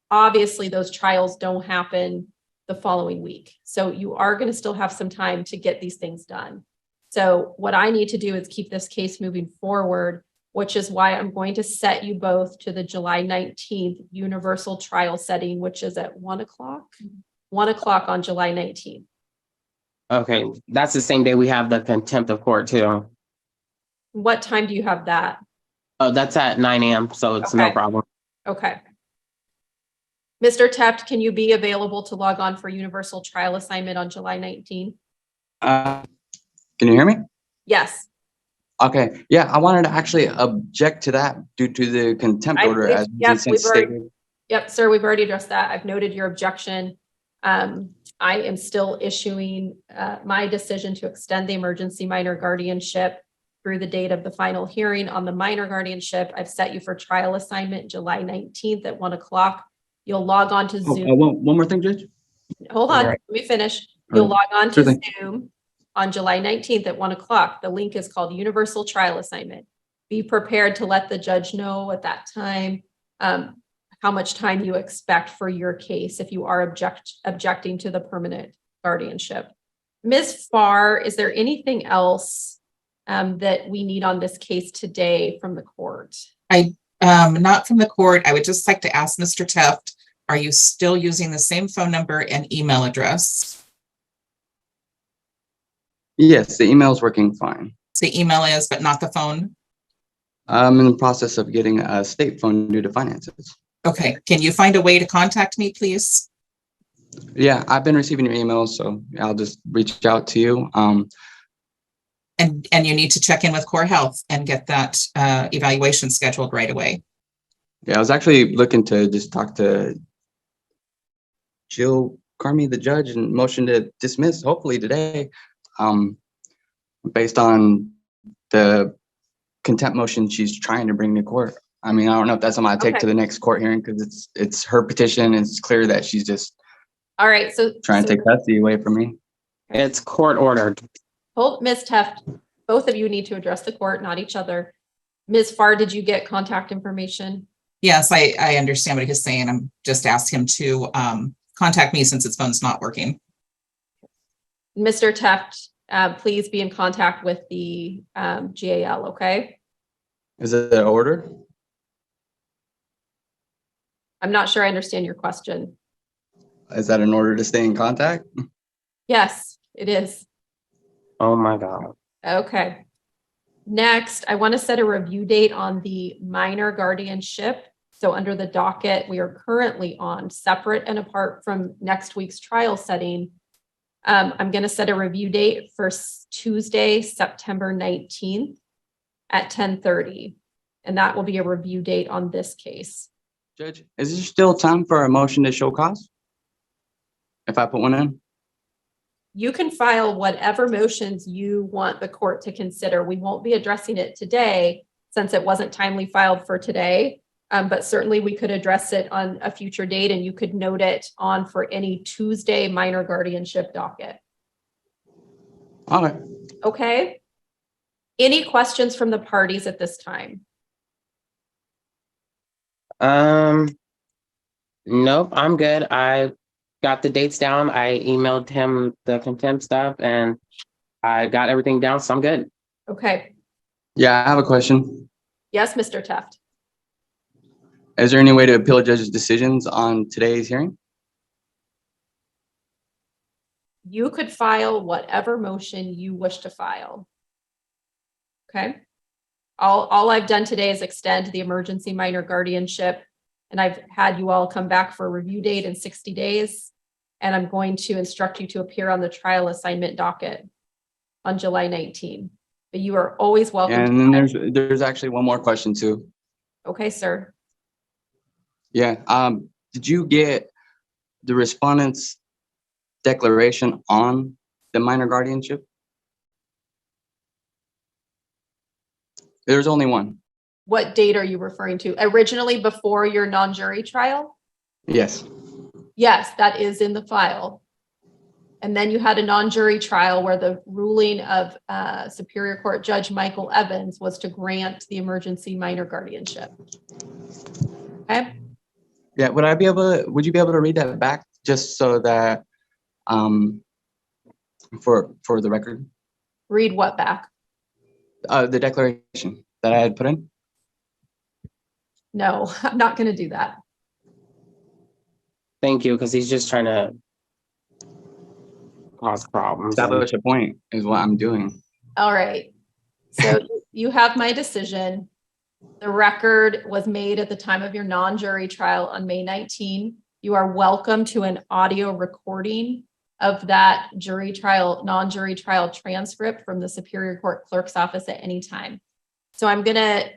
Obviously, those trials don't happen the following week. So you are going to still have some time to get these things done. So what I need to do is keep this case moving forward, which is why I'm going to set you both to the July 19th universal trial setting, which is at 1:00. 1:00 on July 19th. Okay. That's the same day we have the contempt of court too. What time do you have that? Oh, that's at 9 a.m. So it's no problem. Okay. Mr. Teft, can you be available to log on for universal trial assignment on July 19th? Can you hear me? Yes. Okay. Yeah, I wanted to actually object to that due to the contempt order as stated. Yep, sir, we've already addressed that. I've noted your objection. I am still issuing my decision to extend the emergency minor guardianship through the date of the final hearing on the minor guardianship. I've set you for trial assignment July 19th at 1:00. You'll log on to Zoom. One more thing, Judge. Hold on, let me finish. You'll log on to Zoom on July 19th at 1:00. The link is called Universal Trial Assignment. Be prepared to let the judge know at that time how much time you expect for your case if you are objecting to the permanent guardianship. Ms. Farr, is there anything else that we need on this case today from the court? Not from the court. I would just like to ask Mr. Teft, are you still using the same phone number and email address? Yes, the email is working fine. The email is, but not the phone. I'm in the process of getting a state phone due to finances. Okay, can you find a way to contact me, please? Yeah, I've been receiving your emails, so I'll just reach out to you. And you need to check in with Core Health and get that evaluation scheduled right away. Yeah, I was actually looking to just talk to Jill Carmi, the judge, and motion to dismiss hopefully today, based on the contempt motion she's trying to bring to court. I mean, I don't know if that's something I take to the next court hearing because it's her petition. It's clear that she's just All right, so. trying to take custody away from me. It's court ordered. Hold, Ms. Teft, both of you need to address the court, not each other. Ms. Farr, did you get contact information? Yes, I understand what he's saying. I'm just asking him to contact me since his phone's not working. Mr. Teft, please be in contact with the GAL, okay? Is it an order? I'm not sure I understand your question. Is that an order to stay in contact? Yes, it is. Oh my God. Okay. Next, I want to set a review date on the minor guardianship. So under the docket, we are currently on, separate and apart from next week's trial setting. I'm going to set a review date for Tuesday, September 19th at 10:30. And that will be a review date on this case. Judge, is there still time for a motion to show cause? If I put one in? You can file whatever motions you want the court to consider. We won't be addressing it today since it wasn't timely filed for today. But certainly we could address it on a future date and you could note it on for any Tuesday minor guardianship docket. All right. Okay. Any questions from the parties at this time? Nope, I'm good. I got the dates down. I emailed him the contempt stuff and I got everything down, so I'm good. Okay. Yeah, I have a question. Yes, Mr. Teft. Is there any way to appeal judge's decisions on today's hearing? You could file whatever motion you wish to file. Okay. All I've done today is extend the emergency minor guardianship, and I've had you all come back for a review date in 60 days. And I'm going to instruct you to appear on the trial assignment docket on July 19. But you are always welcome. And then there's actually one more question too. Okay, sir. Yeah. Did you get the respondent's declaration on the minor guardianship? There's only one. What date are you referring to? Originally before your non-jury trial? Yes. Yes, that is in the file. And then you had a non-jury trial where the ruling of Superior Court Judge Michael Evans was to grant the emergency minor guardianship. Okay. Yeah. Would you be able to read that back just so that for the record? Read what back? The declaration that I had put in? No, I'm not going to do that. Thank you, because he's just trying to cause problems. Establish a point is what I'm doing. All right. So you have my decision. The record was made at the time of your non-jury trial on May 19. You are welcome to an audio recording of that non-jury trial transcript from the Superior Court Clerk's office at any time. So I'm going to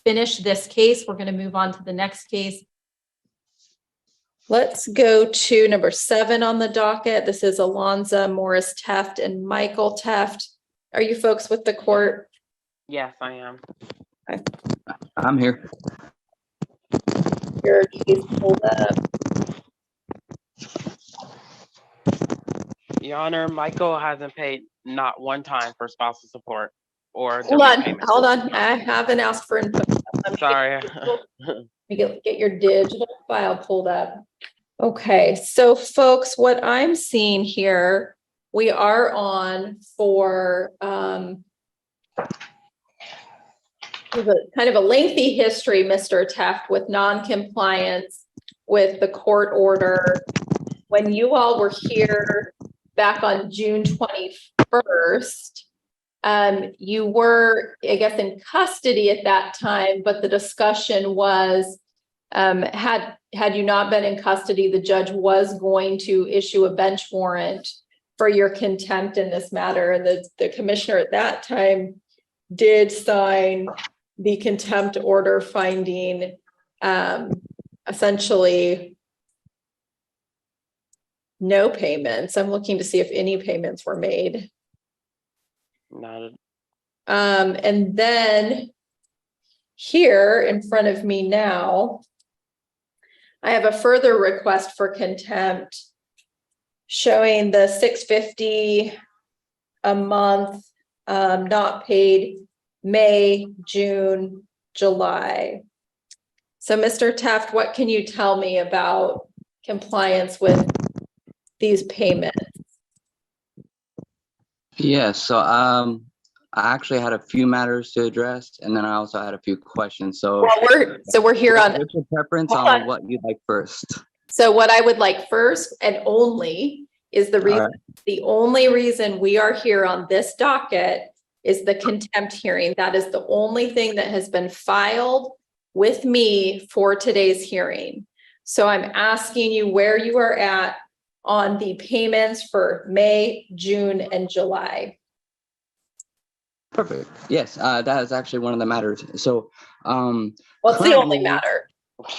finish this case. We're going to move on to the next case. Let's go to number 7 on the docket. This is Alonza Morris Teft and Michael Teft. Are you folks with the court? Yes, I am. Okay. I'm here. Your case pulled up. Your Honor, Michael hasn't paid not one time for spousal support or Hold on, repayment. hold on. I haven't asked for input. Sorry. Let me get your digital file pulled up. Okay, so folks, what I'm seeing here, we are on for kind of a lengthy history, Mr. Teft, with non-compliance with the court order. When you all were here back on June 21st, You were, I guess, in custody at that time, but the discussion was, had you not been in custody, the judge was going to issue a bench warrant for your contempt in this matter. And the commissioner at that time did sign the contempt order finding essentially no payments. I'm looking to see if any payments were made. Not And then here in front of me now, I have a further request for contempt showing the $650 a month, not paid May, June, July. So Mr. Taft, what can you tell me about compliance with these payments? Yeah, so I actually had a few matters to address, and then I also had a few questions. So Well, we're here on. what's your preference Hold on on. what you'd like first? So what I would like first and only is the reason, right. the only reason we are here on this docket is the contempt hearing. That is the only thing that has been filed with me for today's hearing. So I'm asking you where you are at on the payments for May, June, and July. Perfect. Yes, that is actually one of the matters. So, Well, it's the only currently- matter.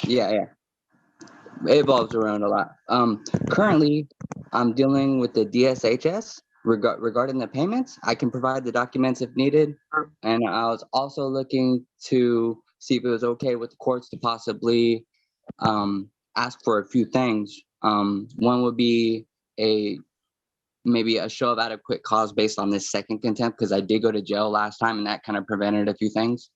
yeah, it evolves around a lot. Currently, I'm dealing with the DSHS regarding the payments. I can provide the documents if needed, and I was also looking to see if it was okay with the courts to possibly ask for a few things. One would be maybe a show of adequate cause based on this second contempt, because I did go to jail last time and that kind of prevented a few things.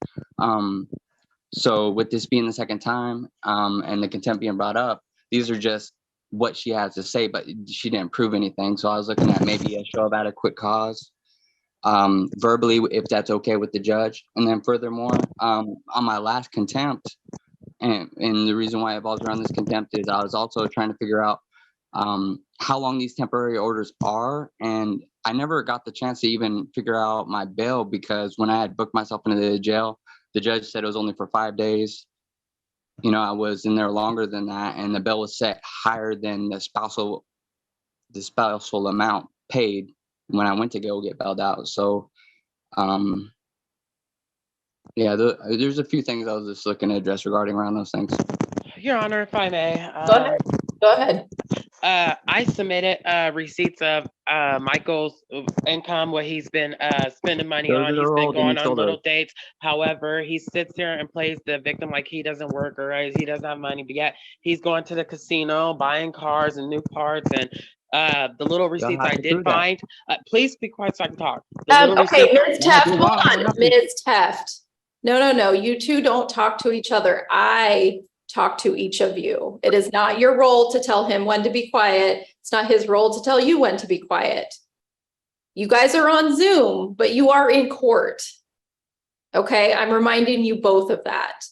So with this being the second time and the contempt being brought up, these are just what she has to say, but she didn't prove anything. So I was looking at maybe a show of adequate cause verbally, if that's okay with the judge. And then furthermore, on my last contempt, and the reason why it evolves around this contempt is I was also trying to figure out how long these temporary orders are. And I never got the chance to even figure out my bail, because when I had booked myself into the jail, the judge said it was only for 5 days. You know, I was in there longer than that, and the bail was set higher than the spousal amount paid when I went to go get bailed out. So, yeah, there's a few things I was just looking to address regarding around those things. Your Honor, if I may. Go ahead. I submitted receipts of Michael's income, what he's been spending money on. He's been going on little dates. However, he sits there and plays the victim like he doesn't work or he doesn't have money, but yet he's going to the casino, buying cars and new parts. And the little receipts I did find, please be quiet so I can talk. Okay, Ms. Teft, hold on, Ms. Teft. No, you two don't talk to each other. I talk to each of you. It is not your role to tell him when to be quiet. It's not his role to tell you when to be quiet. You guys are on Zoom, but you are in court. Okay, I'm reminding you both of that.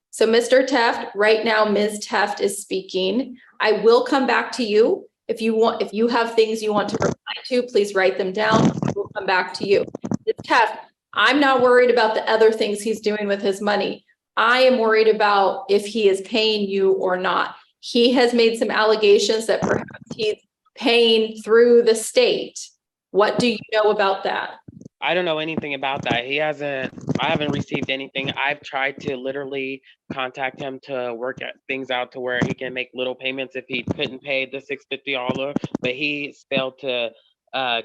So Mr. Teft, right now, Ms. Teft is speaking. I will come back to you. If you have things you want to reply to, please write them down. We'll come back to you. Ms. Teft, I'm not worried about the other things he's doing with his money. I am worried about if he is paying you or not. He has made some allegations that perhaps he's paying through the state. What do you know about that? I don't know anything about that. I haven't received anything. I've tried to literally contact him to work things out to where he can make little payments if he couldn't pay the $650, but he failed to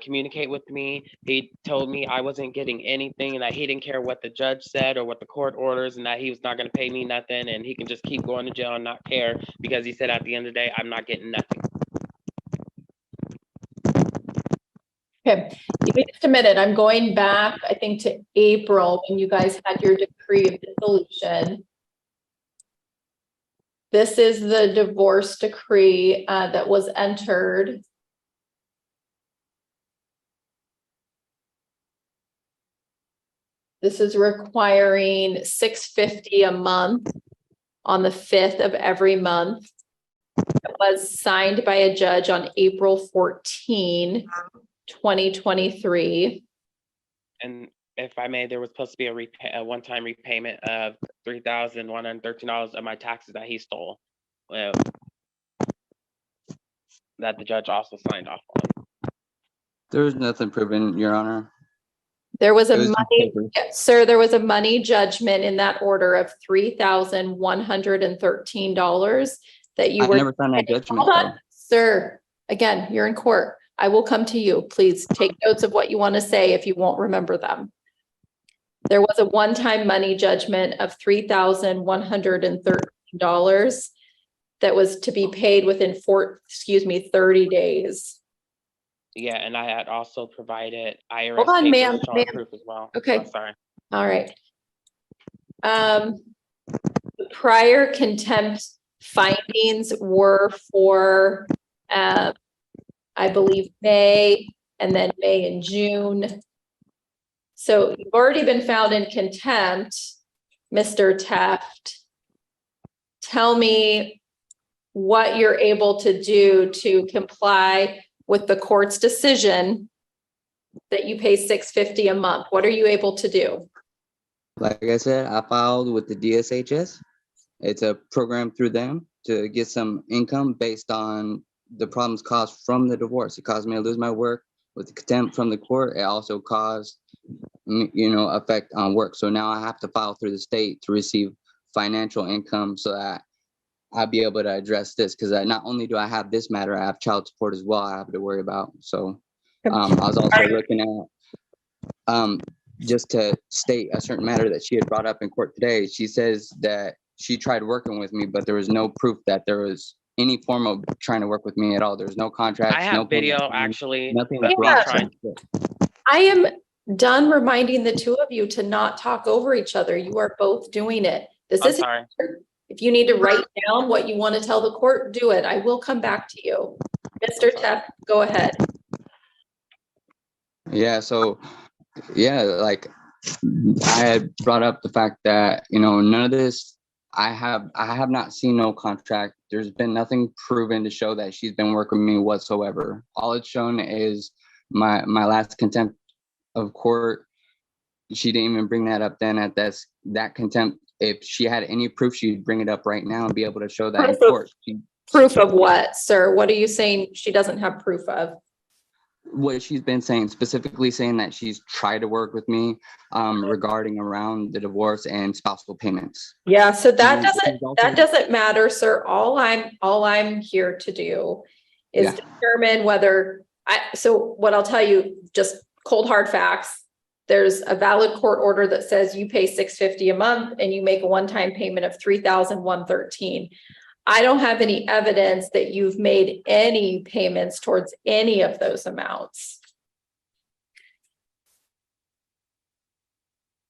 communicate with me. He told me I wasn't getting anything and that he didn't care what the judge said or what the court orders and that he was not going to pay me nothing and he can just keep going to jail and not care because he said at the end of the day, I'm not getting nothing. Okay, give me just a minute. I'm going back, I think, to April when you guys had your decree of dissolution. This is the divorce decree that was entered. This is requiring $650 a month on the 5th of every month. It was signed by a judge on April 14, 2023. And if I may, there was supposed to be a one-time repayment of $3,113 of my taxes that he stole. That the judge also signed off on. There was nothing proven, Your Honor. There was It a was just money, paper. sir, there was a money judgment in that order of $3,113 that you I were. never signed that judgment, Hold on, though. sir. Again, you're in court. I will come to you. Please take notes of what you want to say if you won't remember them. There was a one-time money judgment of $3,113 that was to be paid within 30 days. Yeah, and I had also provided IRS Hold on, papers ma'am, showing ma'am. proof as well. Okay. Oh, sorry. All right. The prior contempt findings were for, I believe, May, and then May and June. So you've already been found in contempt, Mr. Teft. Tell me what you're able to do to comply with the court's decision that you pay $650 a month. What are you able to do? Like I said, I filed with the DSHS. It's a program through them to get some income based on the problems caused from the divorce. It caused me to lose my work with the contempt from the court. It also caused, effect on work. So now I have to file through the state to receive financial income so that I'll be able to address this, because not only do I have this matter, I have child support as well I have to worry about. So I was also looking at, just to state a certain matter that she had brought up in court today. She says that she tried working with me, but there was no proof that there was any form of trying to work with me at all. There's no contract. I have video actually. Nothing. I am done reminding the two of you to not talk over each other. You are both doing it. This I'm is, sorry. if you need to write down what you want to tell the court, do it. I will come back to you. Mr. Teff, go ahead. Yeah, so like I had brought up the fact that, none of this, I have not seen no contract. There's been nothing proven to show that she's been working with me whatsoever. All it's shown is my last contempt of court. She didn't even bring that up then at that contempt. If she had any proof, she'd bring it up right now and be able to show that in court. Proof of what, sir? What are you saying she doesn't have proof of? What she's been saying, specifically saying that she's tried to work with me regarding around the divorce and spousal payments. Yeah, so that doesn't matter, sir. All I'm here to do is determine whether so what I'll tell you, just cold hard facts. There's a valid court order that says you pay $650 a month and you make a one-time payment of $3,113. I don't have any evidence that you've made any payments towards any of those amounts.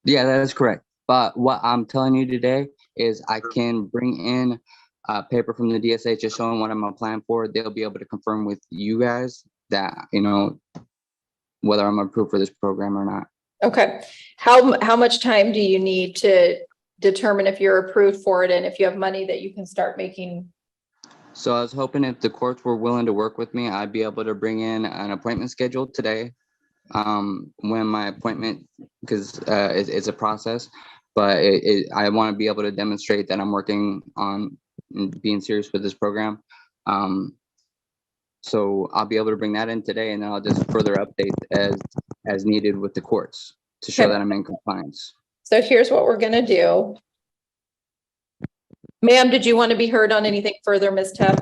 Yeah, that is correct. But what I'm telling you today is I can bring in a paper from the DSA just showing what I'm applying for. They'll be able to confirm with you guys that, whether I'm approved for this program or not. Okay. How much time do you need to determine if you're approved for it and if you have money that you can start making? So I was hoping if the courts were willing to work with me, I'd be able to bring in an appointment scheduled today. When my appointment, because it's a process, but I want to be able to demonstrate that I'm working on being serious with this program. So I'll be able to bring that in today, and then I'll just further update as needed with the courts to show that I'm in compliance. So here's what we're going to do. Ma'am, did you want to be heard on anything further, Ms. Teff?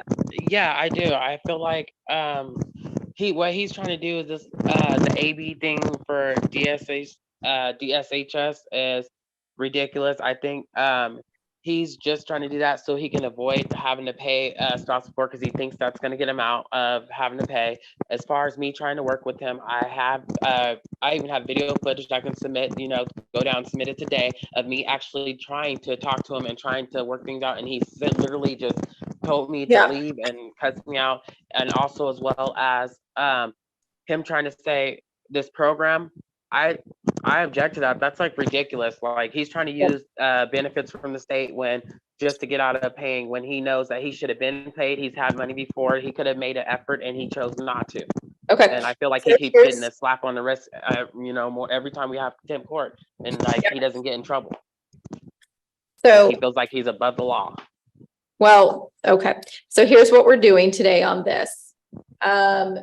Yeah, I do. I feel like what he's trying to do is this the AB thing for DSHS is ridiculous. I think he's just trying to do that so he can avoid having to pay spousal support, because he thinks that's going to get him out of having to pay. As far as me trying to work with him, I even have video footage I can submit, go down, submit it today, of me actually trying to talk to him and trying to work things out. And he literally just told me to leave and cuts me out. And also as well as him trying to say this program, I object to that. That's like ridiculous. Like he's trying to use benefits from the state just to get out of paying, when he knows that he should have been paid. He's had money before. He could have made an effort and he chose not to. Okay. And I feel like So he keeps here's- getting a slap on the wrist, more every time we have contempt court, and like he doesn't get in trouble. So He feels like he's above the law. well, okay, so here's what we're doing today on this. I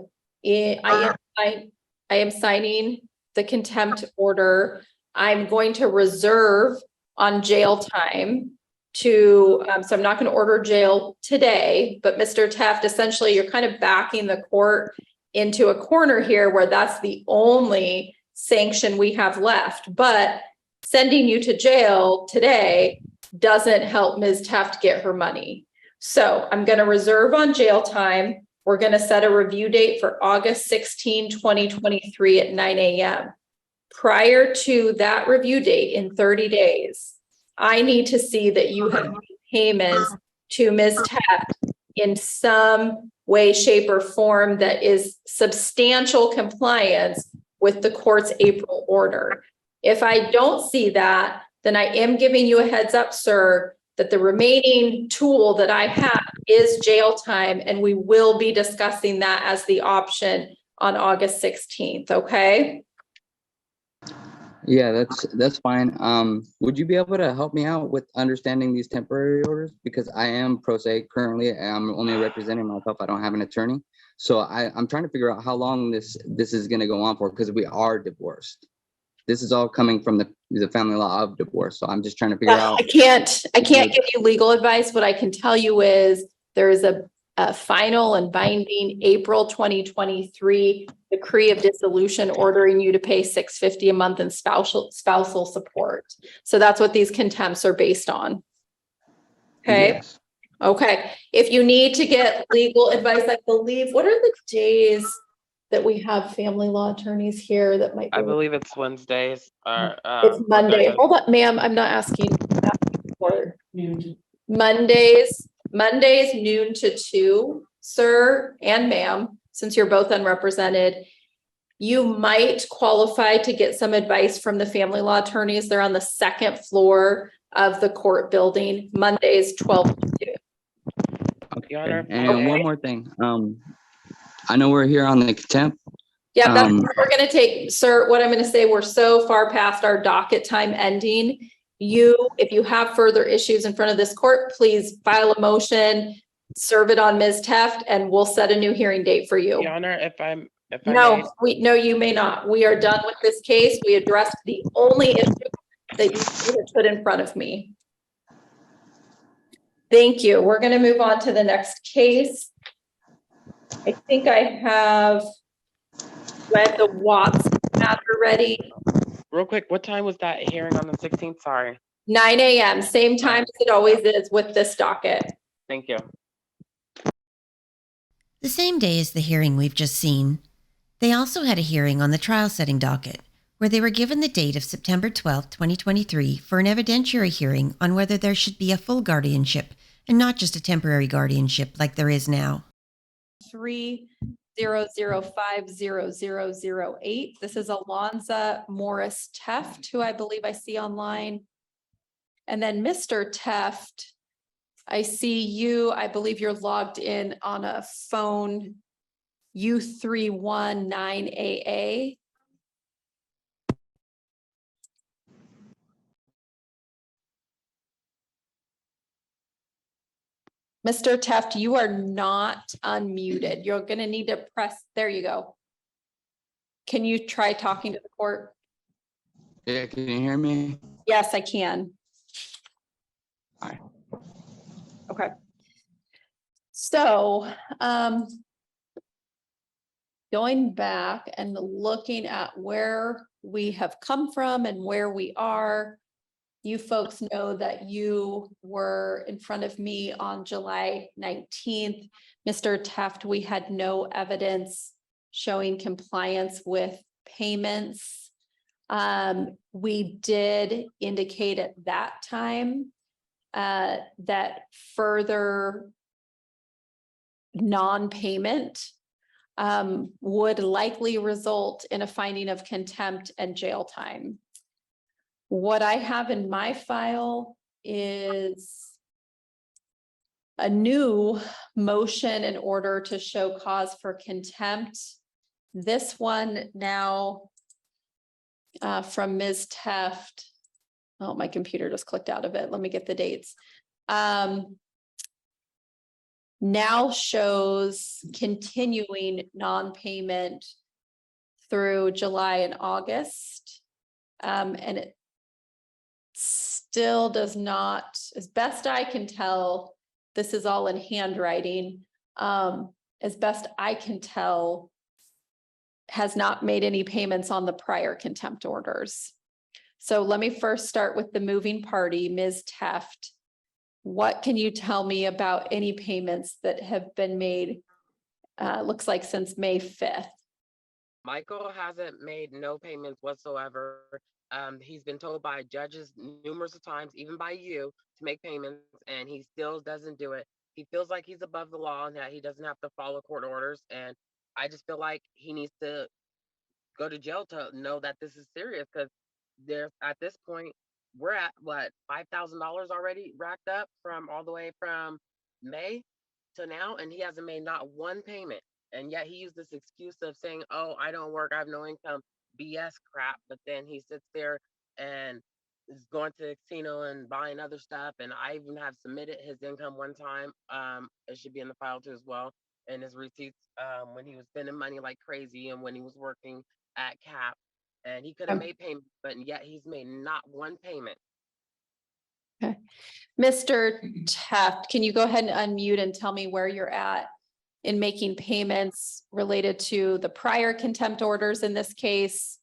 am signing the contempt order. I'm going to reserve on jail time to, so I'm not going to order jail today, but Mr. Teft, essentially, you're kind of backing the court into a corner here where that's the only sanction we have left, but sending you to jail today doesn't help Ms. Teft get her money. So I'm going to reserve on jail time. We're going to set a review date for August 16, 2023 at 9 a.m. Prior to that review date in 30 days, I need to see that you have made payments to Ms. Teft in some way, shape, or form that is substantial compliance with the court's April order. If I don't see that, then I am giving you a heads up, sir, that the remaining tool that I have is jail time, and we will be discussing that as the option on August 16th, okay? Yeah, that's fine. Would you be able to help me out with understanding these temporary orders? Because I am pro se currently. I'm only representing myself. I don't have an attorney. So I'm trying to figure out how long this is going to go on for, because we are divorced. This is all coming from the family law of divorce. So I'm just trying to figure out. I can't give you legal advice. What I can tell you is there is a final and binding April 2023 decree of dissolution ordering you to pay $650 a month in spousal support. So that's what these contempts are based on. Okay. Yes. Okay. If you need to get legal advice, I believe, what are the days that we have family law attorneys here that might be? I believe it's Wednesdays. It's Monday. Hold on, ma'am. I'm not asking for Mondays, noon to 2, sir and ma'am, since you're both unrepresented. You might qualify to get some advice from the family law attorneys. They're on the second floor of the court building, Mondays, 12 to 2. Okay. And one more thing. I know we're here on the contempt. Yeah, that's what we're going to take, sir. What I'm going to say, we're so far past our docket time ending. If you have further issues in front of this court, please file a motion, serve it on Ms. Teft, and we'll set a new hearing date for you. Your Honor, if I No, no, you may not. We are done with this case. We addressed the only issue that you have put in front of me. Thank you. We're going to move on to the next case. I think I have read the Watts matter ready. Real quick, what time was that hearing on the 16th? Sorry. 9 a.m. Same time as it always is with this docket. Thank you. The same day as the hearing we've just seen, they also had a hearing on the trial setting docket, where they were given the date of September 12, 2023 for an evidentiary hearing on whether there should be a full guardianship and not just a temporary guardianship like there is now. 300500008. This is Alonza Morris Teft, who I believe I see online. And then Mr. Teft, I see you, I believe you're logged in on a phone U319AA. Mr. Teft, you are not unmuted. You're going to need to press, there you go. Can you try talking to the court? Yeah, can you hear me? Yes, I can. All right. Okay. So, going back and looking at where we have come from and where we are, you folks know that you were in front of me on July 19th. Mr. Teft, we had no evidence showing compliance with payments. We did indicate at that time that further non-payment would likely result in a finding of contempt and jail time. What I have in my file is a new motion in order to show cause for contempt This one now from Ms. Teft. Oh, my computer just clicked out of it. Let me get the dates. Now shows continuing non-payment through July and August. And it still does not, as best I can tell, this is all in handwriting. As best I can tell, has not made any payments on the prior contempt orders. So let me first start with the moving party, Ms. Teft. What can you tell me about any payments that have been made, looks like since May 5th? Michael hasn't made no payments whatsoever. He's been told by judges numerous of times, even by you, to make payments, and he still doesn't do it. He feels like he's above the law and that he doesn't have to follow court orders. And I just feel like he needs to go to jail to know that this is serious, because there's, at this point, we're at what, $5,000 already racked up from all the way from May to now, and he hasn't made not one payment. And yet he used this excuse of saying, oh, I don't work, I have no income, BS crap. But then he sits there and is going to the casino and buying other stuff. And I even have submitted his income one time. It should be in the file too as well. And his receipts when he was spending money like crazy and when he was working at CAP. And he could have made payments, but yet he's made not one payment. Okay. Mr. Teft, can you go ahead and unmute and tell me where you're at in making payments related to the prior contempt orders in this case?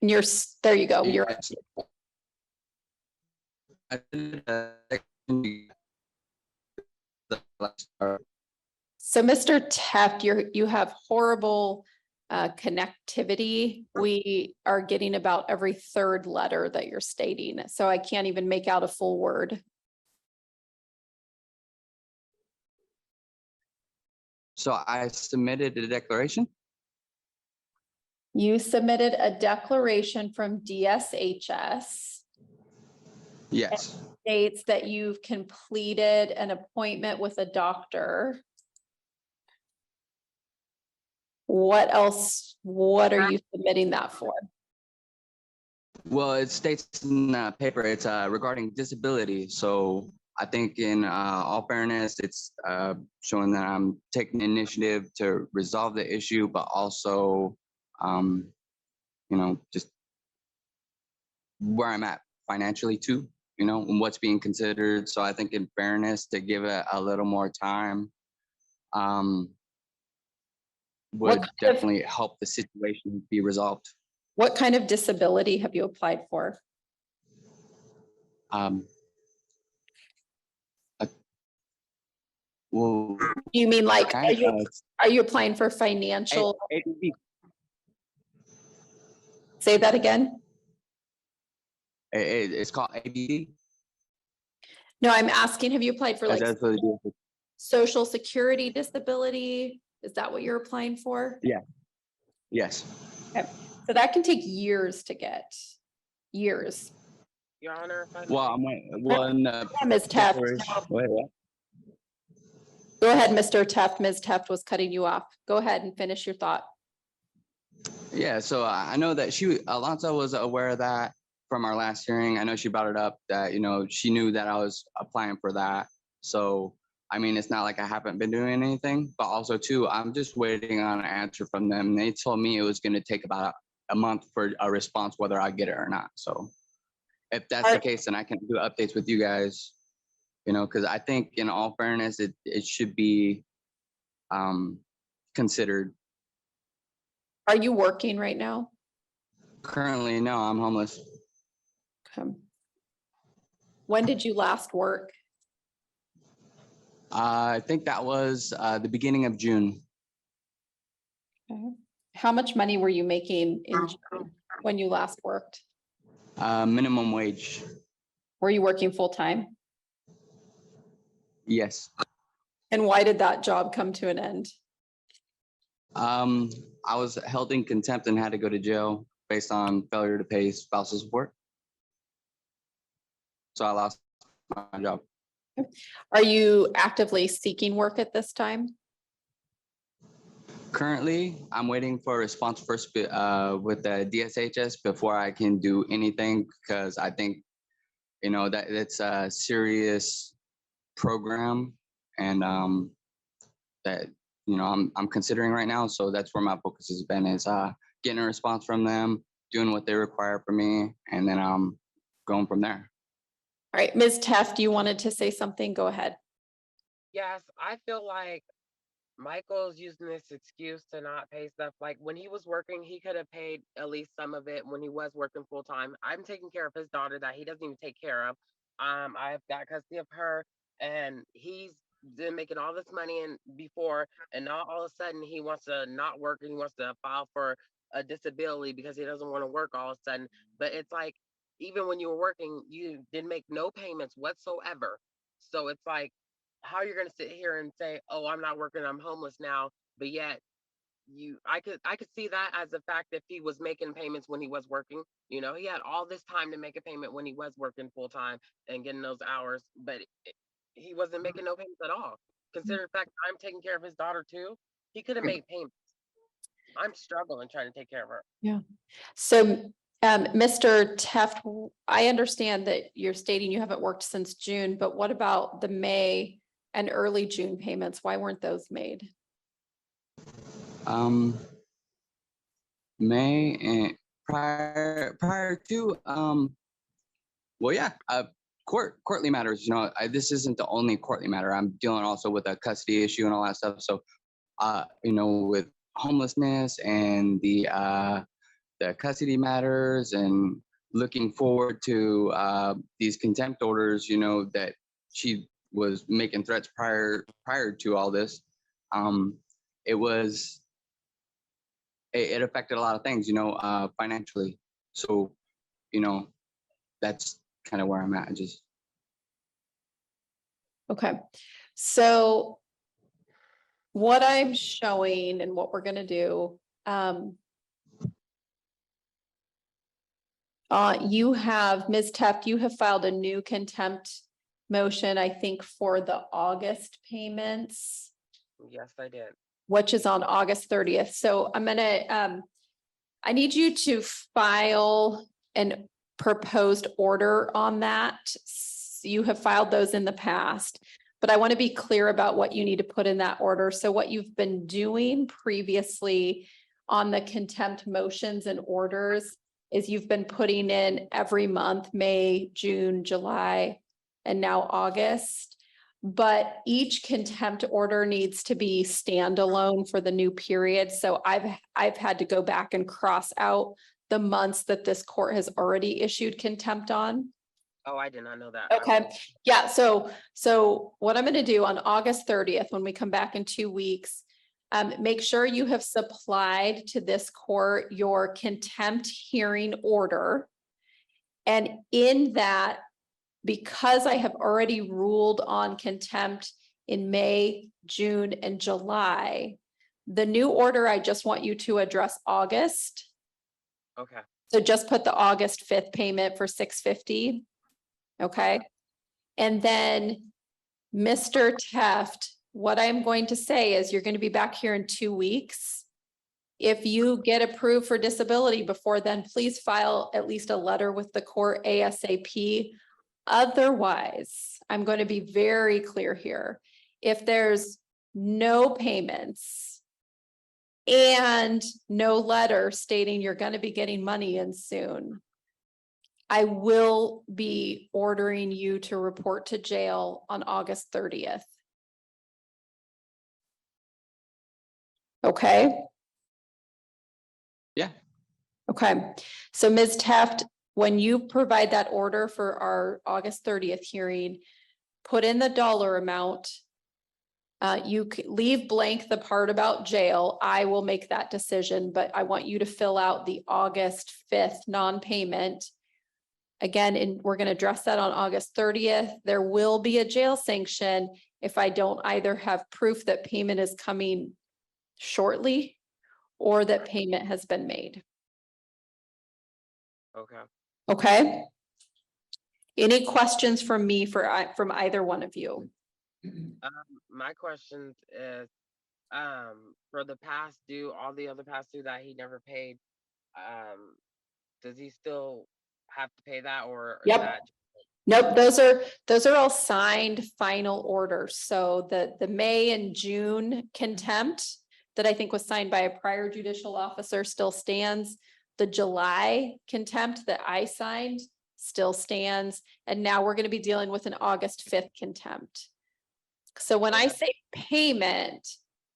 And you're, there you go. You're so Mr. Teft, you have horrible connectivity. We are getting about every third letter that you're stating, so I can't even make out a full word. So I submitted a declaration. You submitted a declaration from DSHS. Yes. States that you've completed an appointment with a doctor. What else? What are you submitting that for? Well, it states in the paper, it's regarding disability. So I think in all fairness, it's showing that I'm taking initiative to resolve the issue, but also, you know, just where I'm at financially too, you know, and what's being considered. So I think in fairness, to give it a little more time would definitely help the situation be resolved. What kind of disability have you applied for? Well, you mean like, are you applying for financial? ADD. Say that again. It's called ADD. No, I'm asking, have you applied for like Social Security disability? Is that what you're applying for? Yeah. Yes. Okay. So that can take years to get. Years. Your Honor, well, Ms. Teft. Go ahead, Mr. Teft. Ms. Teft was cutting you off. Go ahead and finish your thought. Yeah, so I know that Alonso was aware of that from our last hearing. I know she brought it up that, you know, she knew that I was applying for that. So, I mean, it's not like I haven't been doing anything, but also too, I'm just waiting on an answer from them. They told me it was going to take about a month for a response, whether I get it or not. So if that's the case, then I can do updates with you guys, you know, because I think in all fairness, it should be considered. Are you working right now? Currently, no, I'm homeless. Okay. When did you last work? I think that was the beginning of June. Okay. How much money were you making in June when you last worked? Minimum wage. Were you working full time? Yes. And why did that job come to an end? I was held in contempt and had to go to jail based on failure to pay spousal support. So I lost my job. Are you actively seeking work at this time? Currently, I'm waiting for a response first with the DSHS before I can do anything, because I think, you know, that it's a serious program, and that, you know, I'm considering right now. So that's where my focus has been, is getting a response from them, doing what they require from me, and then going from there. All right, Ms. Teft, you wanted to say something? Go ahead. Yes, I feel like Michael's using this excuse to not pay stuff. Like when he was working, he could have paid at least some of it when he was working full time. I'm taking care of his daughter that he doesn't even take care of. I've got custody of her, and he's been making all this money and before, and now all of a sudden he wants to not work and he wants to file for a disability because he doesn't want to work all of a sudden. But it's like, even when you were working, you didn't make no payments whatsoever. So it's like, how you're gonna sit here and say, "Oh, I'm not working, I'm homeless now," but yet I could see that as a fact if he was making payments when he was working. You know, he had all this time to make a payment when he was working full time and getting those hours, but he wasn't making no payments at all. Considering the fact I'm taking care of his daughter too, he could have made payments. I'm struggling trying to take care of her. Yeah. So, Mr. Teft, I understand that you're stating you haven't worked since June, but what about the May and early June payments? Why weren't those made? May and prior to well, yeah, courtly matters. You know, this isn't the only courtly matter. I'm dealing also with a custody issue and all that stuff. So, you know, with homelessness and the custody matters, and looking forward to these contempt orders, you know, that she was making threats prior to all this. It affected a lot of things, you know, financially. So, you know, that's kind of where I'm at. Just Okay. So what I'm showing and what we're going to do, you have, Ms. Teft, you have filed a new contempt motion, I think, for the August payments. Yes, I did. Which is on August 30th. So I'm gonna, I need you to file an proposed order on that. You have filed those in the past, but I want to be clear about what you need to put in that order. So what you've been doing previously on the contempt motions and orders is you've been putting in every month, May, June, July, and now August. But each contempt order needs to be standalone for the new period. So I've had to go back and cross out the months that this court has already issued contempt on. Oh, I did not know that. Okay. Yeah. So what I'm going to do on August 30th, when we come back in 2 weeks, make sure you have supplied to this court your contempt hearing order. And in that, because I have already ruled on contempt in May, June, and July, the new order, I just want you to address August. Okay. So just put the August 5th payment for $650. Okay. And then Mr. Teft, what I'm going to say is you're going to be back here in 2 weeks. If you get approved for disability before then, please file at least a letter with the court ASAP. Otherwise, I'm going to be very clear here. If there's no payments and no letter stating you're going to be getting money in soon, I will be ordering you to report to jail on August 30th. Okay? yeah. Okay. So Ms. Teft, when you provide that order for our August 30th hearing, put in the dollar amount. You leave blank the part about jail. I will make that decision, but I want you to fill out the August 5th non-payment. Again, and we're going to address that on August 30th. There will be a jail sanction if I don't either have proof that payment is coming shortly or that payment has been made. Okay. Okay. Any questions from me from either one of you? My question is, For the past due, all the other past due that he never paid, does he still have to pay that, or is Yep. that? Nope, those are all signed final orders. So the May and June contempt that I think was signed by a prior judicial officer still stands. The July contempt that I signed still stands. And now we're going to be dealing with an August 5th contempt. So when I say payment,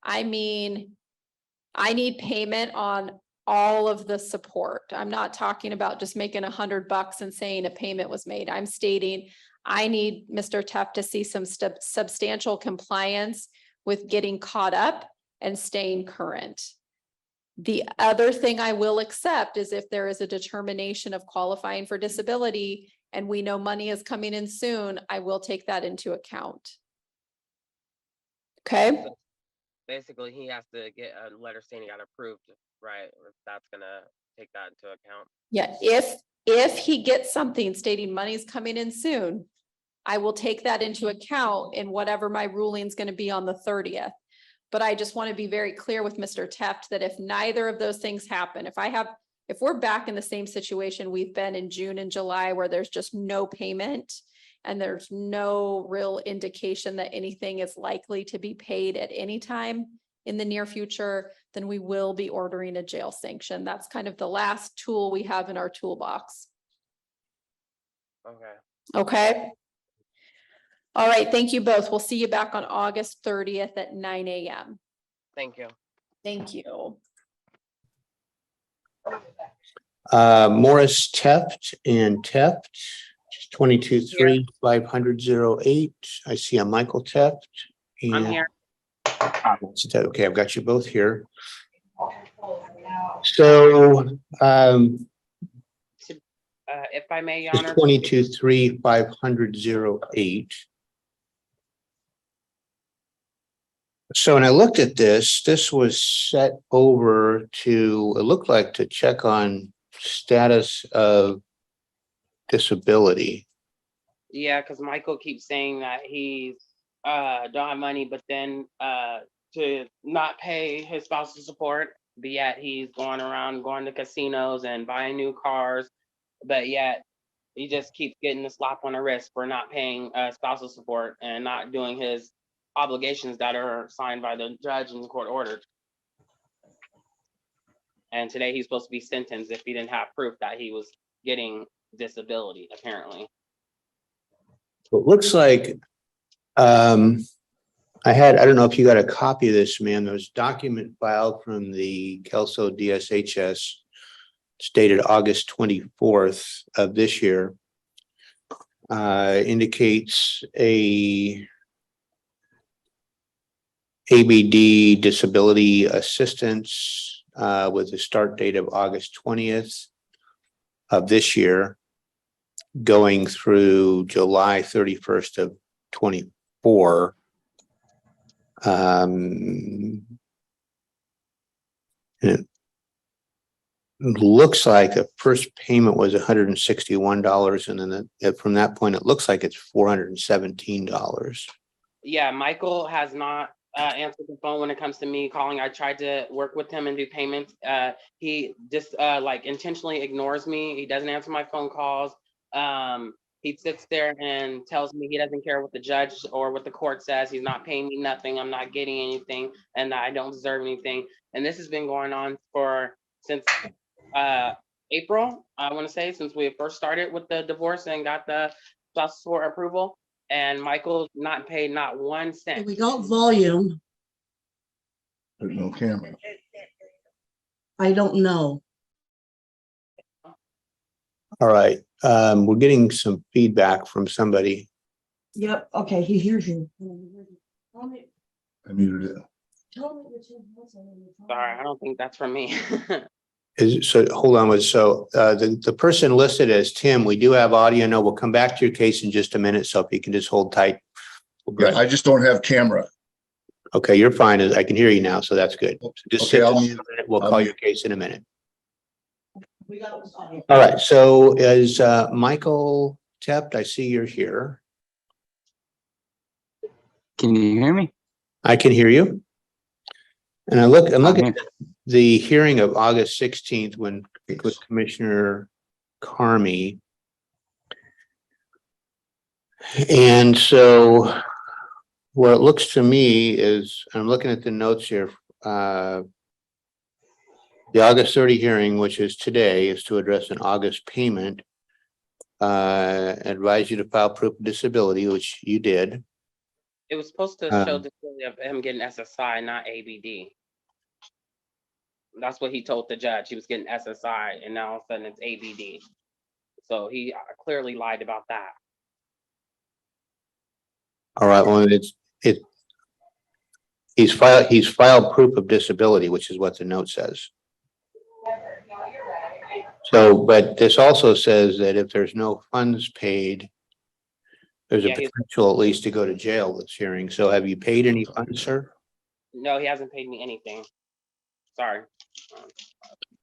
I mean, I need payment on all of the support. I'm not talking about just making $100 and saying a payment was made. I'm stating I need Mr. Tuff to see some substantial compliance with getting caught up and staying current. The other thing I will accept is if there is a determination of qualifying for disability and we know money is coming in soon, I will take that into account. Okay. Basically, he has to get a letter saying he got approved, right? Or that's gonna take that into account. Yeah, if he gets something stating money's coming in soon, I will take that into account in whatever my ruling is going to be on the 30th. But I just want to be very clear with Mr. Teft that if neither of those things happen, if we're back in the same situation we've been in June and July where there's just no payment and there's no real indication that anything is likely to be paid at any time in the near future, then we will be ordering a jail sanction. That's kind of the last tool we have in our toolbox. Okay. Okay. All right. Thank you both. We'll see you back on August 30th at 9 a.m. Thank you. Thank you. Morris Teft and Teft, 22-3-500-08. I see a Michael Teft. I'm here. Okay, I've got you both here. So If I may, Your Honor. 22-3-500-08. So when I looked at this was set over to, it looked like to check on status of disability. Yeah, because Michael keeps saying that he's don't have money, but then to not pay his spousal support, but yet he's going around going to casinos and buying new cars, but yet he just keeps getting the slap on the wrist for not paying spousal support and not doing his obligations that are signed by the judge and the court ordered. And today he's supposed to be sentenced if he didn't have proof that he was getting disability, apparently. So it looks like I don't know if you got a copy of this, man. There was a document filed from the Kelso DSHS stated August 24th of this year. Indicates a ABD disability assistance with the start date of August 20th of this year, going through July 31st of 24. And it looks like the first payment was $161, and then from that point, it looks like it's $417. Yeah, Michael has not answered the phone when it comes to me calling. I tried to work with him and do payments. He just like intentionally ignores me. He doesn't answer my phone calls. He sits there and tells me he doesn't care what the judge or what the court says. He's not paying me nothing. I'm not getting anything, and I don't deserve anything. And this has been going on since April, I want to say, since we first started with the divorce and got the spousal support approval. And Michael's not paid not 1 cent. We got volume. There's no camera. I don't know. All right. We're getting some feedback from somebody. Yep. Okay. He hears you. I muted it. Sorry, I don't think that's from me. So hold on. So the person listed as Tim, we do have audio. No, we'll come back to your case in just a minute. So if you can just hold tight. Yeah, I just don't have camera. Okay, you're fine. I can hear you now, so that's good. So just Okay, sit I'll down mute. a minute. We'll call your case in a minute. We got audio. All right. So as Michael Tept, I see you're here. Can you hear me? I can hear you. And I'm looking at the hearing of August 16th when with Commissioner Carmi. And so what it looks to me is, I'm looking at the notes here, the August 30 hearing, which is today, is to address an August payment. Advise you to file proof of disability, which you did. It was supposed to show disability of him getting SSI, not ABD. That's what he told the judge. He was getting SSI, and now all of a sudden it's ABD. So he clearly lied about that. All right, well, he's filed proof of disability, which is what the note says. So, but this also says that if there's no funds paid, there's a potential at least to go to jail this hearing. So have you paid any funds, sir? No, he hasn't paid me anything. Sorry.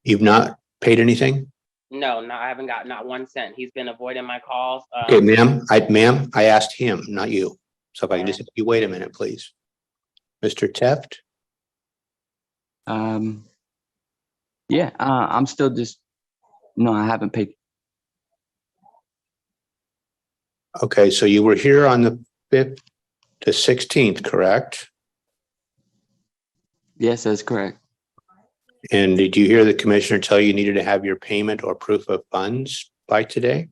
You've not paid anything? No, I haven't got not 1 cent. He's been avoiding my calls. Okay, ma'am, I asked him, not you. So if I can just, you wait a minute, please. Mr. Teft? Yeah, I'm still just, no, I haven't paid. Okay, so you were here on the 5th to 16th, correct? Yes, that's correct. And did you hear the commissioner tell you needed to have your payment or proof of funds by today?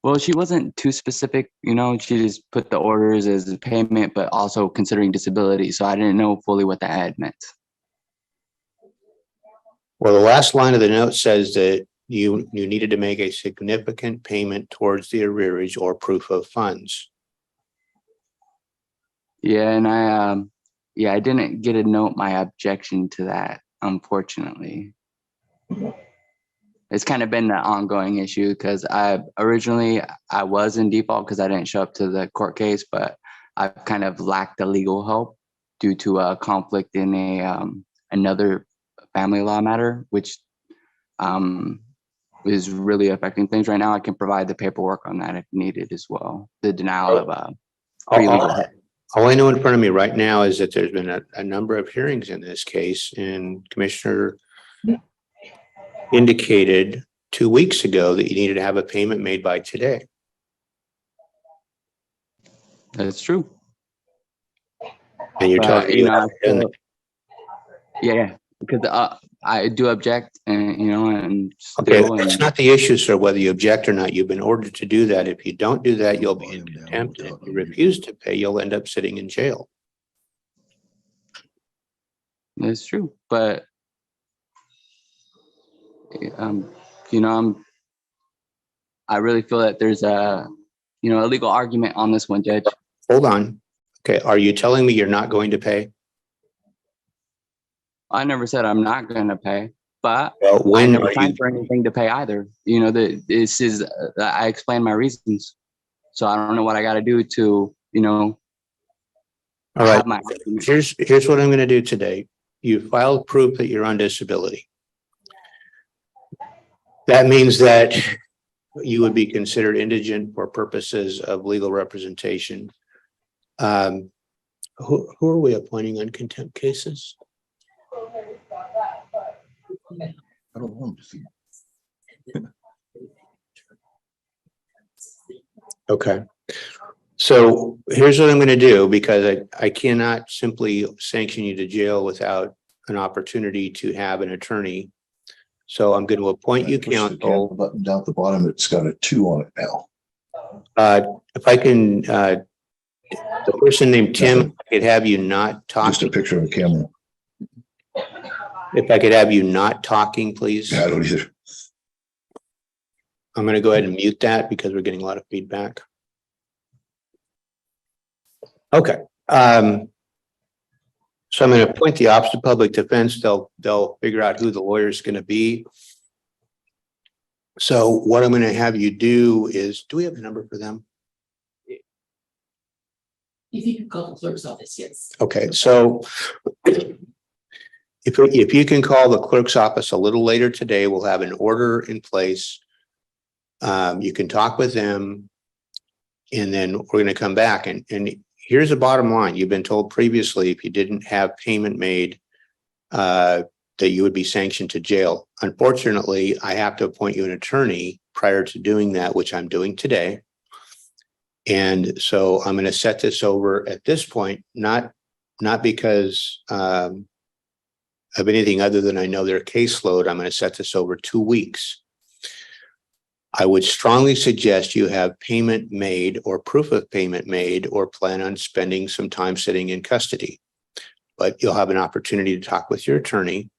Well, she wasn't too specific, you know, she just put the orders as a payment, but also considering disability. So I didn't know fully what that had meant. Well, the last line of the note says that you needed to make a significant payment towards the arrearage or proof of funds. Yeah, and I didn't get a note my objection to that, unfortunately. It's kind of been an ongoing issue because I was in default because I didn't show up to the court case, but I've kind of lacked the legal help due to a conflict in another family law matter, which is really affecting things right now. I can provide the paperwork on that if needed as well. The denial of pre-legal help. All I know in front of me right now is that there's been a number of hearings in this case, and Commissioner indicated 2 weeks ago that you needed to have a payment made by today. That's true. And you're telling me, you know, yeah, because I do object, and you know, and okay, still, that's not the issue, sir, whether you object or not. You've been ordered to do that. If you don't do that, you'll be in contempt. If you refuse to pay, you'll end up sitting in jail. That's true, but you know, I really feel that there's a legal argument on this one, Judge. Hold on. Okay, are you telling me you're not going to pay? I never said I'm not going to pay, but well, I never signed for anything to pay either. You know, this is I explained my reasons, so I don't know what I got to do to, you know. All right. Here's what I'm going to do today. You filed proof that you're on disability. That means that you would be considered indigent for purposes of legal representation. Who are we appointing on contempt cases? I don't want to see. Okay. So here's what I'm going to do, because I cannot simply sanction you to jail without an opportunity to have an attorney. So I'm going to appoint you counsel. Button down at the bottom, it's got a 2 on it now. If I can, the person named Tim, I could have you not talking. Just a picture of a camera. If I could have you not talking, please. Yeah, I don't either. I'm going to go ahead and mute that because we're getting a lot of feedback. Okay. So I'm going to appoint the Office of Public Defense. They'll figure out who the lawyer is going to be. So what I'm going to have you do is, do we have a number for them? If you could call the clerk's office, yes. Okay, so if you can call the clerk's office a little later today, we'll have an order in place. You can talk with them, and then we're going to come back. And here's the bottom line. You've been told previously, if you didn't have payment made, that you would be sanctioned to jail. Unfortunately, I have to appoint you an attorney prior to doing that, which I'm doing today. And so I'm going to set this over at this point, not because of anything other than I know their caseload. I'm going to set this over 2 weeks. I would strongly suggest you have payment made or proof of payment made or plan on spending some time sitting in custody. But you'll have an opportunity to talk with your attorney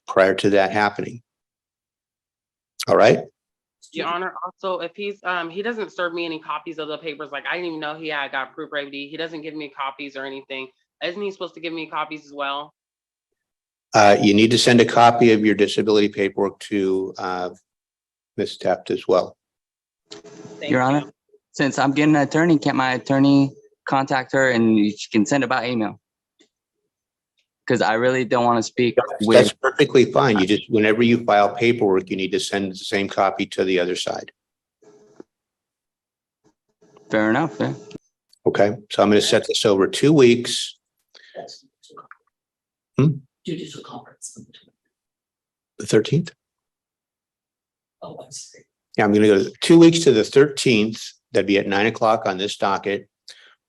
prior to that happening. All right? Your Honor, also, if he's, he doesn't serve me any copies of the papers, like I didn't even know he had got proof of ID. He doesn't give me copies or anything. Isn't he supposed to give me copies as well? You need to send a copy of your disability paperwork to Ms. Taft as well. Your Honor, since I'm getting an attorney, can't my attorney contact her and she can send it by email? Because I really don't want to speak with. That's perfectly fine. You just, whenever you file paperwork, you need to send the same copy to the other side. Fair enough. Yeah. Okay, so I'm going to set this over 2 weeks. Judicial conference. The 13th? Oh, I'm sorry. Yeah, I'm going to go 2 weeks to the 13th. That'd be at 9 o'clock on this docket.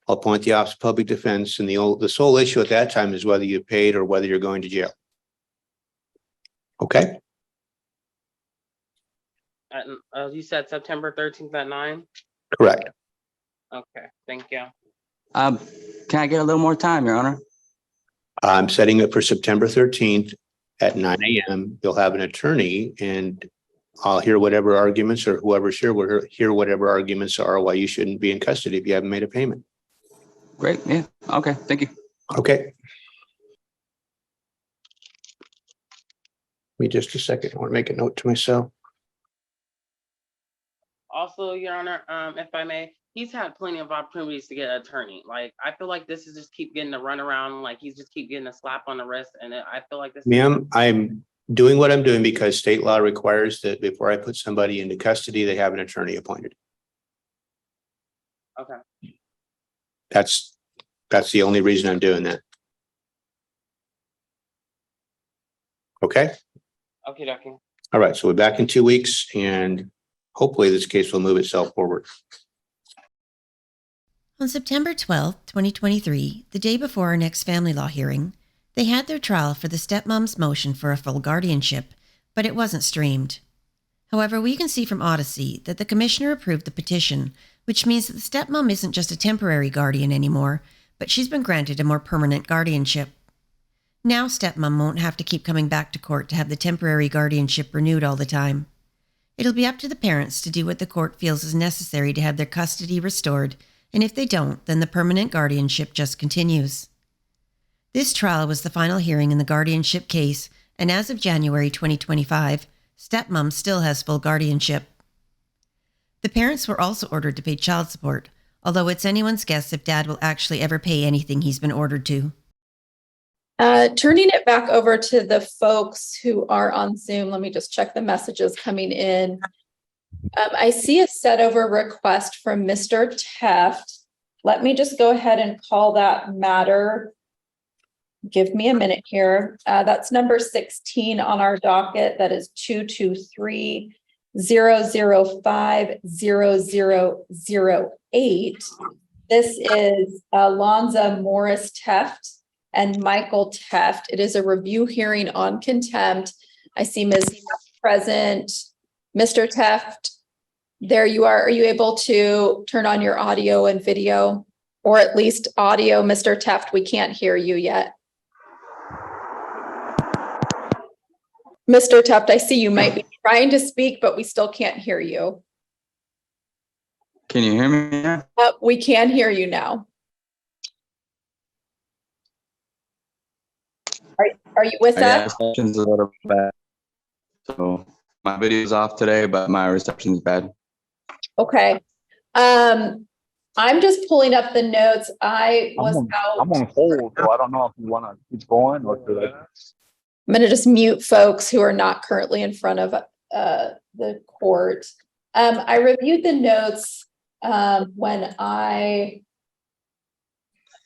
I'll appoint the Office of Public Defense, and the sole issue at that time is whether you paid or whether you're going to jail. Okay? You said September 13th at 9? Correct. Okay, thank you. Can I get a little more time, Your Honor? I'm setting it for September 13th at 9 a.m. You'll have an attorney, and I'll hear whatever arguments, or whoever's here will hear whatever arguments are why you shouldn't be in custody if you haven't made a payment. Great. Yeah. Okay. Thank you. Okay. Give me just a second. I want to make a note to myself. Also, Your Honor, if I may, he's had plenty of opportunities to get an attorney. Like, I feel like this is just keep getting a runaround. Like, he's just keep getting a slap on the wrist. And I feel like this. Ma'am, I'm doing what I'm doing because state law requires that before I put somebody into custody, they have an attorney appointed. Okay. That's the only reason I'm doing that. Okay. Okay. All right. So we're back in 2 weeks, and hopefully this case will move itself forward. On September 12th, 2023, the day before our next family law hearing, they had their trial for the stepmom's motion for a full guardianship, but it wasn't streamed. However, we can see from Odyssey that the commissioner approved the petition, which means that the stepmom isn't just a temporary guardian anymore, but she's been granted a more permanent guardianship. Now stepmom won't have to keep coming back to court to have the temporary guardianship renewed all the time. It'll be up to the parents to do what the court feels is necessary to have their custody restored, and if they don't, then the permanent guardianship just continues. This trial was the final hearing in the guardianship case, and as of January 2025, stepmom still has full guardianship. The parents were also ordered to pay child support, although it's anyone's guess if dad will actually ever pay anything he's been ordered to. Turning it back over to the folks who are on Zoom, let me just check the messages coming in. I see a set over request from Mr. Teft. Let me just go ahead and call that matter. Give me a minute here. That's number 16 on our docket. That is 223-005-0008. This is Alonza Morris Teft and Michael Teft. It is a review hearing on contempt. I see Ms. Teft present. Mr. Teft, there you are. Are you able to turn on your audio and video, or at least audio? Mr. Teft, we can't hear you yet. Mr. Teft, I see you might be trying to speak, but we still can't hear you. Can you hear me now? We can hear you now. Are you with us? Reception's a little bad. So my video's off today, but my reception's bad. Okay. I'm just pulling up the notes. I'm on hold, so I don't know if you want to keep going or should I? I'm going to just mute folks who are not currently in front of the court. I reviewed the notes when I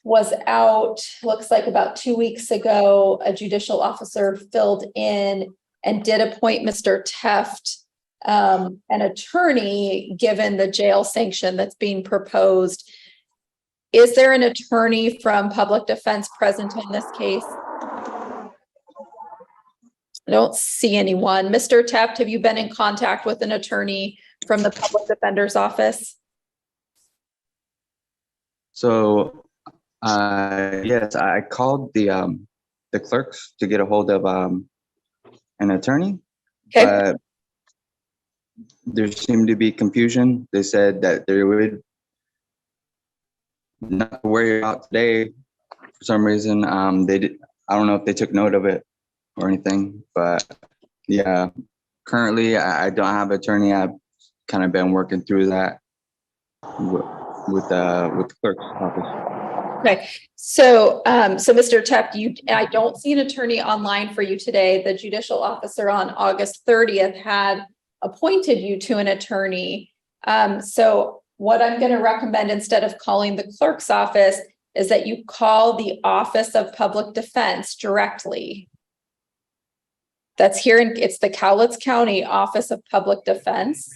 was out, looks like about 2 weeks ago. A judicial officer filled in and did appoint Mr. Teft an attorney, given the jail sanction that's being proposed. Is there an attorney from public defense present in this case? I don't see anyone. Mr. Teft, have you been in contact with an attorney from the public defender's office? So, yes, I called the clerks to get a hold of an attorney. Okay. But there seemed to be confusion. They said that they would not worry about today for some reason. They did. I don't know if they took note of it or anything, but yeah, currently I don't have an attorney. I've kind of been working through that with the clerk's office. Okay, so Mr. Teft, I don't see an attorney online for you today. The judicial officer on August 30th had appointed you to an attorney. So what I'm going to recommend, instead of calling the clerk's office, is that you call the Office of Public Defense directly. That's here it's the Cowlitz County Office of Public Defense.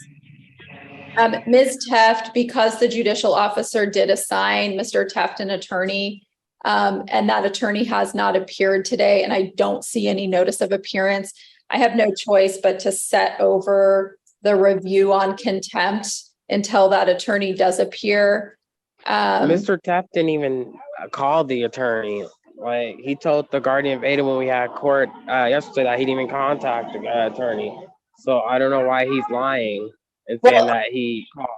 Ms. Teft, because the judicial officer did assign Mr. Teft an attorney, and that attorney has not appeared today, and I don't see any notice of appearance, I have no choice but to set over the review on contempt until that attorney does appear. Mr. Teft didn't even call the attorney. Like, he told the guardian ad litem when we had court yesterday that he didn't even contact the attorney. So I don't know why he's lying and saying that he called.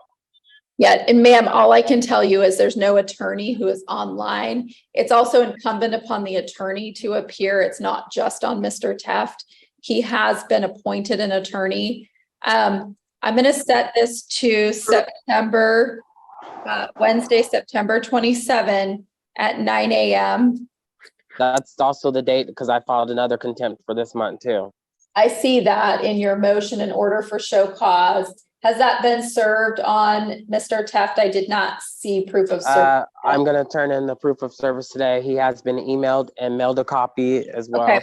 Yeah, and ma'am, all I can tell you is there's no attorney who is online. It's also incumbent upon the attorney to appear. It's not just on Mr. Teft. He has been appointed an attorney. I'm going to set this to Wednesday, September 27 at 9 a.m. That's also the date because I filed another contempt for this month too. I see that in your motion in order for show cause. Has that been served on Mr. Teft? I did not see proof of service. I'm going to turn in the proof of service today. He has been emailed and mailed a copy as well.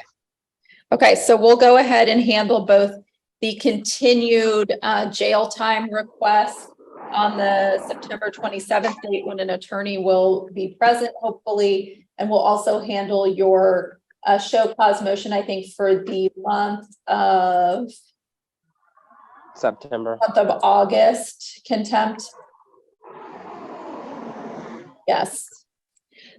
Okay, so we'll go ahead and handle both the continued jail time request on the September 27th date when an attorney will be present, hopefully, and we'll also handle your show cause motion, I think, for the month of August contempt. Yes.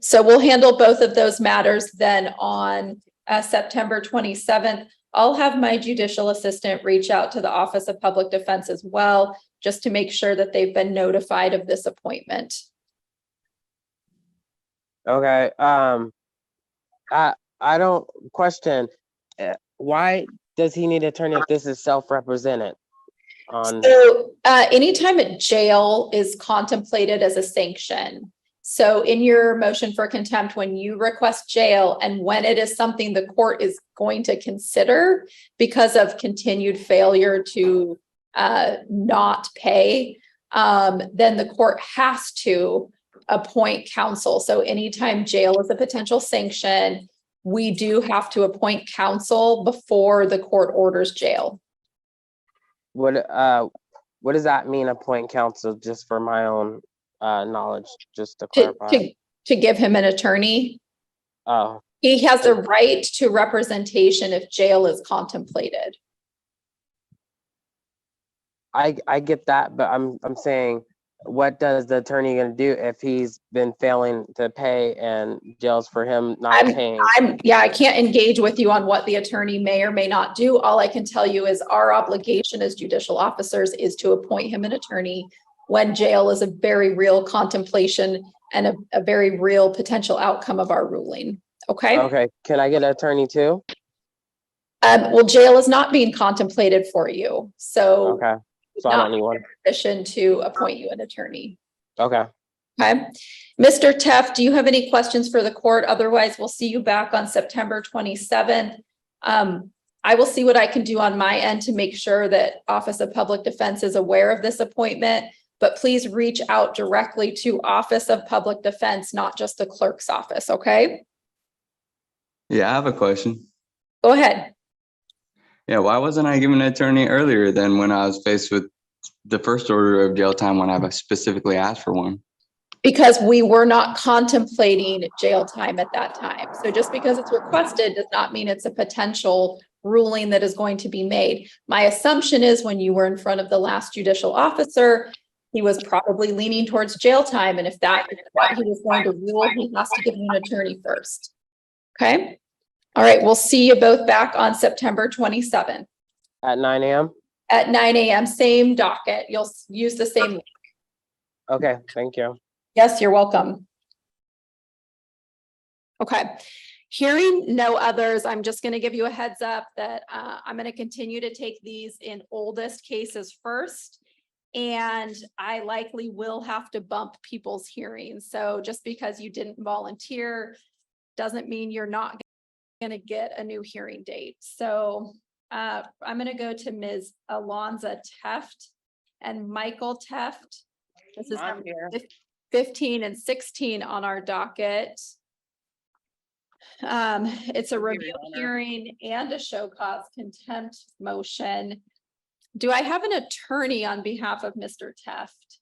So we'll handle both of those matters then on September 27th. I'll have my judicial assistant reach out to the Office of Public Defense as well, just to make sure that they've been notified of this appointment. Okay. I don't question why does he need an attorney if this is self-represented? So anytime a jail is contemplated as a sanction, so in your motion for contempt, when you request jail and when it is something the court is going to consider because of continued failure to not pay, then the court has to appoint counsel. So anytime jail is a potential sanction, we do have to appoint counsel before the court orders jail. What does that mean, appoint counsel, just for my own knowledge, just to clarify? To give him an attorney. Oh. He has a right to representation if jail is contemplated. I get that, but I'm saying, what does the attorney gonna do if he's been failing to pay and jail's for him not paying? I can't engage with you on what the attorney may or may not do. All I can tell you is our obligation as judicial officers is to appoint him an attorney when jail is a very real contemplation and a very real potential outcome of our ruling. Okay. Okay. Can I get an attorney too? Well, jail is not being contemplated for you. So, okay. So I don't need one. Permission to appoint you an attorney. Okay. Okay. Mr. Teft, do you have any questions for the court? Otherwise, we'll see you back on September 27th. I will see what I can do on my end to make sure that Office of Public Defense is aware of this appointment. but please reach out directly to Office of Public Defense, not just the clerk's office, okay? Yeah, I have a question. Go ahead. Yeah, why wasn't I given an attorney earlier than when I was faced with the first order of jail time when I specifically asked for one? Because we were not contemplating jail time at that time. So just because it's requested does not mean it's a potential ruling that is going to be made. My assumption is when you were in front of the last judicial officer, he was probably leaning towards jail time. And if that is what he was going to rule, he has to give you an attorney first. Okay. All right. We'll see you both back on September 27th. At 9 a.m.? At 9 a.m. Same docket. You'll use the same link. Okay, thank you. Yes, you're welcome. Okay. Hearing no others, I'm just going to give you a heads up that I'm going to continue to take these in oldest cases first. And I likely will have to bump people's hearings. So just because you didn't volunteer doesn't mean you're not going to get a new hearing date. So I'm going to go to Ms. Alonza Teft and Michael Teft. This is number 15 and 16 on our docket. It's a review hearing and a show cause contempt motion. Do I have an attorney on behalf of Mr. Teft?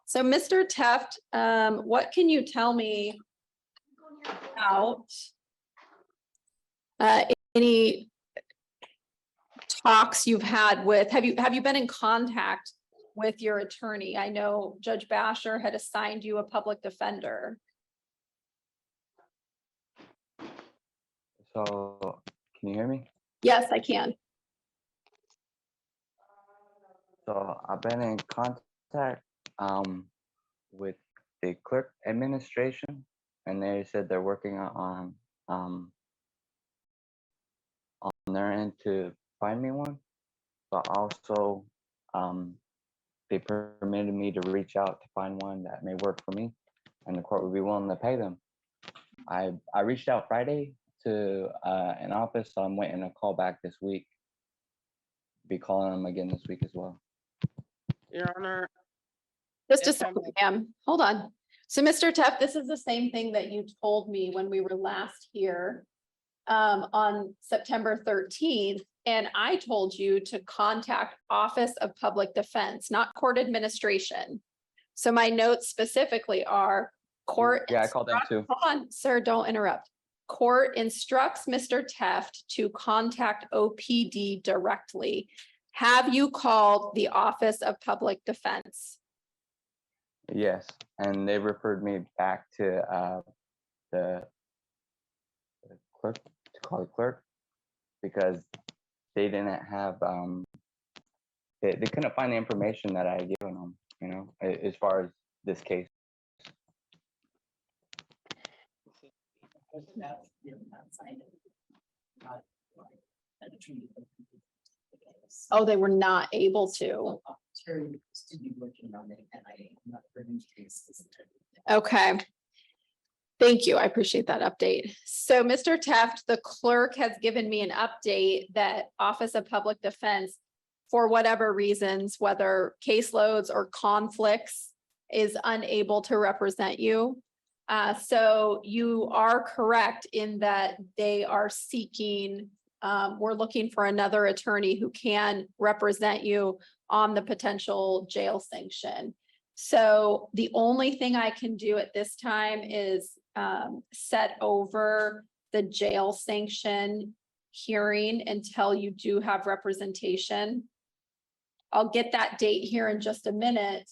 So Mr. Teft, what can you tell me about any talks you've had with, have you been in contact with your attorney? I know Judge Basher had assigned you a public defender. So, can you hear me? Yes, I can. So, I've been in contact with the clerk administration, and they said they're working on their end to find me one, but also they permitted me to reach out to find one that may work for me, and the court would be willing to pay them. I reached out Friday to an office, so I'm waiting a call back this week. Be calling them again this week as well. Your Honor. Just a second, ma'am. Hold on. So Mr. Teft, this is the same thing that you told me when we were last here on September 13th. And I told you to contact Office of Public Defense, not court administration. So my notes specifically are court. Yeah, I called them too. Hold on, sir, don't interrupt. Court instructs Mr. Teft to contact OPD directly. Have you called the Office of Public Defense? Yes, and they referred me back to the clerk, to call the clerk, because they didn't have they couldn't find the information that I had given them, you know, as far as this case. Oh, they were not able to. Okay. Thank you. I appreciate that update. So Mr. Teft, the clerk has given me an update that Office of Public Defense, for whatever reasons, whether caseloads or conflicts, is unable to represent you. So you are correct in that they are seeking, we're looking for another attorney who can represent you on the potential jail sanction. So the only thing I can do at this time is set over the jail sanction hearing until you do have representation. I'll get that date here in just a minute.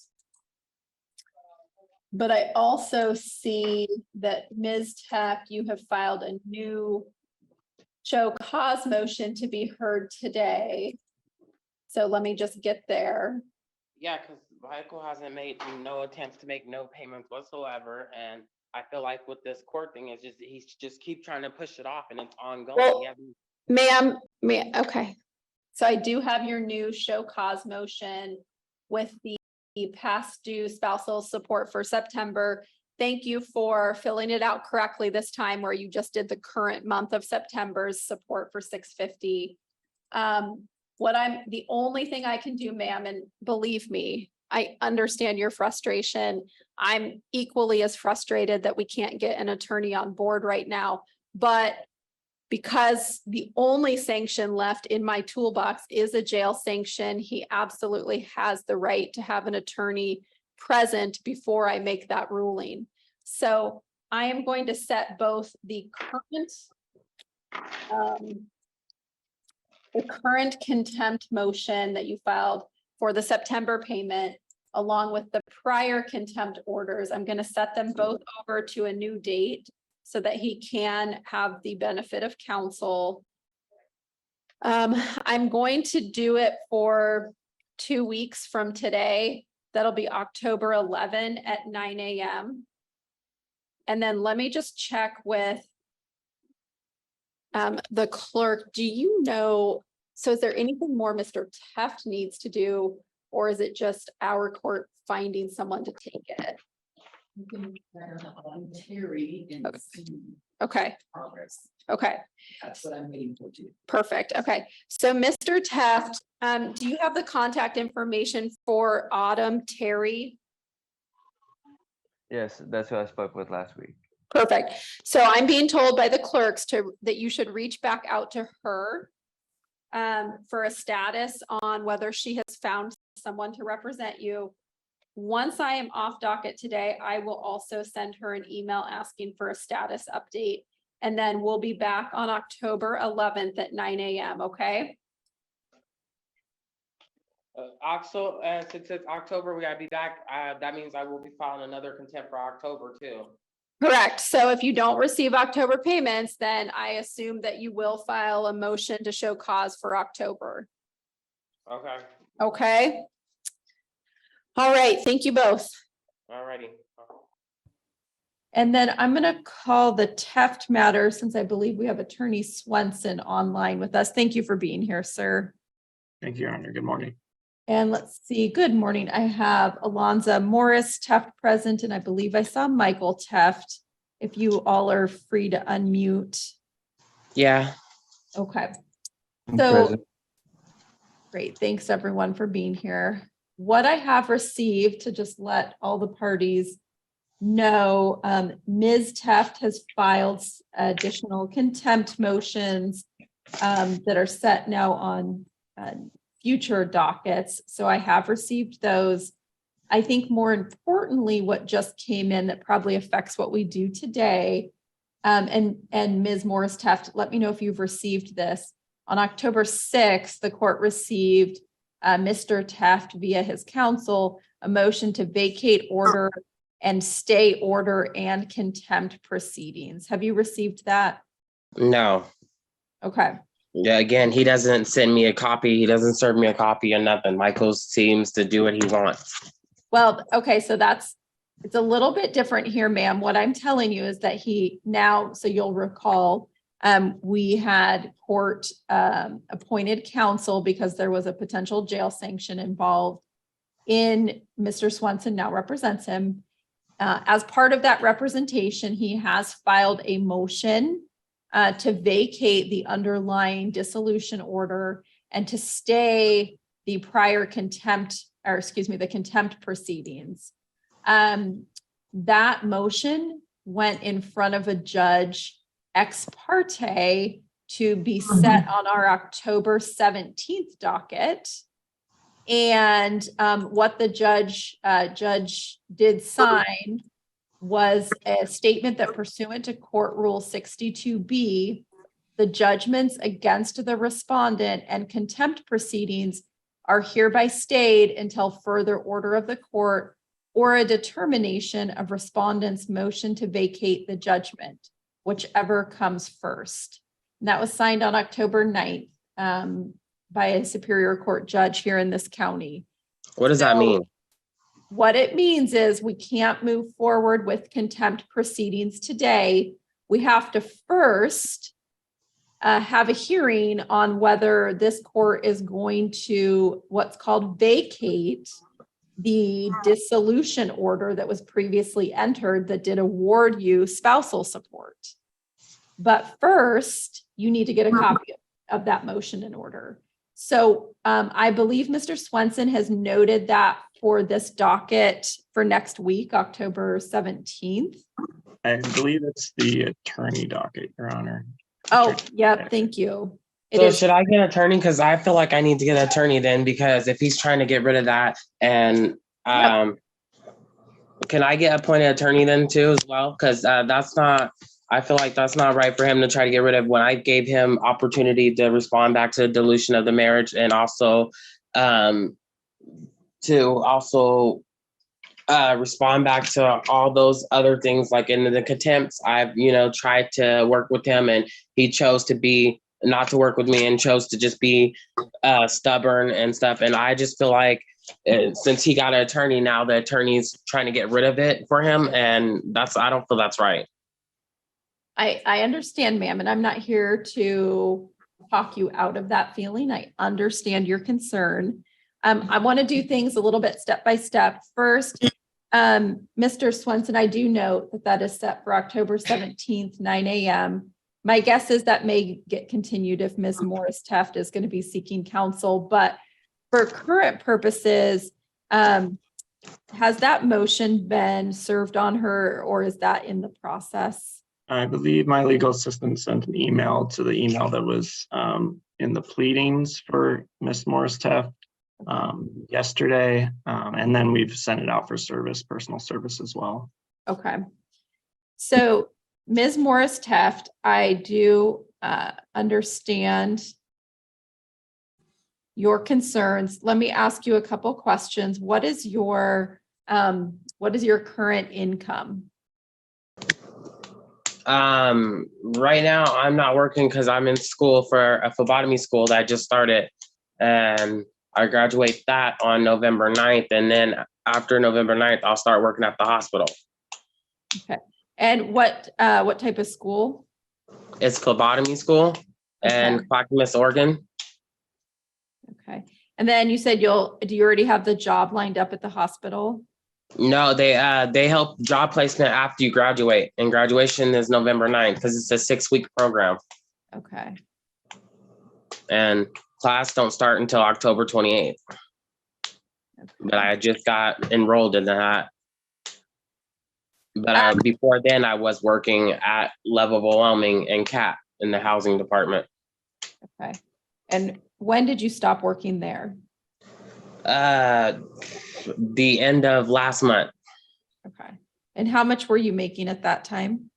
But I also see that Ms. Tech, you have filed a new show cause motion to be heard today. So let me just get there. Yeah, because Michael hasn't made no attempts to make no payments whatsoever. And I feel like with this court thing, it's just, he's just keep trying to push it off and it's ongoing. Well, ma'am, okay. So I do have your new show cause motion with the past due spousal support for September. Thank you for filling it out correctly this time, where you just did the current month of September's support for $650. the only thing I can do, ma'am, and believe me, I understand your frustration. I'm equally as frustrated that we can't get an attorney on board right now, but because the only sanction left in my toolbox is a jail sanction, he absolutely has the right to have an attorney present before I make that ruling. So I am going to set both the current contempt motion that you filed for the September payment, along with the prior contempt orders. I'm going to set them both over to a new date so that he can have the benefit of counsel. I'm going to do it for 2 weeks from today. That'll be October 11 at 9 a.m. And then let me just check with the clerk. Do you know, so is there anything more Mr. Teft needs to do, or is it just our court finding someone to take it? Okay. Okay. That's what I'm waiting for too. Perfect. Okay. So Mr. Teft, do you have the contact information for Autumn Terry? Yes, that's who I spoke with last week. Perfect. So I'm being told by the clerks that you should reach back out to her for a status on whether she has found someone to represent you. Once I am off docket today, I will also send her an email asking for a status update. And then we'll be back on October 11th at 9 a.m. Okay. Since it's October, we gotta be back. That means I will be filing another contempt for October too. Correct. So if you don't receive October payments, then I assume that you will file a motion to show cause for October. Okay. Okay. All right. Thank you both. All righty. And then I'm going to call the Teft matter, since I believe we have Attorney Swenson online with us. Thank you for being here, sir. Thank you, Your Honor. Good morning. And let's see. Good morning. I have Alonza Morris Teft present, and I believe I saw Michael Teft. If you all are free to unmute. Yeah. Okay. I'm So present. great. Thanks everyone for being here. What I have received, to just let all the parties know, Ms. Teft has filed additional contempt motions that are set now on future dockets. So I have received those. I think more importantly, what just came in that probably affects what we do today, and Ms. Morris Teft, let me know if you've received this. On October 6th, the court received Mr. Teft via his counsel a motion to vacate order and stay order and contempt proceedings. Have you received that? No. Okay. Yeah, again, he doesn't send me a copy. He doesn't serve me a copy or nothing. Michael seems to do what he wants. Well, okay, so it's a little bit different here, ma'am. What I'm telling you is that he now, so you'll recall, we had court appointed counsel because there was a potential jail sanction involved in Mr. Swenson now represents him. As part of that representation, he has filed a motion to vacate the underlying dissolution order and to stay the prior contempt, or excuse me, the contempt proceedings. That motion went in front of a judge ex parte to be set on our October 17th docket. And what the judge did sign was a statement that pursuant to Court Rule 62B, the judgments against the respondent and contempt proceedings are hereby stayed until further order of the court or a determination of respondent's motion to vacate the judgment, whichever comes first. And that was signed on October 9th by a Superior Court judge here in this county. What does that mean? What it means is we can't move forward with contempt proceedings today. We have to first have a hearing on whether this court is going to what's called vacate the dissolution order that was previously entered that did award you spousal support. But first, you need to get a copy of that motion in order. So I believe Mr. Swenson has noted that for this docket for next week, October 17th. I believe it's the attorney docket, Your Honor. Oh, yep, thank you. So should I get an attorney? Because I feel like I need to get an attorney then, because if he's trying to get rid of that, and can I get appointed attorney then too as well? Because that's not, I feel like that's not right for him to try to get rid of when I gave him opportunity to respond back to the dilution of the marriage, and also respond back to all those other things, like in the contempts. I've, tried to work with him, and he chose to be not to work with me and chose to just be stubborn and stuff. And I just feel like since he got an attorney now, the attorney's trying to get rid of it for him. And I don't feel that's right. I understand, ma'am, and I'm not here to talk you out of that feeling. I understand your concern. I want to do things a little bit step by step. First, Mr. Swenson, I do note that is set for October 17th, 9 a.m. My guess is that may get continued if Ms. Morris Teft is going to be seeking counsel, but for current purposes, has that motion been served on her, or is that in the process? I believe my legal assistant sent an email to the email that was in the pleadings for Ms. Morris Teft yesterday, and then we've sent it out for personal service as well. Okay. So Ms. Morris Teft, I do understand your concerns. Let me ask you a couple questions. What is your current income? Right now I'm not working because I'm in school for a phlebotomy school that I just started, and I graduate that on November 9th. And then after November 9th, I'll start working at the hospital. Okay. And what type of school? It's phlebotomy school in Clackamas, Oregon. Okay. And then you said do you already have the job lined up at the hospital? No, they help job placement after you graduate, and graduation is November 9th because it's a 6-week program. Okay. And class don't start until October 28th. Okay. But I just got enrolled in that. But before then, I was working at Level Wyoming and CAP in the housing department. Okay. And when did you stop working there? The end of last month. Okay. And how much were you making at that time?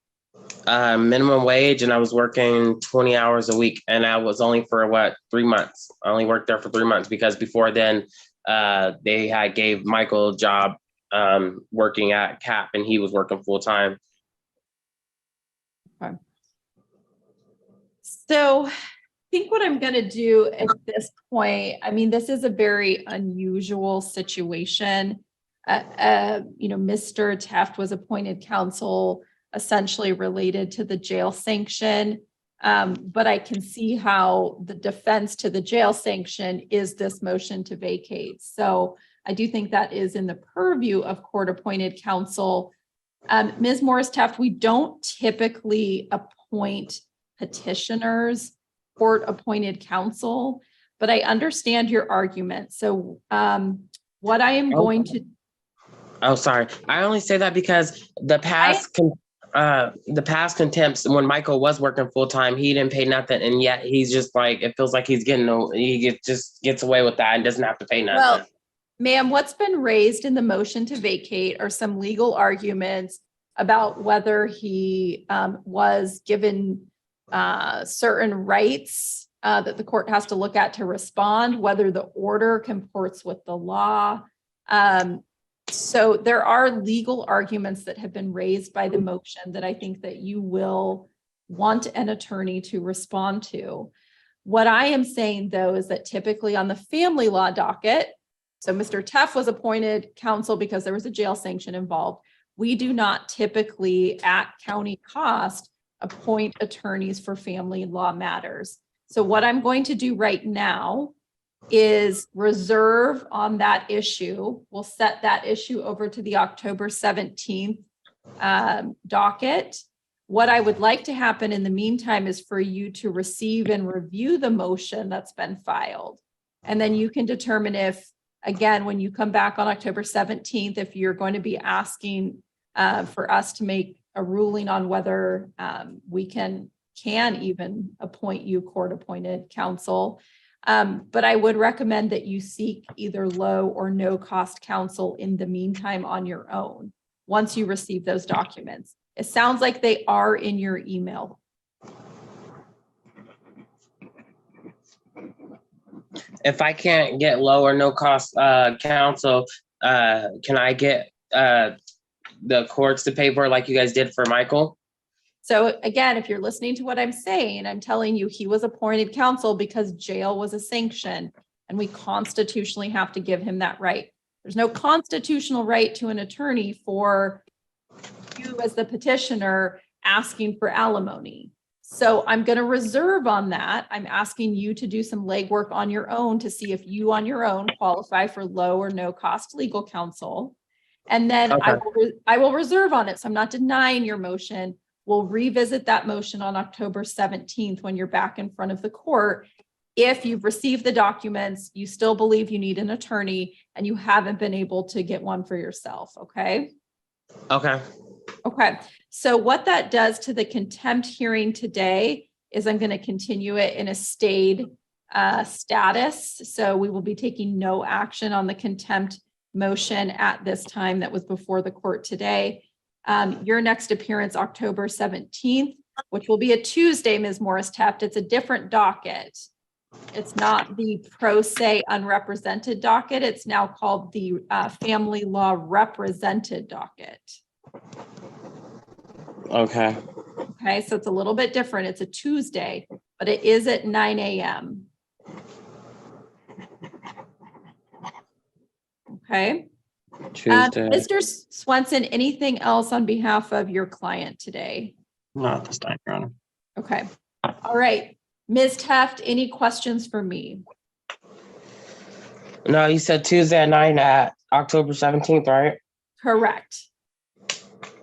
Minimum wage, and I was working 20 hours a week, and I was only for 3 months. I only worked there for 3 months because before then, they gave Michael a job working at CAP, and he was working full time. Okay. So I think what I'm going to do at this point, I mean, this is a very unusual situation. Mr. Teft was appointed counsel essentially related to the jail sanction. But I can see how the defense to the jail sanction is this motion to vacate. So I do think that is in the purview of court-appointed counsel. Ms. Morris Teft, we don't typically appoint petitioners court-appointed counsel, but I understand your argument. So what I am going to... Oh, sorry. I only say that because the past contempts, when Michael was working full-time, he didn't pay nothing, and yet he's just like, it feels like he just gets away with that and doesn't have to pay nothing. Well, ma'am, what's been raised in the motion to vacate are some legal arguments about whether he was given certain rights that the court has to look at to respond, whether the order comports with the law. So there are legal arguments that have been raised by the motion that I think that you will want an attorney to respond to. What I am saying, though, is that typically on the family law docket, so Mr. Teft was appointed counsel because there was a jail sanction involved. We do not typically at county cost appoint attorneys for family law matters. So what I'm going to do right now is reserve on that issue. We'll set that issue over to the October 17th docket. What I would like to happen in the meantime is for you to receive and review the motion that's been filed. And then you can determine if, again, when you come back on October 17th, if you're going to be asking for us to make a ruling on whether we can even appoint you court-appointed counsel. But I would recommend that you seek either low or no cost counsel in the meantime on your own, once you receive those documents. It sounds like they are in your email. If I can't get low or no cost counsel, can I get the courts to pay for it like you guys did for Michael? So again, if you're listening to what I'm saying, I'm telling you, he was appointed counsel because jail was a sanction, and we constitutionally have to give him that right. There's no constitutional right to an attorney for you as the petitioner asking for alimony. So I'm going to reserve on that. I'm asking you to do some legwork on your own to see if you on your own qualify for low or no cost legal counsel. And then Okay. I will reserve on it. So I'm not denying your motion. We'll revisit that motion on October 17th when you're back in front of the court. If you've received the documents, you still believe you need an attorney and you haven't been able to get one for yourself. Okay. Okay. Okay. So what that does to the contempt hearing today is I'm going to continue it in a stayed status. So we will be taking no action on the contempt motion at this time that was before the court today. Your next appearance, October 17th, which will be a Tuesday, Ms. Morris-Teft. It's a different docket. It's not the pro se unrepresented docket. It's now called the family law represented docket. Okay. Okay, so it's a little bit different. It's a Tuesday, but it is at 9 a.m. Okay. Tuesday. Mr. Swenson, anything else on behalf of your client today? Not at this time, Your Honor. Okay. All right. Ms. Teft, any questions for me? No, you said Tuesday at 9 at October 17th, right? Correct.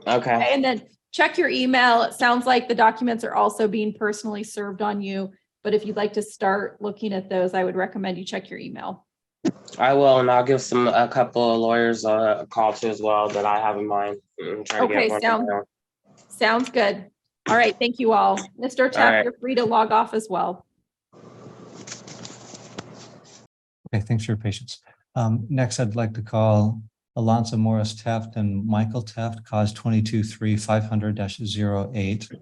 Okay. And then check your email. It sounds like the documents are also being personally served on you, but if you'd like to start looking at those, I would recommend you check your email. I will, and I'll give a couple of lawyers a call too as well that I have in mind. Okay, sounds good. All right, thank you all. Mr. Teft, right. You're free to log off as well. Okay, thanks for your patience. Next, I'd like to call Alonzo Morris-Teft and Michael Teft, cause 22-500-08.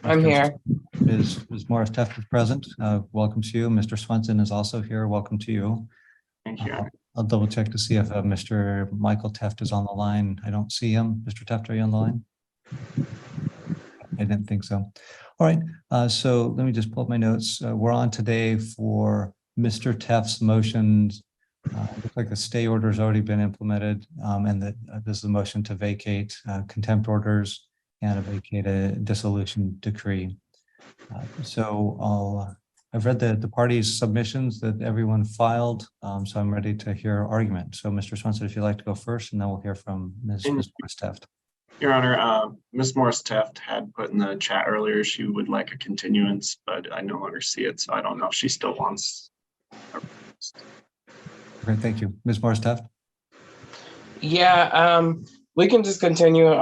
I'm here. Ms. Morris-Teft is present. Welcome to you. Mr. Swenson is also here. Welcome to you. Thank you. I'll double check to see if Mr. Michael Teft is on the line. I don't see him. Mr. Teft, are you on the line? I didn't think so. All right. So let me just pull up my notes. We're on today for Mr. Teft's motions. Looks like the stay order has already been implemented, and that this is a motion to vacate contempt orders and vacate a dissolution decree. I've read the parties' submissions that everyone filed, so I'm ready to hear argument. So, Mr. Swenson, if you'd like to go first, and then we'll hear from Ms. Morris-Teft. Your Honor, Ms. Morris-Teft had put in the chat earlier she would like a continuance, but I no longer see it, so I don't know if she still wants. Great, thank you. Ms. Morris-Teft? Yeah, we can just continue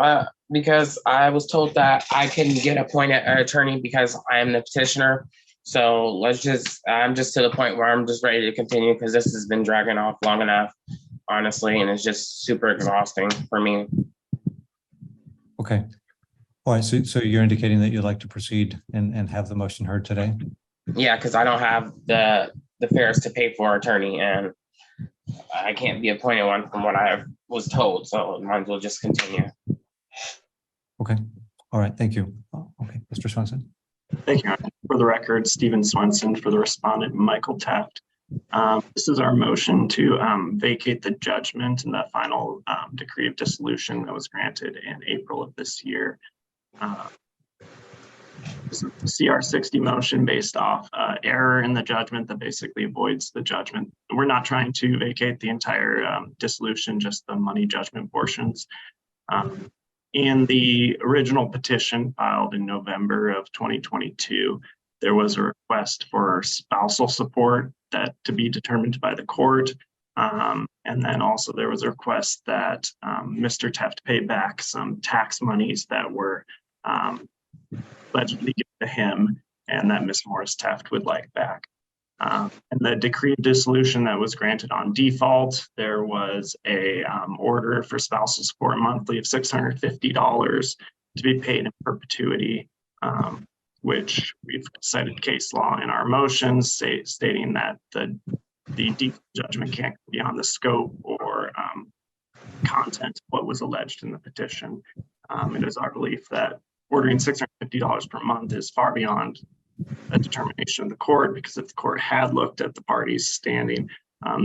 because I was told that I can get appointed an attorney because I am the petitioner. So I'm just to the point where I'm just ready to continue because this has been dragging off long enough, honestly, and it's just super exhausting for me. Okay. All right, so you're indicating that you'd like to proceed and have the motion heard today? Yeah, because I don't have the fares to pay for attorney, and I can't be appointed one from what I was told, so might as well just continue. Okay. All right, thank you. Okay, Mr. Swenson. Thank you. For the record, Stephen Swenson for the respondent, Michael Teft. This is our motion to vacate the judgment and the final decree of dissolution that was granted in April of this year. This is a CR 60 motion based off error in the judgment that basically avoids the judgment. We're not trying to vacate the entire dissolution, just the money judgment portions. In the original petition filed in November of 2022, there was a request for spousal support that to be determined by the court. And then also there was a request that Mr. Teft pay back some tax monies that were allegedly given to him and that Ms. Morris Teft would like back. And the decree of dissolution that was granted on default, there was a order for spousal support monthly of $650 to be paid in perpetuity, which we've cited case law in our motions stating that the default judgment can't go beyond the scope or content of what was alleged in the petition. It is our belief that ordering $650 per month is far beyond a determination of the court, because if the court had looked at the parties standing,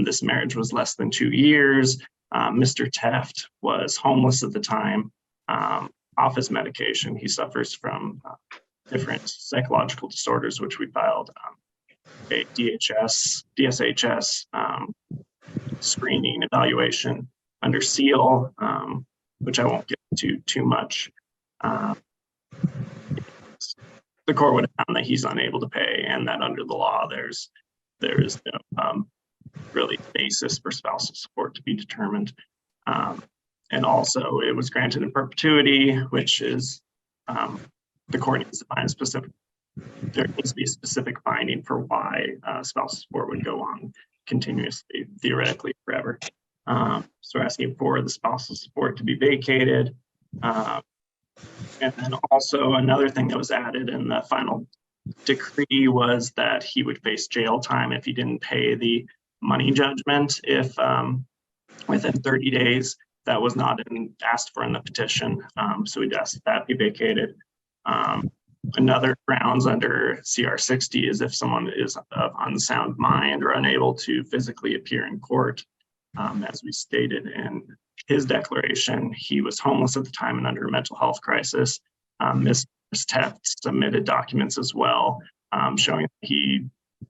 this marriage was less than 2 years. Mr. Teft was homeless at the time, off his medication. He suffers from different psychological disorders, which we filed a DSHS screening evaluation under seal, which I won't get into too much. The court would have found that he's unable to pay, and that under the law, there is no really basis for spousal support to be determined. And also, it was granted in perpetuity, which is the court needs to find specific. There needs to be a specific finding for why spousal support would go on continuously, theoretically forever. So we're asking for the spousal support to be vacated. And then also another thing that was added in the final decree was that he would face jail time if he didn't pay the money judgment if within 30 days. That was not asked for in the petition. So we'd ask that be vacated. Another grounds under CR 60 is if someone is of unsound mind or unable to physically appear in court. As we stated in his declaration, he was homeless at the time and under a mental health crisis. Ms. Teft submitted documents as well, showing that he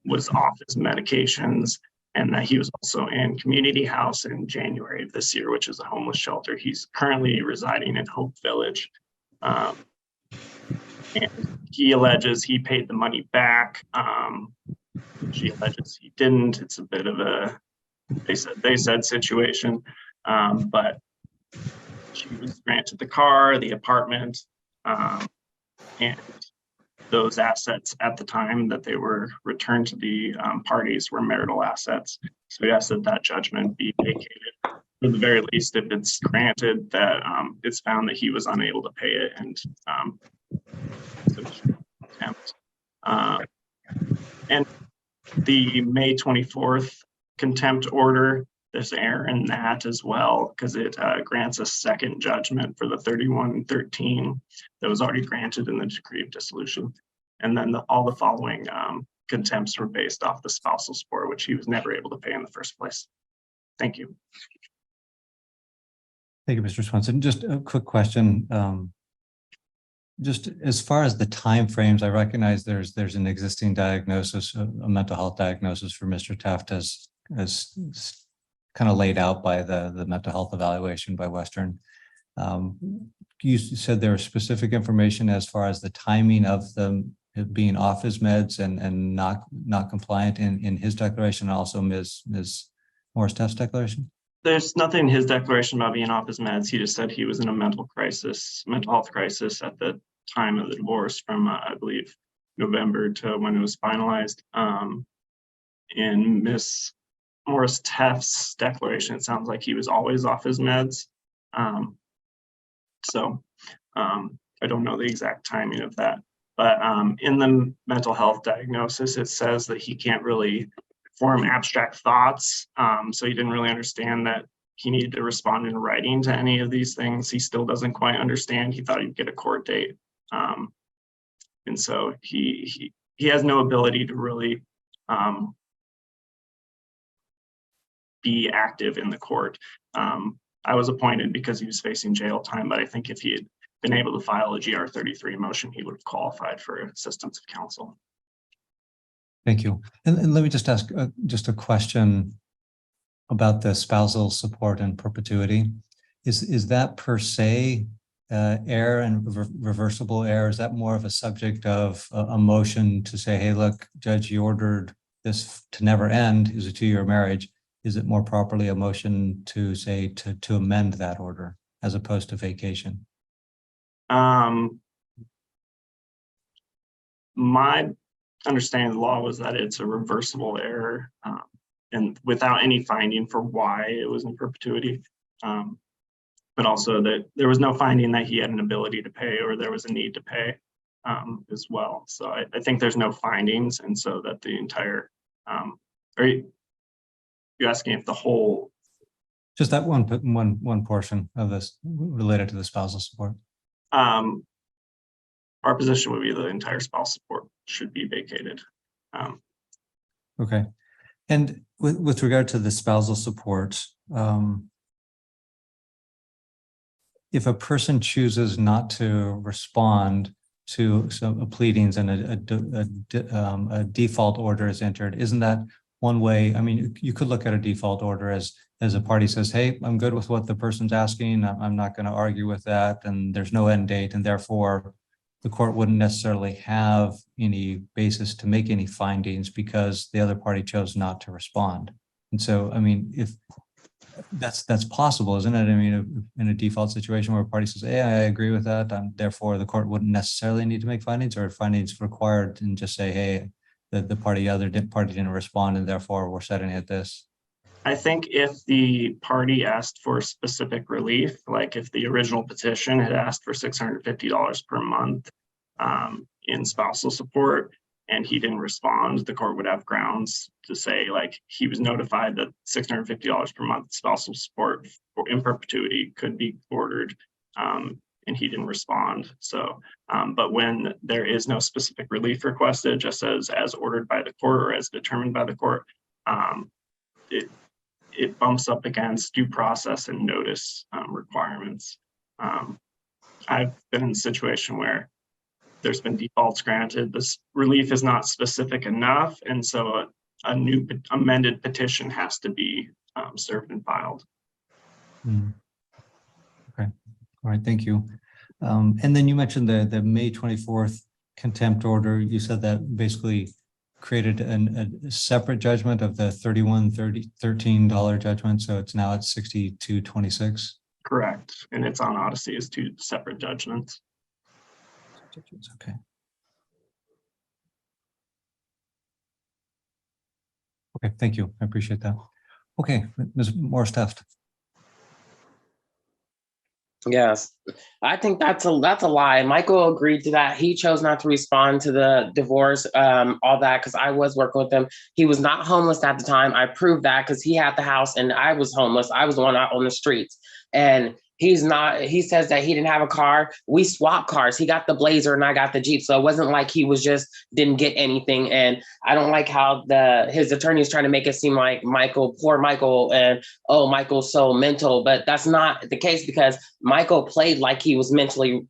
was off his medications and that he was also in Community House in January of this year, which is a homeless shelter. He's currently residing in Hope Village. And he alleges he paid the money back. She alleges he didn't. It's a bit of a they said situation, but she was granted the car, the apartment, and those assets at the time that they were returned to the parties were marital assets. So we asked that that judgment be vacated. At the very least, if it's granted that it's found that he was unable to pay it and contempt. And the May 24th contempt order, there's error in that as well, because it grants a second judgment for the 3113 that was already granted in the decree of dissolution. And then all the following contempts were based off the spousal support, which he was never able to pay in the first place. Thank you. Thank you, Mr. Swenson. Just a quick question. Just as far as the timeframes, I recognize there's an existing diagnosis, a mental health diagnosis for Mr. Teft as kind of laid out by the mental health evaluation by Western. You said there was specific information as far as the timing of them being off his meds and not compliant in his declaration, and also Ms. Morris Teft's declaration? There's nothing in his declaration about being off his meds. He just said he was in a mental health crisis at the time of the divorce from, I believe, November to when it was finalized. In Ms. Morris Teft's declaration, it sounds like he was always off his meds. So I don't know the exact timing of that. But in the mental health diagnosis, it says that he can't really form abstract thoughts. So he didn't really understand that he needed to respond in writing to any of these things. He still doesn't quite understand. He thought he'd get a court date. And so he has no ability to really be active in the court. I was appointed because he was facing jail time, but I think if he had been able to file a GR 33 motion, he would have qualified for assistance of counsel. Thank you. And let me just ask just a question about the spousal support in perpetuity. Is that per se error and reversible error? Is that more of a subject of a motion to say, hey, look, Judge, you ordered this to never end, is a 2-year marriage? Is it more properly a motion to say to amend that order as opposed to vacation? My understanding of the law was that it's a reversible error, and without any finding for why it was in perpetuity. But also that there was no finding that he had an ability to pay or there was a need to pay as well. So I think there's no findings, and so that the entire, are you asking if the whole? Just that one portion of this related to the spousal support. Our position would be the entire spousal support should be vacated. Okay. And with regard to the spousal support, if a person chooses not to respond to some pleadings and a default order is entered, isn't that one way? I mean, you could look at a default order as a party says, hey, I'm good with what the person's asking. I'm not going to argue with that. And there's no end date. And therefore, the court wouldn't necessarily have any basis to make any findings because the other party chose not to respond. And so, I mean, if that's possible, isn't it? I mean, in a default situation where a party says, hey, I agree with that, therefore the court wouldn't necessarily need to make findings, or findings required and just say, hey, the other party didn't respond and therefore we're setting it this. I think if the party asked for specific relief, like if the original petition had asked for $650 per month in spousal support and he didn't respond, the court would have grounds to say, like, he was notified that $650 per month spousal support in perpetuity could be ordered, and he didn't respond. So, but when there is no specific relief requested, just as ordered by the court or as determined by the court, it bumps up against due process and notice requirements. I've been in a situation where there's been defaults granted. This relief is not specific enough, and so a new amended petition has to be served and filed. Okay, all right, thank you. And then you mentioned the May 24th contempt order. You said that basically created a separate judgment of the $13 judgment, so it's now at $62.26. Correct, and it's on Odyssey as 2 separate judgments. Okay. Okay, thank you. I appreciate that. Okay, Ms. Morris-Teft. Yes, I think that's a lie. Michael agreed to that. He chose not to respond to the divorce, all that, because I was working with him. He was not homeless at the time. I proved that because he had the house and I was homeless. I was the one out on the streets. And he's not, he says that he didn't have a car. We swapped cars. He got the Blazer and I got the Jeep. So it wasn't like he was just didn't get anything. And I don't like how his attorney is trying to make it seem like poor Michael, and oh, Michael's so mental, but that's not the case because Michael played like he was mentally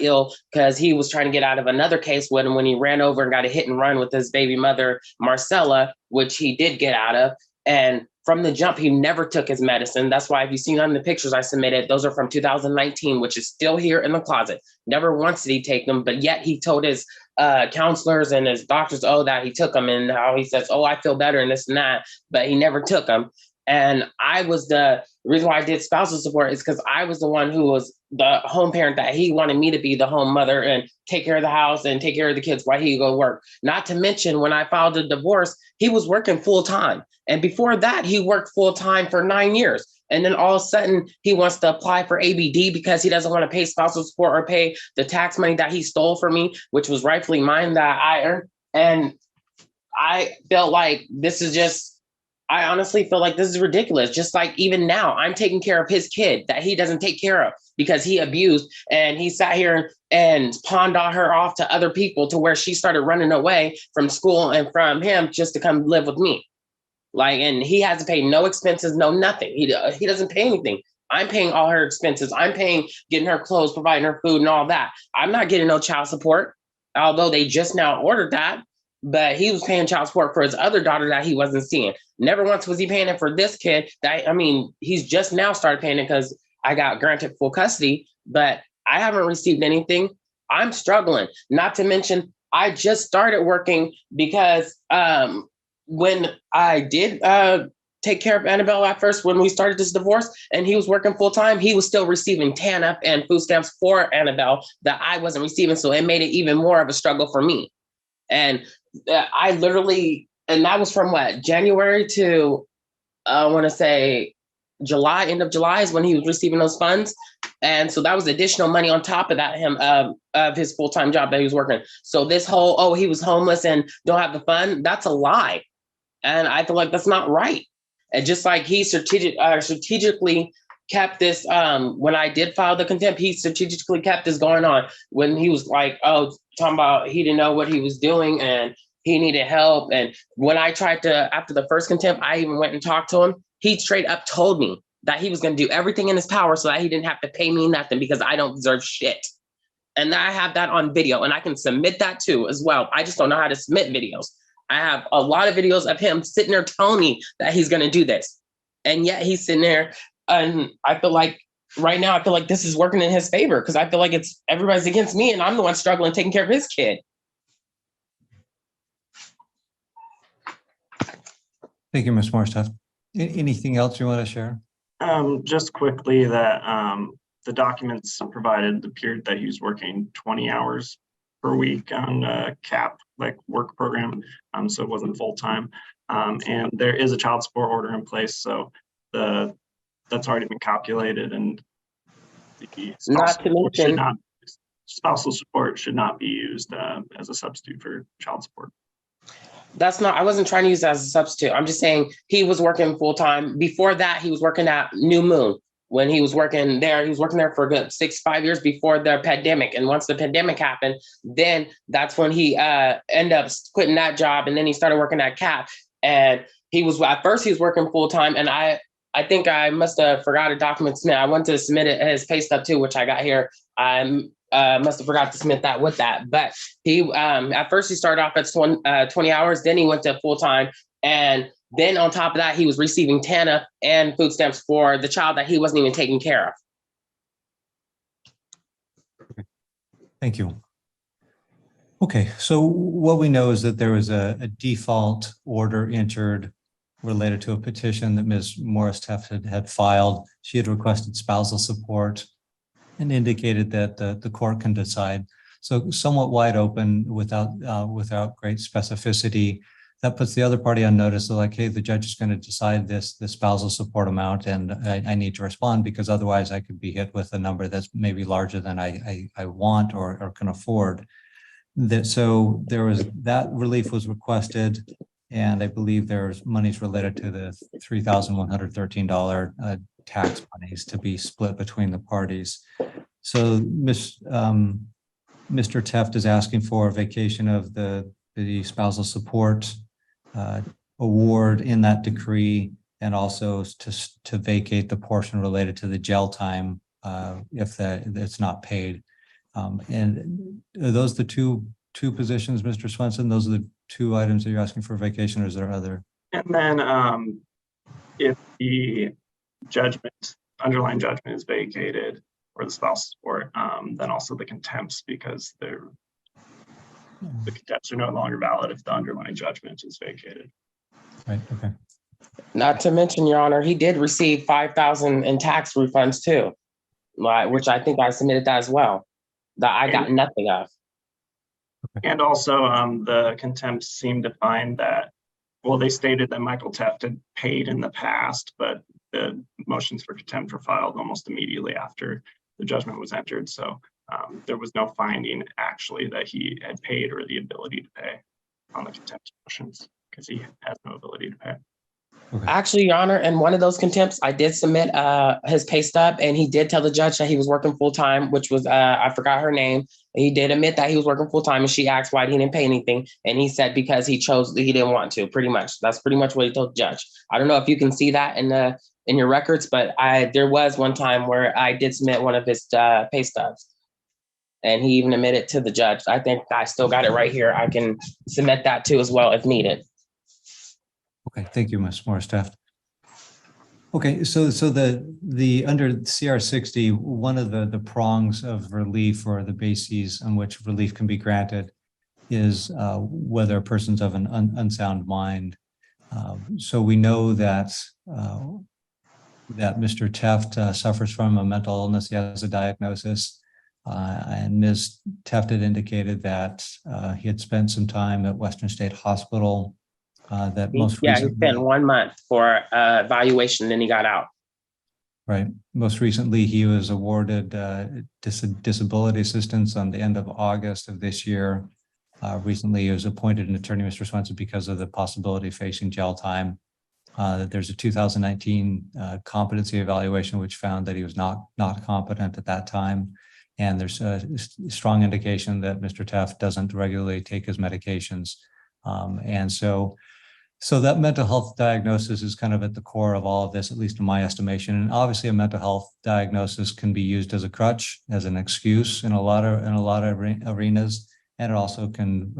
ill because he was trying to get out of another case when he ran over and got a hit and run with his baby mother, Marcella, which he did get out of. And from the jump, he never took his medicine. That's why if you've seen on the pictures I submitted, those are from 2019, which is still here in the closet. Never once did he take them, but yet he told his counselors and his doctors, that he took them, and how he says, I feel better and this and that, but he never took them. And I was the reason why I did spousal support is because I was the one who was the home parent that he wanted me to be the home mother and take care of the house and take care of the kids while he go work. Not to mention when I filed a divorce, he was working full time. And before that, he worked full time for 9 years. And then all of a sudden he wants to apply for ABD because he doesn't want to pay spousal support or pay the tax money that he stole from me, which was rightfully mine that I earned. And I felt like I honestly feel like this is ridiculous. Just like even now, I'm taking care of his kid that he doesn't take care of because he abused, and he sat here and pawned her off to other people to where she started running away from school and from him just to come live with me. And he has to pay no expenses, no nothing. He doesn't pay anything. I'm paying all her expenses. I'm paying getting her clothes, providing her food and all that. I'm not getting no child support, although they just now ordered that. But he was paying child support for his other daughter that he wasn't seeing. Never once was he paying it for this kid. He's just now started paying it because I got granted full custody. But I haven't received anything. I'm struggling. Not to mention, I just started working because when I did take care of Annabelle at first, when we started this divorce and he was working full time, he was still receiving TANF and food stamps for Annabelle that I wasn't receiving. So it made it even more of a struggle for me. And I literally, and that was from what, January to, I want to say July, end of July is when he was receiving those funds. And so that was additional money on top of that, of his full-time job that he was working. So this whole, oh, he was homeless and don't have the fund, that's a lie. And I feel like that's not right. And just like he strategically kept this, when I did file the contempt, he strategically kept this going on when he was like, oh, talking about he didn't know what he was doing and he needed help. And when I tried to, after the first contempt, I even went and talked to him. He straight up told me that he was going to do everything in his power so that he didn't have to pay me nothing because I don't deserve shit. And I have that on video and I can submit that too as well. I just don't know how to submit videos. I have a lot of videos of him sitting there telling me that he's going to do this. And yet he's sitting there and I feel like right now, I feel like this is working in his favor because I feel like it's everybody's against me and I'm the one struggling taking care of his kid. Thank you, Ms. Morstadt. Anything else you want to share? Just quickly that the documents provided appeared that he was working 20 hours per week on a CAP like work program. So it wasn't full time. And there is a child support order in place. So that's already been calculated and the spousal support should not be used as a substitute for child support. That's not, I wasn't trying to use that as a substitute. I'm just saying he was working full time. Before that, he was working at New Moon. When he was working there, he was working there for a good 5 years before the pandemic. And once the pandemic happened, then that's when he ended up quitting that job. And then he started working at CAP. And he was, at first he was working full time. And I think I must have forgot a document to submit. I went to submit it, his pay stub too, which I got here. I must have forgot to submit that with that. But he, at first he started off at 20 hours, then he went to full time. And then on top of that, he was receiving TANF and food stamps for the child that he wasn't even taking care of. Thank you. Okay, so what we know is that there was a default order entered related to a petition that Ms. Morris-Teft had filed. She had requested spousal support and indicated that the court can decide. So somewhat wide open without great specificity. That puts the other party on notice of like, hey, the judge is going to decide the spousal support amount and I need to respond because otherwise I could be hit with a number that's maybe larger than I want or can afford. So there was that relief was requested. And I believe there's monies related to the $3,113 tax monies to be split between the parties. So Mr. Teft is asking for a vacation of the spousal support award in that decree, and also to vacate the portion related to the jail time if it's not paid. And are those the two positions, Mr. Swenson? Those are the two items that you're asking for vacation, or is there other? And then if the underlying judgment is vacated or the spousal support, then also the contempts, because the contempts are no longer valid if the underlying judgment is vacated. Right, okay. Not to mention, Your Honor, he did receive $5,000 in tax refunds too, which I think I submitted that as well, that I got nothing of. And also the contempts seem to find that, well, they stated that Michael Teft had paid in the past, but the motions for contempt were filed almost immediately after the judgment was entered. So there was no finding actually that he had paid or the ability to pay on the contempt motions because he has no ability to pay. Okay. Actually, Your Honor, in one of those contempts, I did submit his pay stub, and he did tell the judge that he was working full time, which was I forgot her name. He did admit that he was working full time, and she asked why he didn't pay anything, and he said because he didn't want to. Pretty much, that's pretty much what he told the judge. I don't know if you can see that in your records, but there was one time where I did submit one of his pay stubs, and he even admitted to the judge. I think I still got it right here. I can submit that too as well if needed. Okay, thank you, Ms. Morris-Teft. Okay, so the under CR 60, one of the prongs of relief or the bases on which relief can be granted is whether a person's of an unsound mind. So we know that that Mr. Teft suffers from a mental illness. He has a diagnosis, and Ms. Teft had indicated that he had spent some time at Western State Hospital. That most He recently, spent 1 month for evaluation, then he got out. right. Most recently, he was awarded disability assistance on the end of August of this year. Recently, he was appointed an attorney, Mr. Swenson, because of the possibility of facing jail time. There's a 2019 competency evaluation, which found that he was not competent at that time. And there's a strong indication that Mr. Teft doesn't regularly take his medications. And so that mental health diagnosis is kind of at the core of all of this, at least in my estimation. And obviously, a mental health diagnosis can be used as a crutch, as an excuse in a lot of arenas, and it also can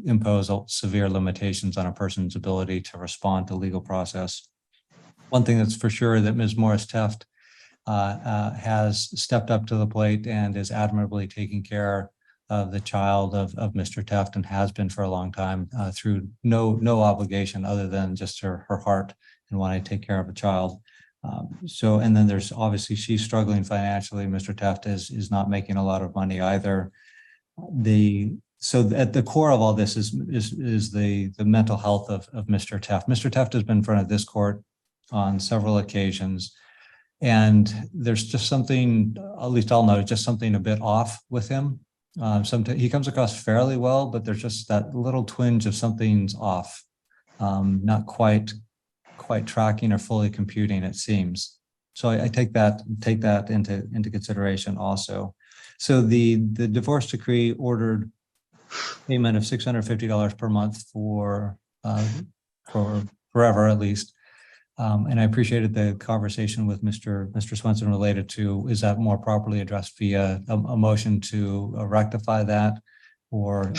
impose severe limitations on a person's ability to respond to legal process. One thing that's for sure that Ms. Morris Teft has stepped up to the plate and is admirably taking care of the child of Mr. Teft, and has been for a long time through no obligation other than just her heart and wanting to take care of a child. And then there's obviously she's struggling financially. Mr. Teft is not making a lot of money either. So at the core of all this is the mental health of Mr. Teft. Mr. Teft has been in front of this court on several occasions, and there's just something, at least I'll know, just something a bit off with him. Sometimes he comes across fairly well, but there's just that little twinge of something's off, not quite tracking or fully computing, it seems. So I take that into consideration also. So the divorce decree ordered payment of $650 per month for forever at least. And I appreciated the conversation with Mr. Swenson related to, is that more properly addressed via a motion to rectify that or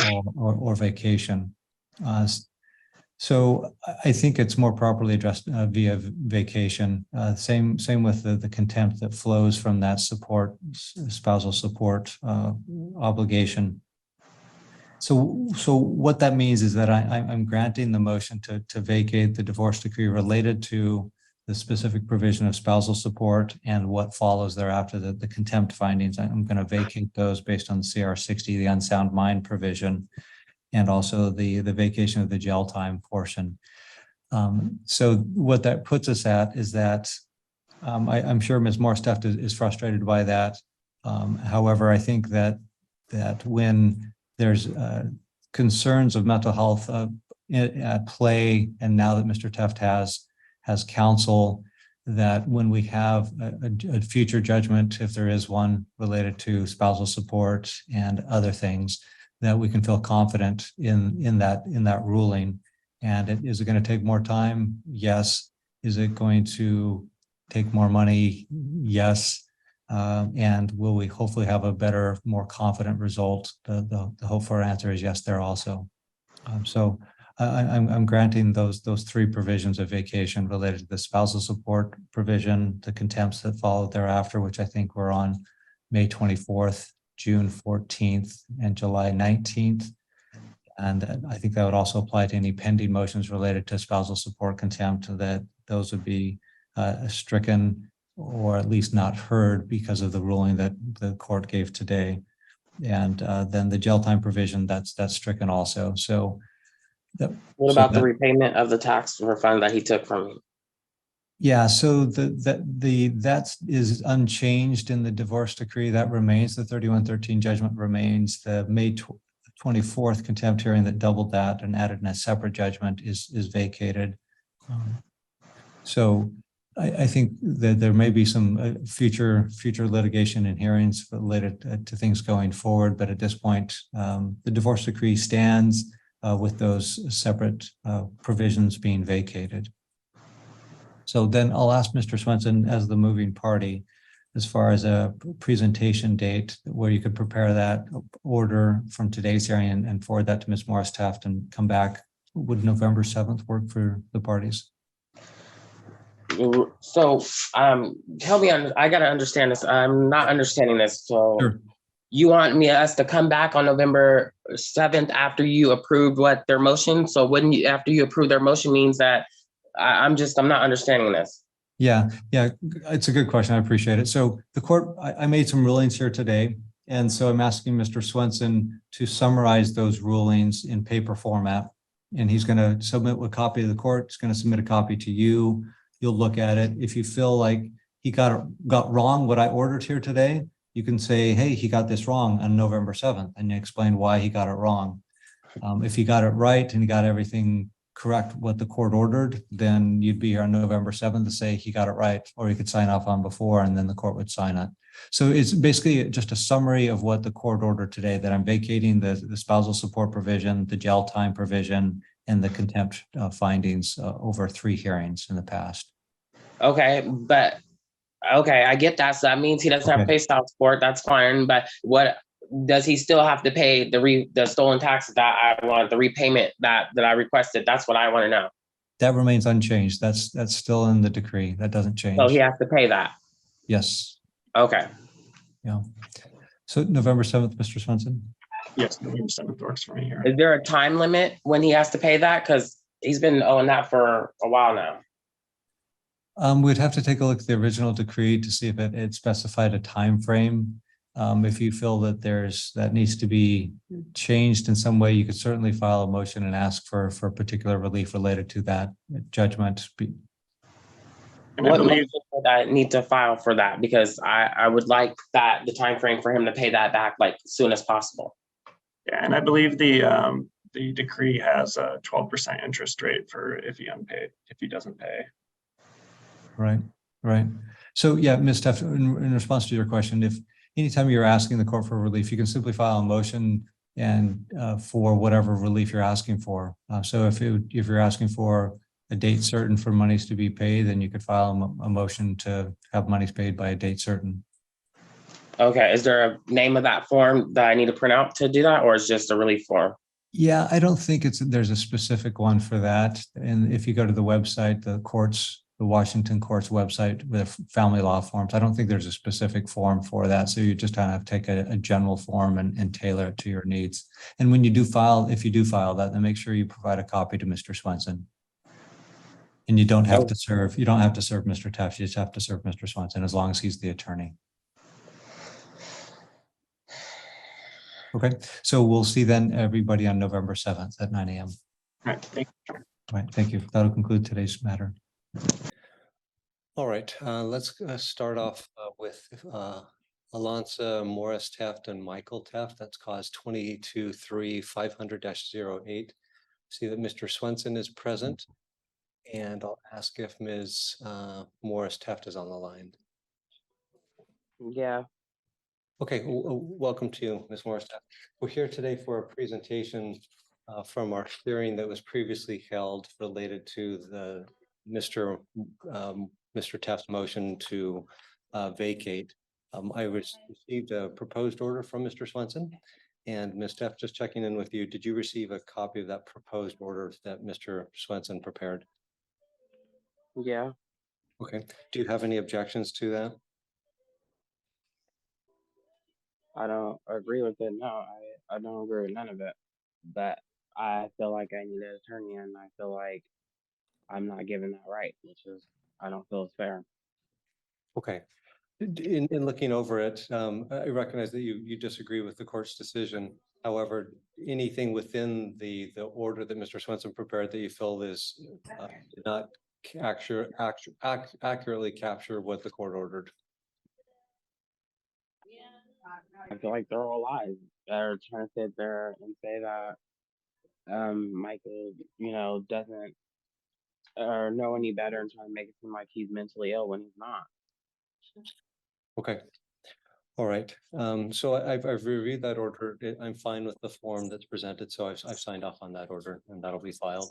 vacation? So I think it's more properly addressed via vacation. Same with the contempt that flows from that spousal support obligation. So what that means is that I'm granting the motion to vacate the divorce decree related to the specific provision of spousal support and what follows thereafter, the contempt findings. I'm going to vacate those based on CR 60, the unsound mind provision, and also the vacation of the jail time portion. So what that puts us at is that I'm sure Ms. Morris Teft is frustrated by that. However, I think that when there's concerns of mental health at play, and now that Mr. Teft has counsel, that when we have a future judgment, if there is one related to spousal support and other things, that we can feel confident in that ruling. And is it going to take more time? Yes. Is it going to take more money? Yes. And will we hopefully have a better, more confident result? The hope for answer is yes there also. So I'm granting those three provisions of vacation related to the spousal support provision, the contempts that followed thereafter, which I think were on May 24th, June 14th, and July 19th. And I think that would also apply to any pending motions related to spousal support contempt, that those would be stricken or at least not heard because of the ruling that the court gave today. And then the jail time provision, that's stricken also. So what about the repayment of the tax refund that he took from you? Yeah, so that is unchanged in the divorce decree. That remains. The 3113 judgment remains. The May 24th contempt hearing that doubled that and added in a separate judgment is vacated. So I think that there may be some future litigation and hearings related to things going forward, but at this point, the divorce decree stands with those separate provisions being vacated. So then I'll ask Mr. Swenson as the moving party, as far as a presentation date where you could prepare that order from today's hearing and forward that to Ms. Morris Teft and come back. Would November 7th work for the parties? So, help me I gotta understand this. I'm not understanding this. So Sure. you want us to come back on November 7th after you approved their motion? So wouldn't you, after you approve their motion means that I'm not understanding this. Yeah, it's a good question. I appreciate it. So the court, I made some rulings here today. And so I'm asking Mr. Swenson to summarize those rulings in paper format. And he's going to submit a copy to the court. He's going to submit a copy to you. You'll look at it. If you feel like he got wrong what I ordered here today, you can say, hey, he got this wrong on November 7th, and you explain why he got it wrong. If he got it right and he got everything correct, what the court ordered, then you'd be here on November 7th to say he got it right, or he could sign off on before, and then the court would sign it. So it's basically just a summary of what the court ordered today, that I'm vacating the spousal support provision, the jail time provision, and the contempt findings over 3 hearings in the past. Okay, but I get that. So that means he doesn't have to pay spousal support. That's fine. But what does he still have to pay the stolen taxes that I want, the repayment that I requested? That's what I want to know. That remains unchanged. That's still in the decree. That doesn't change. So he has to pay that. Yes. Okay. Yeah. So November 7th, Mr. Swenson? Yes, November 7th works for me here. Is there a time limit when he has to pay that? Because he's been owing that for a while now. We'd have to take a look at the original decree to see if it specified a time frame. If you feel that that needs to be changed in some way, you could certainly file a motion and ask for particular relief related to that judgment. And what motion would I need to file for that? Because I would like the time frame for him to pay that back like as soon as possible. Yeah, and I believe the decree has a 12% interest rate for if he doesn't pay. Right. So yeah, Ms. Teff, in response to your question, if anytime you're asking the court for relief, you can simply file a motion and for whatever relief you're asking for. So if you're asking for a date certain for monies to be paid, then you could file a motion to have monies paid by a date certain. Okay, is there a name of that form that I need to print out to do that, or is it just a relief form? Yeah, I don't think there's a specific one for that. And if you go to the website, the Washington court's website with family law forms, I don't think there's a specific form for that. So you just kind of take a general form and tailor it to your needs. And when you do file, if you do file that, then make sure you provide a copy to Mr. Swenson. And you don't have to serve Mr. Teff, you just have to serve Mr. Swenson as long as he's the attorney. Okay, so we'll see then everybody on November 7th at 9 a.m. All right, thank you. All right, thank you. That'll conclude today's matter. All right, let's start off with Alonsa Morris Taft and Michael Taft. That's cause 22-3-500-08. See that Mr. Swenson is present, and I'll ask if Ms. Morris Taft is on the line. Yeah. Okay, welcome to you, Ms. Morris Taft. We're here today for a presentation from our hearing that was previously held related to the Mr. Taft's motion to vacate. I received a proposed order from Mr. Swenson, and Ms. Taft, just checking in with you, did you receive a copy of that proposed order that Mr. Swenson prepared? Yeah. Okay, do you have any objections to that? I don't agree with it. No, I don't agree with none of it. But I feel like I need an attorney, and I feel like I'm not given that right, which is, I don't feel it's fair. Okay. In looking over it, I recognize that you disagree with the court's decision. However, anything within the order that Mr. Swenson prepared that you feel is did not accurately capture what the court ordered? I feel like they're all lies. They're trying to sit there and say that Michael, doesn't know any better, and trying to make it seem like he's mentally ill when he's not. Okay. All right. So I've reviewed that order. I'm fine with the form that's presented. So I've signed off on that order, and that'll be filed.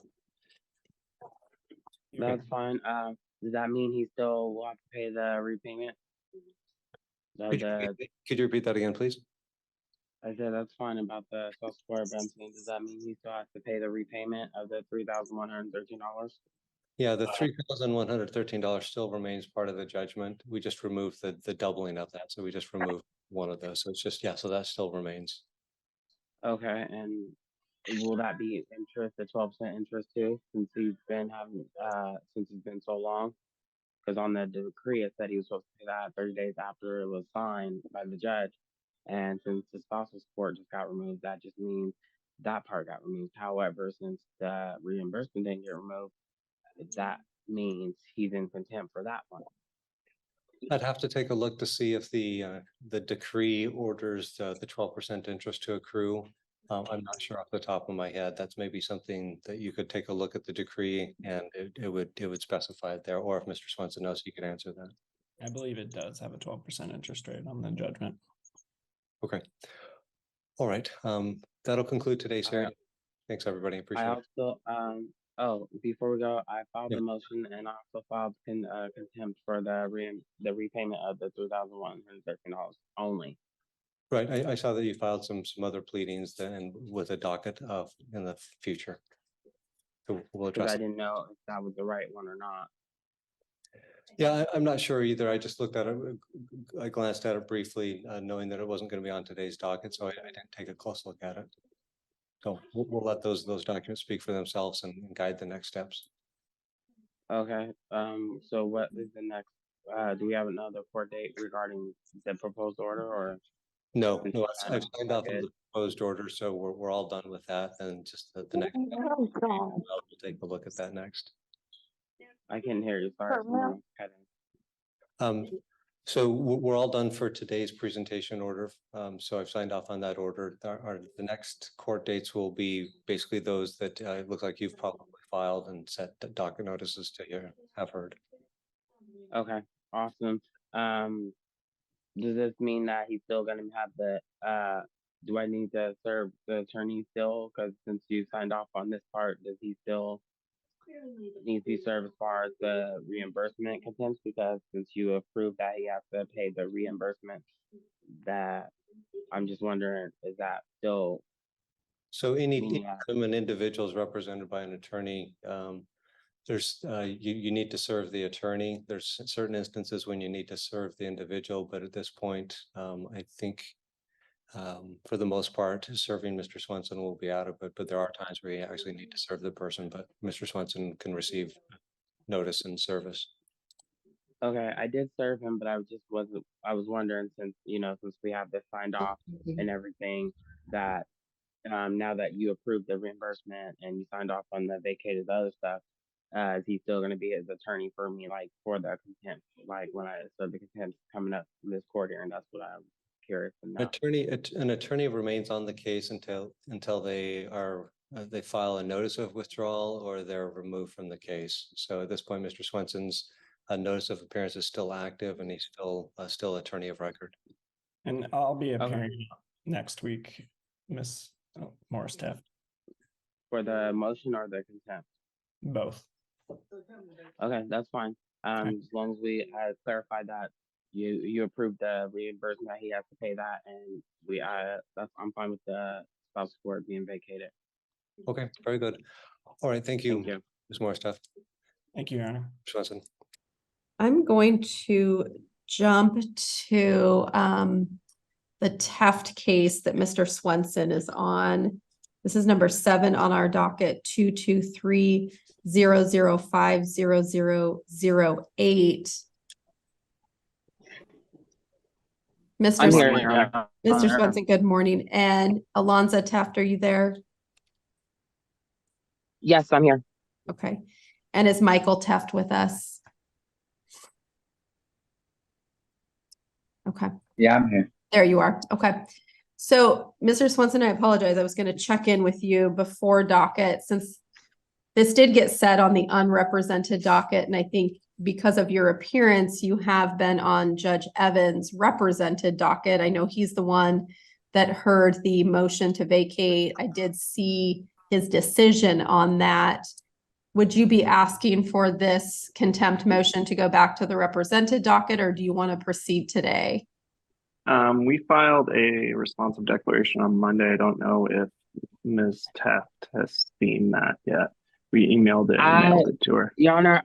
That's fine. Does that mean he still will have to pay the repayment? Could you repeat that again, please? I said that's fine about the social support, but I'm saying, does that mean he still has to pay the repayment of the $3,113? Yeah, the $3,113 still remains part of the judgment. We just removed the doubling of that. So we just removed one of those. So it's just, yeah, so that still remains. Okay, and will that be interest, the 12% interest too, since he's been having, since it's been so long? Because on the decree, it said he was supposed to pay that 30 days after it was signed by the judge. And since the spousal support just got removed, that just means that part got removed. However, since the reimbursement didn't get removed, that means he's in contempt for that one. I'd have to take a look to see if the decree orders the 12% interest to accrue. I'm not sure off the top of my head. That's maybe something that you could take a look at the decree and it would specify it there. Or if Mr. Swenson knows, he could answer that. I believe it does have a 12% interest rate on the judgment. Okay. All right. That'll conclude today's hearing. Thanks, everybody. Appreciate I it. also, oh, before we go, I filed Yeah. a motion and I also filed contempt for the repayment of the $3,113 only. Right. I saw that you filed some other pleadings then with a docket in the future. So we'll Because address I it. didn't know if that was the right one or not. Yeah, I'm not sure either. I just looked at it. I glanced at it briefly, knowing that it wasn't going to be on today's docket, so I didn't take a close look at it. So we'll let those documents speak for themselves and guide the next steps. Okay, so what is the next, do we have another court date regarding the proposed order or? No, I've signed off on the proposed order, so we're all done with that. And just the next, we'll take a look at that next. I can't hear you, sorry. someone was cutting. So we're all done for today's presentation order. So I've signed off on that order. The next court dates will be basically those that it looks like you've probably filed and set docket notices to have heard. Okay, awesome. Does this mean that he's still gonna have the, do I need to serve the attorney still? Because since you signed off on this part, does he still needs to be served as far as the reimbursement contempt? Because since you approved that he has to pay the reimbursement, that I'm just wondering, is that still? So any time an individual is represented by an attorney, there's you need to serve the attorney. There's certain instances when you need to serve the individual, but at this point, I think for the most part, serving Mr. Swenson will be out of it, but there are times where you actually need to serve the person, but Mr. Swenson can receive notice and service. Okay, I did serve him, but I was wondering since, since we have this signed off and everything, that now that you approved the reimbursement and you signed off on the vacated other stuff, is he still going to be his attorney for me, like for the contempt, like when the contempt coming up in this court hearing? That's what I'm curious to know. An attorney remains on the case until they file a notice of withdrawal or they're removed from the case. So at this point, Mr. Swenson's notice of appearance is still active and he's still attorney of record. And I'll be appearing next week, Miss Morris-Taft. For the motion or the contempt? Both. Okay, that's fine. As long as we clarify that you approved the reimbursement, he has to pay that, and I'm fine with the spousal support being vacated. Okay, very good. All right, thank you. Ms. Morris-Taft. Thank you, Your Honor. Swenson. I'm going to jump to the Taft case that Mr. Swenson is on. This is number 7 on our docket, 223-005-0008. Mr. Swenson, good morning. And Alonza Taft, are you there? Yes, I'm here. Okay. And is Michael Taft with us? Okay. Yeah, I'm here. There you are. Okay. So, Mr. Swenson, I apologize. I was going to check in with you before docket since this did get set on the unrepresented docket. And I think because of your appearance, you have been on Judge Evans' represented docket. I know he's the one that heard the motion to vacate. I did see his decision on that. Would you be asking for this contempt motion to go back to the represented docket, or do you want to proceed today? We filed a responsive declaration on Monday. I don't know if Ms. Taft has seen that yet. We emailed it and mailed it to her. Your Honor,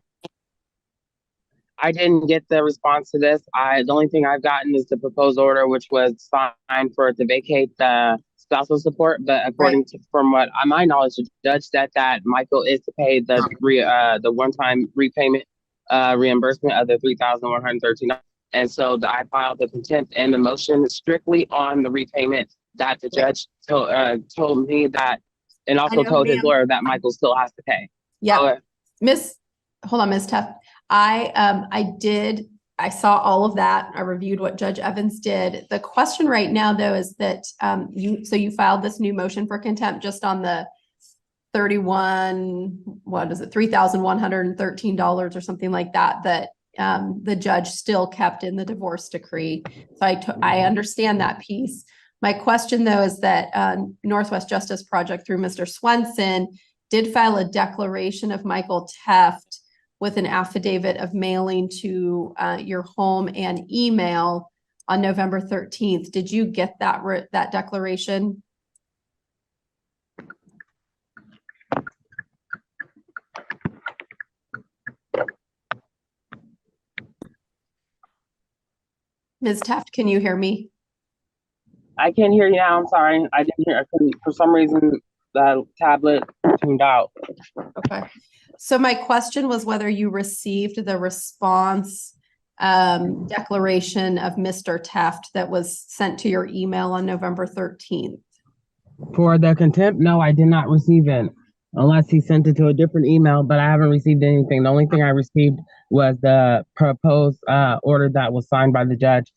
I didn't get the response to this. The only thing I've gotten is the proposed order, which was signed for it to vacate the spousal support. But according to, from what my knowledge, the judge said that Michael is to pay the one-time repayment reimbursement of the $3,113. And so I filed the contempt and the motion strictly on the repayment that the judge told me that, and also told his lawyer that Michael still has to pay. Yeah, hold on, Ms. Tuff. I saw all of that. I reviewed what Judge Evans did. The question right now, though, is that you filed this new motion for contempt just on the $3,113 or something like that, that the judge still kept in the divorce decree. So I understand that piece. My question, though, is that Northwest Justice Project through Mr. Swenson did file a declaration of Michael Teft with an affidavit of mailing to your home and email on November 13th. Did you get that declaration? Ms. Teft, can you hear me? I can hear you now. I'm sorry. I didn't hear. For some reason, the tablet tuned out. Okay. So my question was whether you received the response declaration of Mr. Teft that was sent to your email on November 13th. For the contempt, no, I did not receive it. Unless he sent it to a different email, but I haven't received anything. The only thing I received was the proposed order that was signed by the judge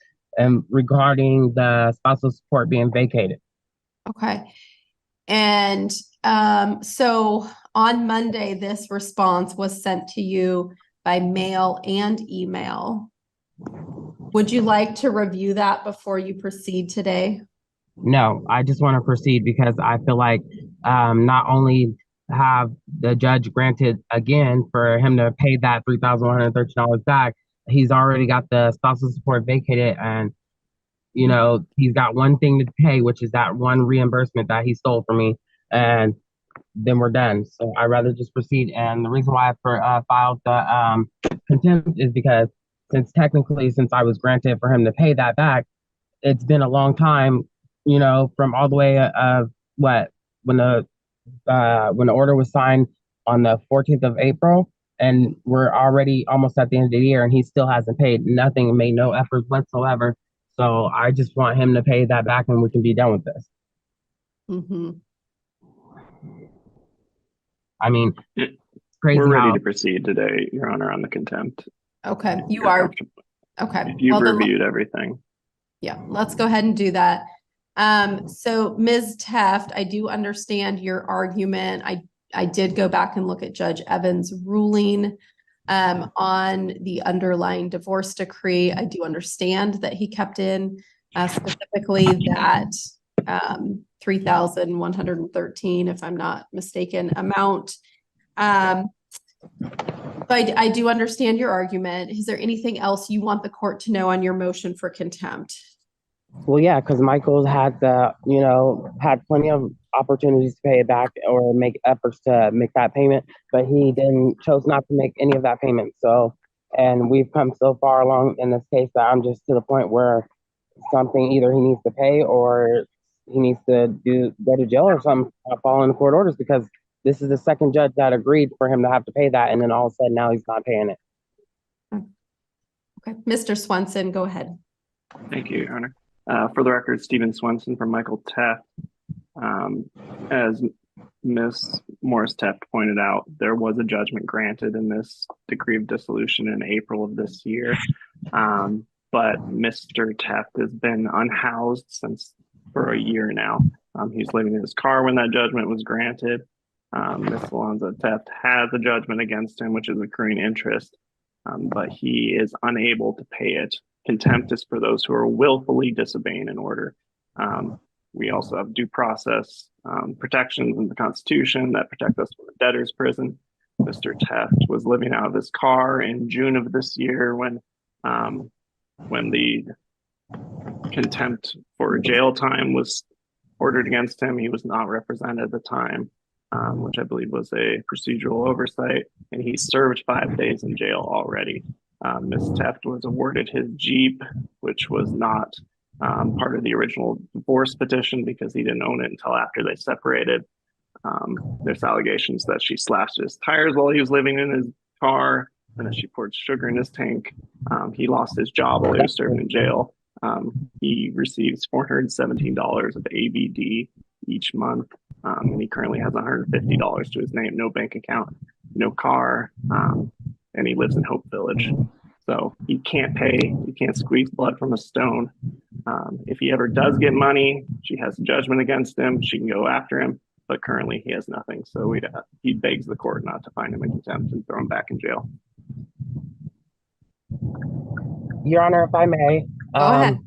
regarding the spousal support being vacated. Okay. And so on Monday, this response was sent to you by mail and email. Would you like to review that before you proceed today? No, I just want to proceed because I feel like not only have the judge granted again for him to pay that $3,113 back, he's already got the spousal support vacated, and you know he's got one thing to pay, which is that one reimbursement that he stole from me, and then we're done. So I'd rather just proceed. And the reason why I filed the contempt is because since I was granted for him to pay that back, it's been a long time, you know, from all the way of when the order was signed on the 14th of April, and we're already almost at the end of the year, and he still hasn't paid nothing, made no efforts whatsoever. So I just want him to pay that back, and we can be done with this. Mm-hmm. I mean, it's crazy. We're ready to proceed today, Your Honor, on the contempt. Okay, you are. Okay. You've reviewed everything. Yeah, let's go ahead and do that. So Ms. Teft, I do understand your argument. I did go back and look at Judge Evans' ruling on the underlying divorce decree. I do understand that he kept in specifically that $3,113, if I'm not mistaken, amount. But I do understand your argument. Is there anything else you want the court to know on your motion for contempt? Well, yeah, because Michael had had plenty of opportunities to pay it back or make efforts to make that payment, but he chose not to make any of that payment. So, and we've come so far along in this case that I'm just to the point where something either he needs to pay or he needs to go to jail or something, following the court orders, because this is the second judge that agreed for him to have to pay that, and then all of a sudden now he's not paying it. Okay, Mr. Swenson, go ahead. Thank you, Your Honor. For the record, Stephen Swenson from Michael Teft. As Ms. Morris Teft pointed out, there was a judgment granted in this decree of dissolution in April of this year. But Mr. Teft has been unhoused for a year now. He's living in his car when that judgment was granted. Ms. Alonzo Teft has a judgment against him, which is accruing interest, but he is unable to pay it. Contempt is for those who are willfully disobeying an order. We also have due process protections in the Constitution that protect us from the debtor's prison. Mr. Teft was living out of his car in June of this year when the contempt for jail time was ordered against him. He was not represented at the time. which I believe was a procedural oversight, and he served 5 days in jail already. Ms. Teft was awarded his Jeep, which was not part of the original divorce petition because he didn't own it until after they separated. There's allegations that she slashed his tires while he was living in his car, and that she poured sugar in his tank. He lost his job while he was serving in jail. He receives $417 of ABD each month, and he currently has $150 to his name, no bank account, no car, and he lives in Hope Village. So he can't pay, he can't squeeze blood from a stone. If he ever does get money, she has a judgment against him, she can go after him, but currently he has nothing. So he begs the court not to find him in contempt and throw him back in jail. Your Honor, if I may, Go ahead.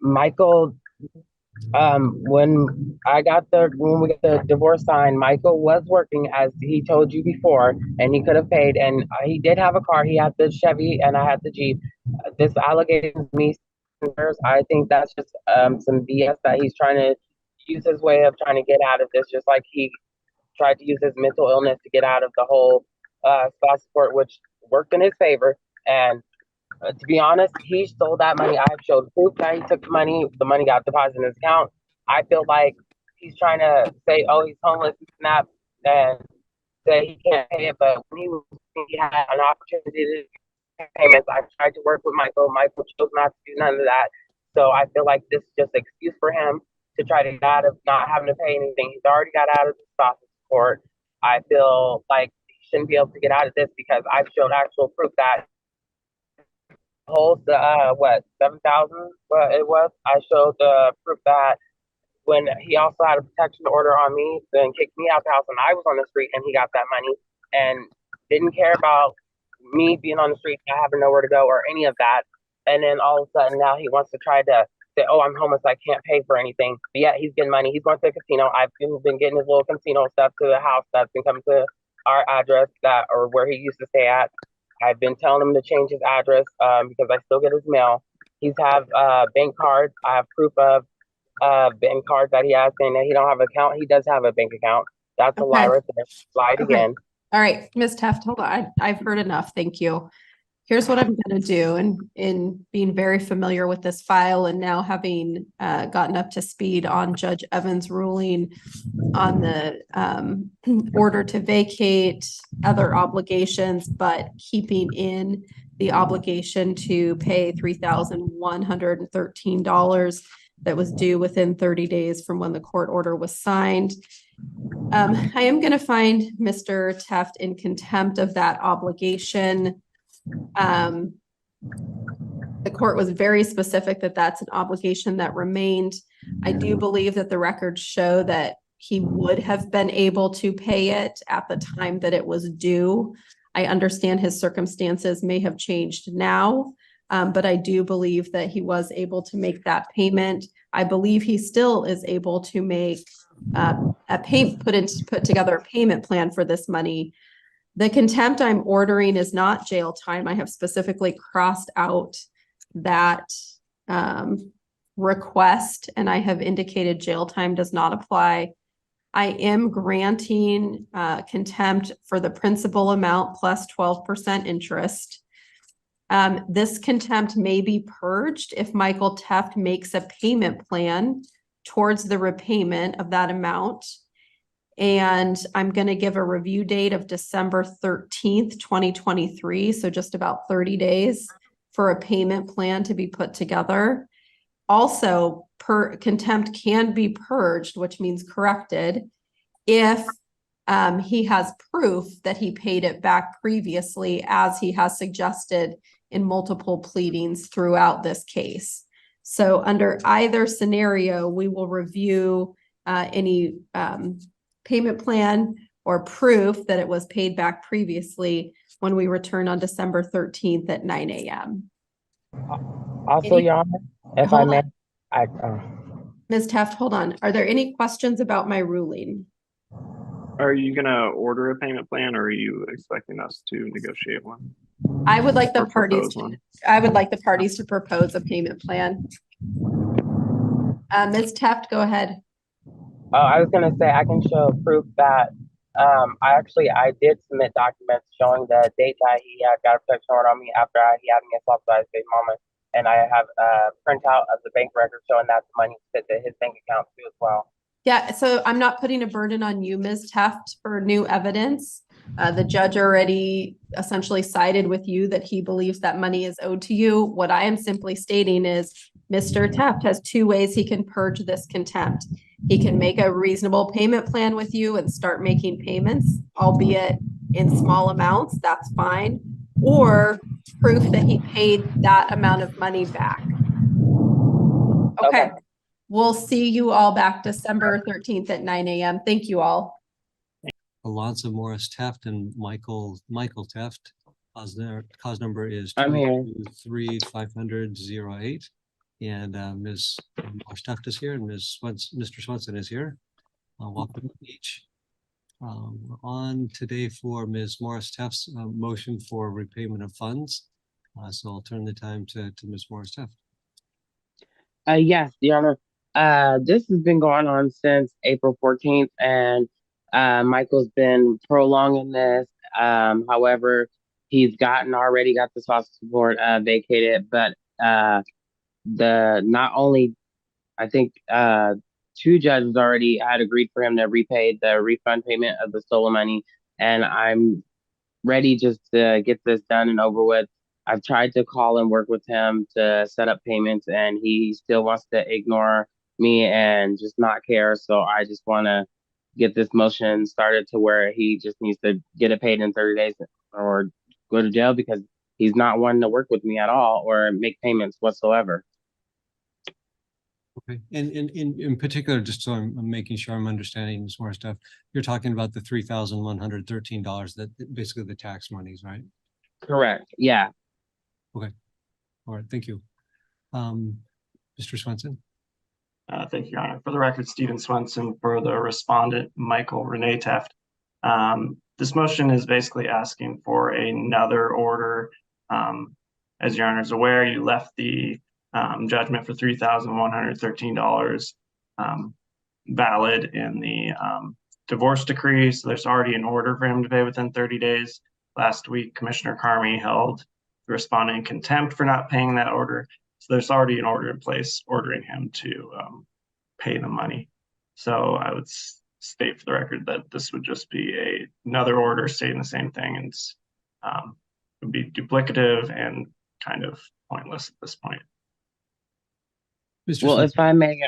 Michael, when we got the divorce signed, Michael was working as he told you before, and he could have paid, and he did have a car. He had the Chevy and I had the Jeep. This allegation, I think that's just some BS that he's trying to use his way of trying to get out of this, just like he tried to use his mental illness to get out of the whole spousal support, which worked in his favor. And to be honest, he stole that money. I have showed proof that he took the money got deposited in his account. I feel like he's trying to say, oh, he's homeless, and say he can't pay it, but when he had an opportunity to pay payments, I tried to work with Michael. Michael chose not to do none of that. So I feel like this is just an excuse for him to try to get out of not having to pay anything. He's already got out of the spousal support. I feel like he shouldn't be able to get out of this because I've showed actual proof that holds the 7,000 it was. I showed the proof that when he also had a protection order on me, then kicked me out the house when I was on the street, and he got that money and didn't care about me being on the street, not having nowhere to go or any of that. And then all of a sudden now he wants to try to say, oh, I'm homeless, I can't pay for anything. But yeah, he's getting money. He's going to the casino. I've been getting his little casino stuff to the house that's been coming to our address or where he used to stay at. I've been telling him to change his address because I still get his mail. He's have bank cards. I have proof of bank cards that he has saying that he don't have an account. He does have a bank account. That's a lie right there. Lied again. All right, Ms. Teft, hold on. I've heard enough. Thank you. Here's what I'm going to do. And in being very familiar with this file and now having gotten up to speed on Judge Evans' ruling on the order to vacate, other obligations, but keeping in the obligation to pay $3,113 that was due within 30 days from when the court order was signed. I am going to find Mr. Teft in contempt of that obligation. The court was very specific that that's an obligation that remained. I do believe that the records show that he would have been able to pay it at the time that it was due. I understand his circumstances may have changed now, but I do believe that he was able to make that payment. I believe he still is able to make put together a payment plan for this money. The contempt I'm ordering is not jail time. I have specifically crossed out that request, and I have indicated jail time does not apply. I am granting contempt for the principal amount plus 12% interest. This contempt may be purged if Michael Teft makes a payment plan towards the repayment of that amount. And I'm going to give a review date of December 13th, 2023. So just about 30 days for a payment plan to be put together. Also, contempt can be purged, which means corrected, if he has proof that he paid it back previously, as he has suggested in multiple pleadings throughout this case. So under either scenario, we will review any payment plan or proof that it was paid back previously when we return on December 13th at 9 a.m. Also, Your Honor, if I may, Ms. Teft, hold on. Are there any questions about my ruling? Are you going to order a payment plan, or are you expecting us to negotiate one? I would like the parties to propose a payment plan. Ms. Teft, go ahead. I was going to say I can show proof that I did submit documents showing the date that he had got a protection order on me after he had me assaulted by his baby mama. And I have a printout of the bank record showing that the money fit to his bank account too as well. Yeah, so I'm not putting a burden on you, Ms. Teft, for new evidence. The judge already essentially sided with you that he believes that money is owed to you. What I am simply stating is Mr. Teft has two ways he can purge this contempt. He can make a reasonable payment plan with you and start making payments, albeit in small amounts, that's fine. Or proof that he paid that amount of money back. Okay. We'll see you all back December 13th at 9 a.m. Thank you all. Alonzo Morris Teft and Michael Teft. Cause number is I'm here. 223-500-08. And Ms. Morris Teft is here, and Mr. Swenson is here. Welcome each. We're on today for Ms. Morris Teft's motion for repayment of funds. So I'll turn the time to Ms. Morris Teft. Yes, Your Honor. This has been going on since April 14th, and Michael's been prolonging this. However, he's already got the spousal support vacated, but not only, I think two judges already had agreed for him to repay the refund payment of the stolen money, and I'm ready just to get this done and over with. I've tried to call and work with him to set up payments, and he still wants to ignore me and just not care. So I just want to get this motion started to where he just needs to get it paid in 30 days or go to jail, because he's not wanting to work with me at all or make payments whatsoever. Okay, and in particular, just so I'm making sure I'm understanding this more stuff, you're talking about the $3,113 that basically the tax monies, right? Correct. Yeah. Okay. All right. Thank you. Mr. Swenson. Thank you, Your Honor. For the record, Stephen Swenson for the respondent, Michael Renee Teft. This motion is basically asking for another order. As Your Honor is aware, you left the judgment for $3,113 valid in the divorce decree. So there's already an order for him to pay within 30 days. Last week, Commissioner Carmi held the respondent in contempt for not paying that order. So there's already an order in place ordering him to pay the money. So I would state for the record that this would just be another order stating the same thing, and it would be duplicative and kind of pointless at this point. Mr. Well, Swenson. if I may,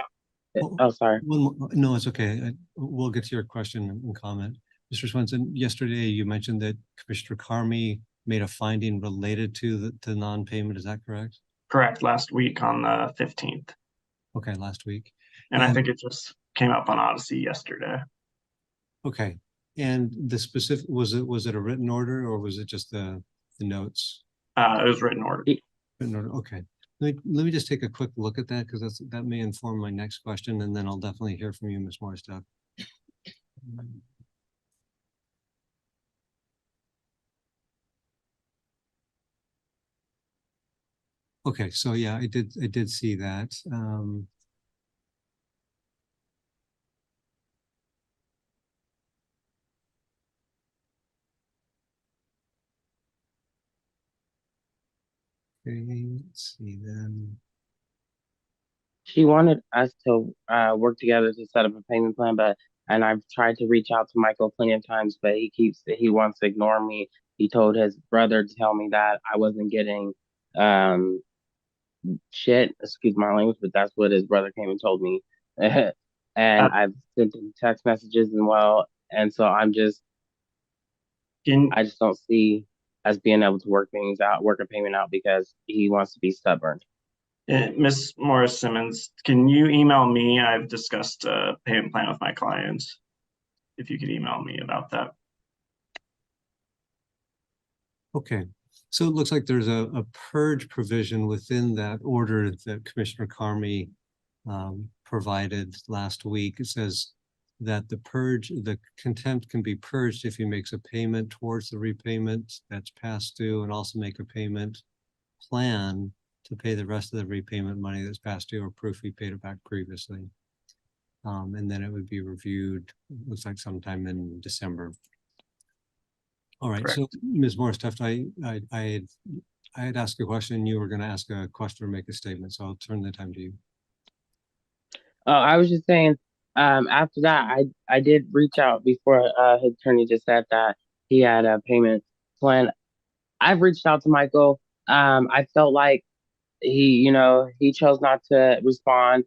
sorry. No, it's okay. We'll get to your question and comment. Mr. Swenson, yesterday you mentioned that Commissioner Carmi made a finding related to the non-payment. Is that correct? Correct. Last week on the 15th. Okay, last week. And I think it just came up on Odyssey yesterday. Okay. And the specific, was it a written order or was it just the notes? It was written order. Written order. Okay. Let me just take a quick look at that, because that may inform my next question, and then I'll definitely hear from you, Ms. Morris. Okay, so yeah, I did see that. Okay, let's see then. She wanted us to work together to set up a payment plan, and I've tried to reach out to Michael plenty of times, but he wants to ignore me. He told his brother to tell me that I wasn't getting shit, excuse my language, but that's what his brother came and told me. And I've sent him text messages as well. And so I just don't see us being able to work a payment out, because he wants to be stubborn. Ms. Morris Simmons, can you email me? I've discussed a payment plan with my clients. If you could email me about that. Okay, so it looks like there's a purge provision within that order that Commissioner Carmi provided last week. It says that the contempt can be purged if he makes a payment towards the repayment that's past due, and also make a payment plan to pay the rest of the repayment money that's past due, or proof he paid it back previously. And then it would be reviewed, looks like sometime in December. All right, so Ms. Morris-Teft, I had asked a question, you were going to ask a question or make a statement, so I'll turn the time to you. I was just saying, after that, I did reach out before his attorney just said that he had a payment plan. I've reached out to Michael. I felt like he chose not to respond.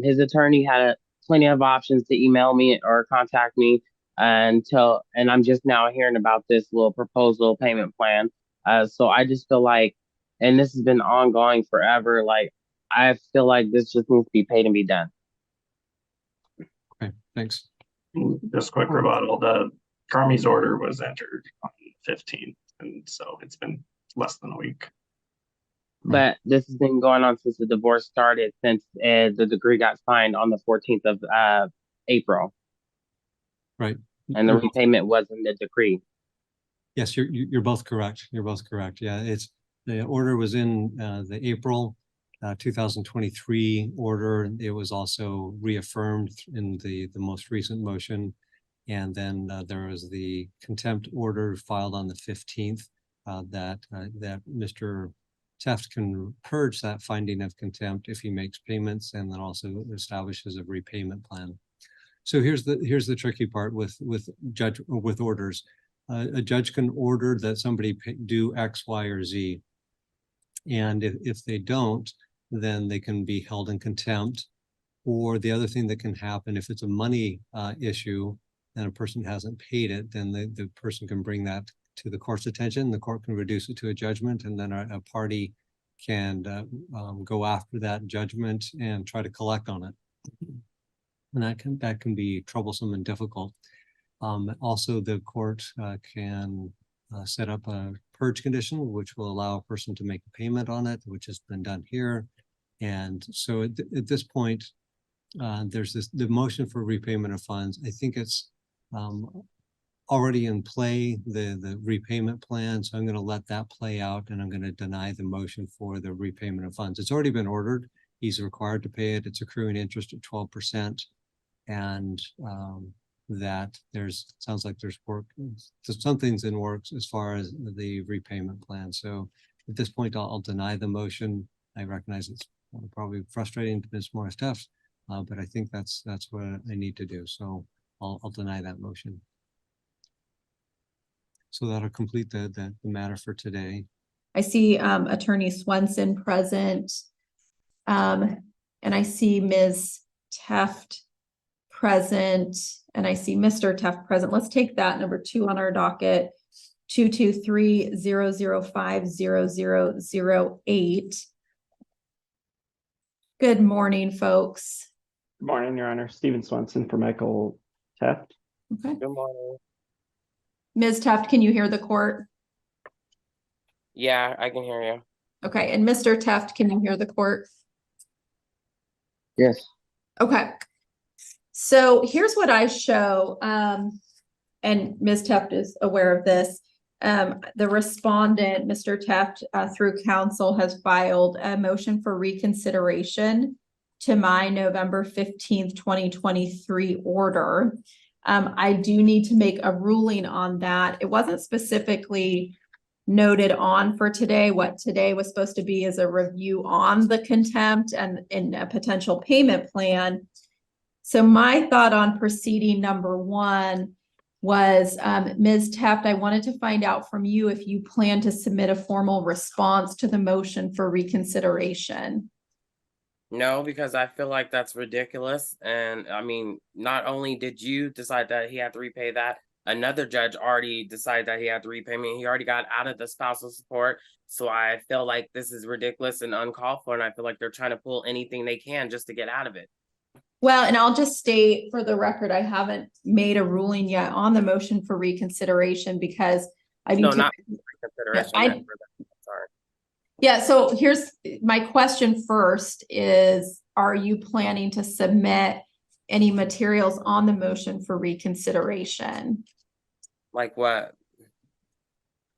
His attorney had plenty of options to email me or contact me and I'm just now hearing about this little proposal payment plan. So I just feel like, and this has been ongoing forever, like I feel like this just needs to be paid and be done. Okay, thanks. Just quick rebuttal, the Carmi's order was entered on 15th, and so it's been less than a week. But this has been going on since the divorce started, since the decree got signed on the 14th of April. Right. And the repayment was in the decree. Yes, you're both correct. You're both correct. Yeah, it's the order was in the April 2023 order. It was also reaffirmed in the most recent motion. And then there was the contempt order filed on the 15th that Mr. Teft can purge that finding of contempt if he makes payments and then also establishes a repayment plan. So here's the tricky part with orders. A judge can order that somebody do X, Y, or Z. And if they don't, then they can be held in contempt. Or the other thing that can happen, if it's a money issue and a person hasn't paid it, then the person can bring that to the court's attention. The court can reduce it to a judgment, and then a party can go after that judgment and try to collect on it. And that can be troublesome and difficult. Also, the court can set up a purge condition, which will allow a person to make a payment on it, which has been done here. And so at this point, there's the motion for repayment of funds. I think it's already in play, the repayment plan. So I'm going to let that play out, and I'm going to deny the motion for the repayment of funds. It's already been ordered. He's required to pay it. It's accruing interest at 12%. And that sounds like there's something's in works as far as the repayment plan. So at this point, I'll deny the motion. I recognize it's probably frustrating to Ms. Morris-Teft, but I think that's what I need to do. So I'll deny that motion. So that'll complete the matter for today. I see Attorney Swenson present. And I see Ms. Teft present, and I see Mr. Teft present. Let's take that number 2 on our docket, 223-005-0008. Good morning, folks. Good morning, Your Honor. Stephen Swenson for Michael Teft. Okay. Good morning. Ms. Teft, can you hear the court? Yeah, I can hear you. Okay, and Mr. Teft, can you hear the court? Yes. Okay. So here's what I show, and Ms. Teft is aware of this. The respondent, Mr. Teft, through counsel, has filed a motion for reconsideration to my November 15th, 2023 order. I do need to make a ruling on that. It wasn't specifically noted on for today. What today was supposed to be is a review on the contempt and in a potential payment plan. So my thought on proceeding number 1 was, Ms. Teft, I wanted to find out from you if you plan to submit a formal response to the motion for reconsideration. No, because I feel like that's ridiculous. And I mean, not only did you decide that he had to repay that, another judge already decided that he had to repay me. He already got out of the spousal support. So I feel like this is ridiculous and uncalled for. And I feel like they're trying to pull anything they can just to get out of it. Well, and I'll just state for the record, I haven't made a ruling yet on the motion for reconsideration because I need to. Sorry. Yeah, so here's my question first is, are you planning to submit any materials on the motion for reconsideration? Like what?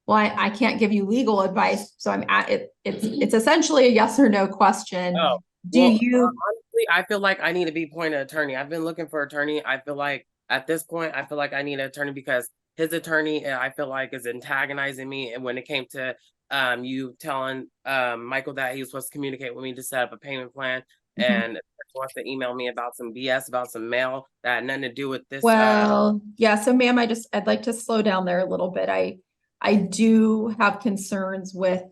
Well, I can't give you legal advice, so I'm at it. It's essentially a yes or no question. Oh, Do you? honestly, I feel like I need to be appointed attorney. I've been looking for attorney. I feel like at this point, I feel like I need an attorney because his attorney, I feel like, is antagonizing me. And when it came to you telling Michael that he was supposed to communicate with me to set up a payment plan, and wants to email me about some BS about some mail that had nothing to do with this. Well, yeah, so ma'am, I'd like to slow down there a little bit. I do have concerns with,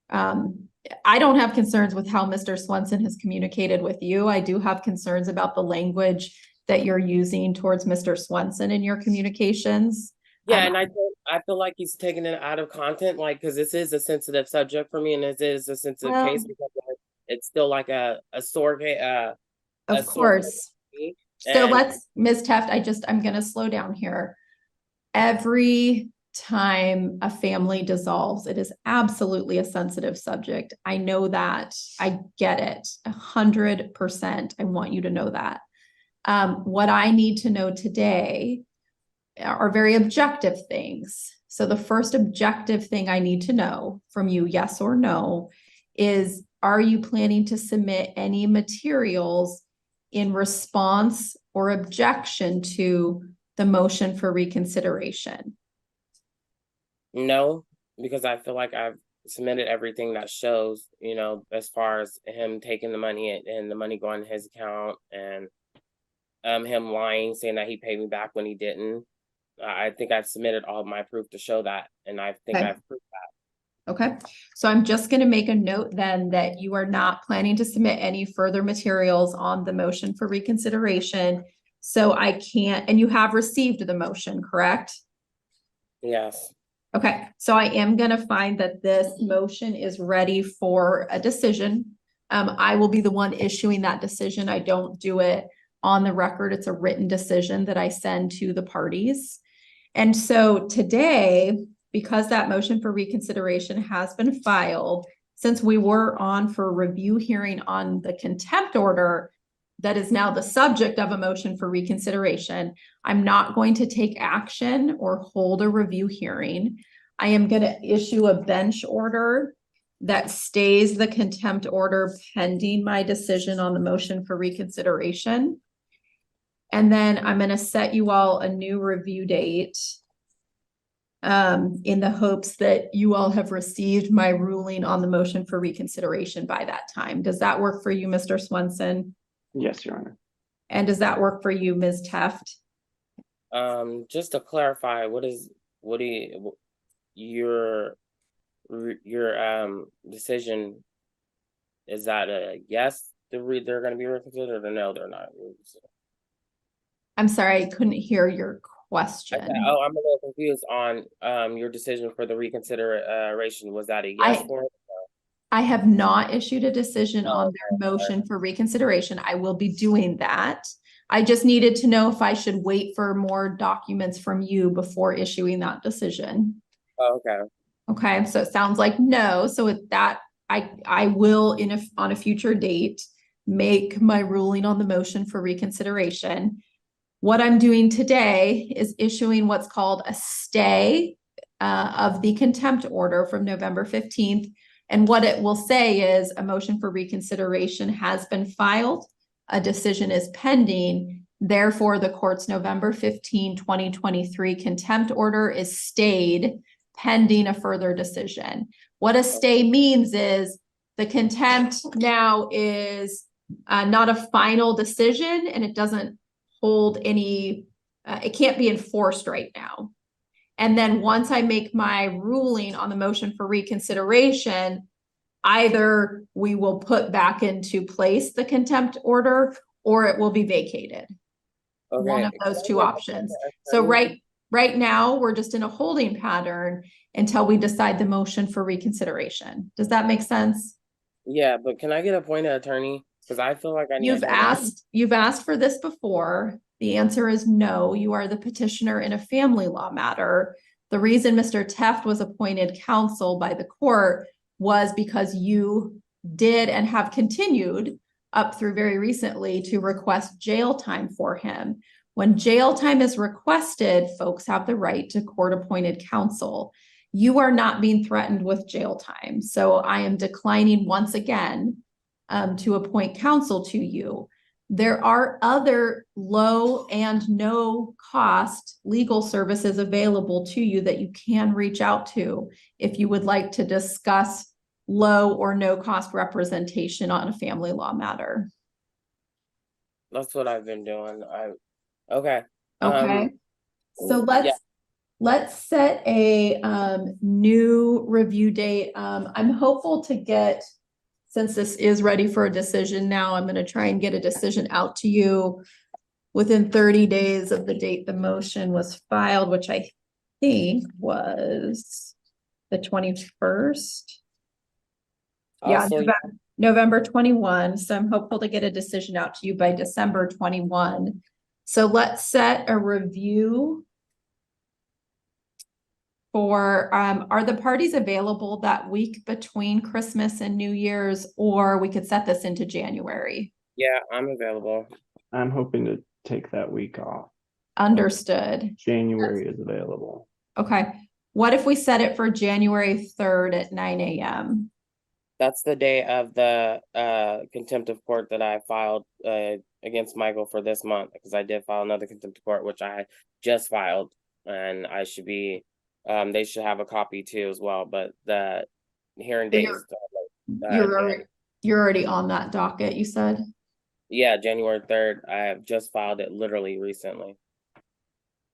I don't have concerns with how Mr. Swenson has communicated with you. I do have concerns about the language that you're using towards Mr. Swenson in your communications. Yeah, and I feel like he's taking it out of content, like, because this is a sensitive subject for me, and this is a sensitive Well, case because it's still like a sore case. Of course. So let's, Ms. Teft, I'm gonna slow down here. Every time a family dissolves, it is absolutely a sensitive subject. I know that. I get it 100%. I want you to know that. What I need to know today are very objective things. So the first objective thing I need to know from you, yes or no, is are you planning to submit any materials in response or objection to the motion for reconsideration? No, because I feel like I've submitted everything that shows, you know, as far as him taking the money and the money going to his account, and him lying, saying that he paid me back when he didn't. I think I've submitted all of my proof to show that, and I think Okay. I've proved that. Okay, so I'm just going to make a note then that you are not planning to submit any further materials on the motion for reconsideration. So I can't, and you have received the motion, correct? Yes. Okay, so I am going to find that this motion is ready for a decision. I will be the one issuing that decision. I don't do it on the record. It's a written decision that I send to the parties. And so today, because that motion for reconsideration has been filed, since we were on for a review hearing on the contempt order that is now the subject of a motion for reconsideration, I'm not going to take action or hold a review hearing. I am going to issue a bench order that stays the contempt order pending my decision on the motion for reconsideration. And then I'm going to set you all a new review date in the hopes that you all have received my ruling on the motion for reconsideration by that time. Does that work for you, Mr. Swenson? Yes, Your Honor. And does that work for you, Ms. Teft? Just to clarify, your decision, is that a yes, they're going to be reconsidered, or no, they're not? I'm sorry, I couldn't hear your question. Okay. Oh, I'm a little confused on your decision for the reconsideration. Was that a yes for it? I have not issued a decision on their motion for reconsideration. I will be doing that. I just needed to know if I should wait for more documents from you before issuing that decision. Oh, okay. Okay, so it sounds like no. So with that, I will on a future date make my ruling on the motion for reconsideration. What I'm doing today is issuing what's called a stay of the contempt order from November 15th. And what it will say is a motion for reconsideration has been filed. A decision is pending. Therefore, the court's November 15, 2023 contempt order is stayed pending a further decision. What a stay means is the contempt now is not a final decision, and it doesn't hold any, it can't be enforced right now. And then once I make my ruling on the motion for reconsideration, either we will put back into place the contempt order or it will be vacated. Okay. One of those two options. So right now we're just in a holding pattern until we decide the motion for reconsideration. Does that make sense? Yeah, but can I get appointed attorney? Because I feel like I need. You've asked for this before. The answer is no. You are the petitioner in a family law matter. The reason Mr. Teft was appointed counsel by the court was because you did and have continued up through very recently to request jail time for him. When jail time is requested, folks have the right to court-appointed counsel. You are not being threatened with jail time. So I am declining once again to appoint counsel to you. There are other low and no cost legal services available to you that you can reach out to if you would like to discuss low or no cost representation on a family law matter. That's what I've been doing. Okay. Okay. So yeah. let's set a new review date. I'm hopeful to get, since this is ready for a decision now, I'm going to try and get a decision out to you within 30 days of the date the motion was filed, which I think was the 21st. Yeah, November 21. So I'm hopeful to get a decision out to you by December 21. So let's set a review for, are the parties available that week between Christmas and New Year's, or we could set this into January? Yeah, I'm available. I'm hoping to take that week off. Understood. January is available. Okay. What if we set it for January 3rd at 9 a.m.? That's the day of the contempt of court that I filed against Michael for this month, because I did file another contempt of court, which I just filed, and I should be, they should have a copy too as well, but the hearing date is You're already on that docket, you said? Yeah, January 3rd. I have just filed it literally recently.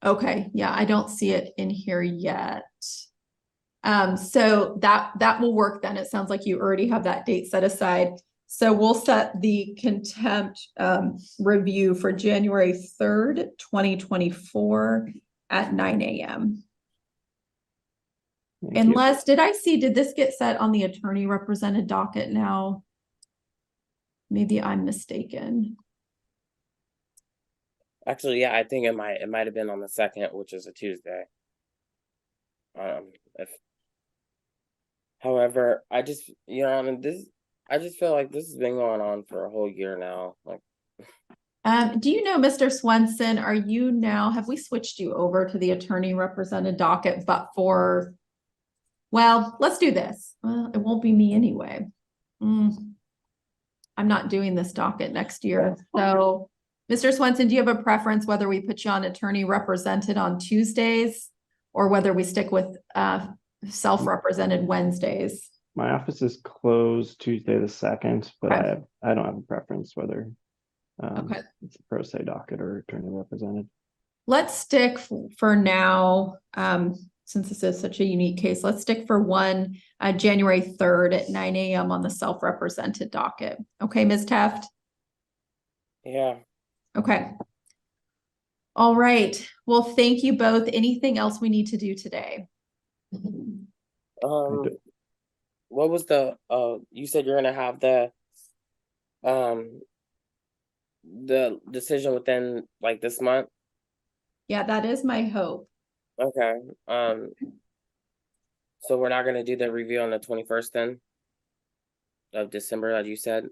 Okay, yeah, I don't see it in here yet. So that will work then. It sounds like you already have that date set aside. So we'll set the contempt review for January 3rd, 2024 at 9 a.m. Unless, did this get set on the attorney represented docket now? Maybe I'm mistaken. Actually, yeah, I think it might have been on the 2nd, which is a Tuesday. However, I just, I just feel like this has been going on for a whole year now. Like, do you know, Mr. Swenson, have we switched you over to the attorney represented docket, but for, well, let's do this. Well, it won't be me anyway. I'm not doing this docket next year. So, Mr. Swenson, do you have a preference whether we put you on attorney represented on Tuesdays or whether we stick with self-represented Wednesdays? My office is closed Tuesday the 2nd, but I don't have a preference whether it's a pro se docket or attorney represented. Let's stick for now, since this is such a unique case, let's stick for January 3rd at 9 a.m. on the self-represented docket. Okay, Ms. Teft? Yeah. Okay. All right. Well, thank you both. Anything else we need to do today? What was you said you're gonna have the decision within like this month? Yeah, that is my hope. Okay. So we're not gonna do the review on the 21st then of December, as you said?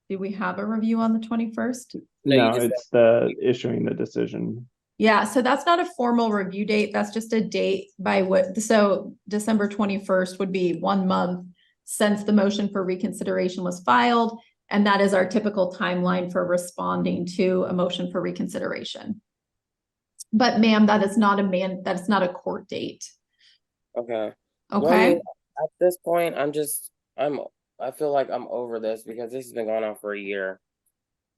Do we have a review on the 21st? No, it's the issuing the decision. Yeah, so that's not a formal review date. That's just a date by so December 21st would be 1 month since the motion for reconsideration was filed. And that is our typical timeline for responding to a motion for reconsideration. But ma'am, that is not a court date. Okay. Okay. Well, at this point, I feel like I'm over this because this has been going on for a year.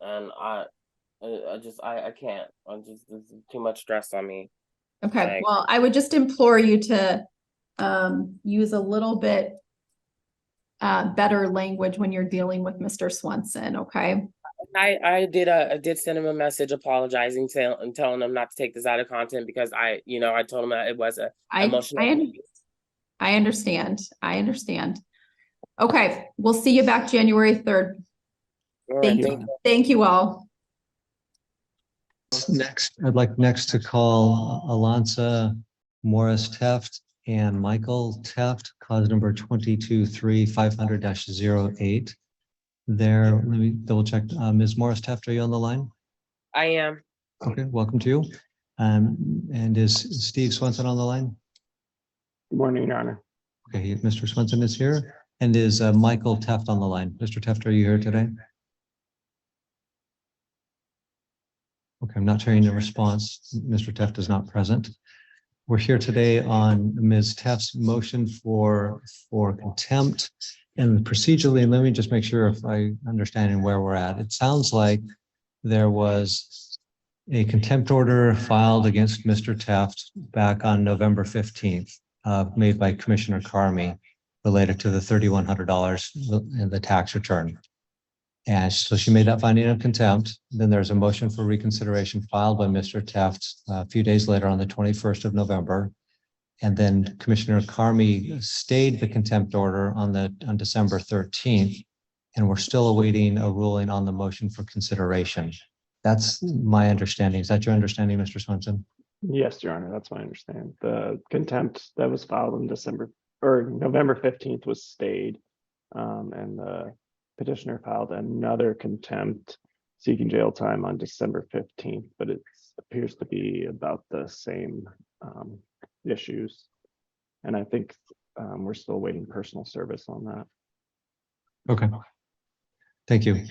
And I can't. This is too much stress on me. Okay. Well, I would just implore you to use a little bit better language when you're dealing with Mr. Swenson. Okay. I did send him a message apologizing and telling him not to take this out of content because I told him that it was emotional. I understand. Okay. We'll see you back January 3rd. Thank you all. Next, I'd like to call Alonsa Morris Teft and Michael Teft, cause number 223-500-08. There, let me double check. Ms. Morris Teft, are you on the line? I am. Okay, welcome to you. And is Steve Swenson on the line? Good morning, Your Honor. Okay, Mr. Swenson is here. And is Michael Teft on the line? Mr. Teft, are you here today? Okay, I'm not hearing a response. Mr. Teft is not present. We're here today on Ms. Teft's motion for contempt. And procedurally, let me just make sure if I understand where we're at. It sounds like there was a contempt order filed against Mr. Teft back on November 15th, made by Commissioner Carmi related to the $3,100 in the tax return. And so she made that finding of contempt. Then there's a motion for reconsideration filed by Mr. Teft a few days later on the 21st of November. And then Commissioner Carmi stayed the contempt order on December 13th. And we're still awaiting a ruling on the motion for consideration. That's my understanding. Is that your understanding, Mr. Swenson? Yes, Your Honor, that's my understanding. The contempt that was filed in November 15th was stayed. And the petitioner filed another contempt seeking jail time on December 15th, but it appears to be about the same issues. And I think we're still waiting personal service on that. Okay. Thank you.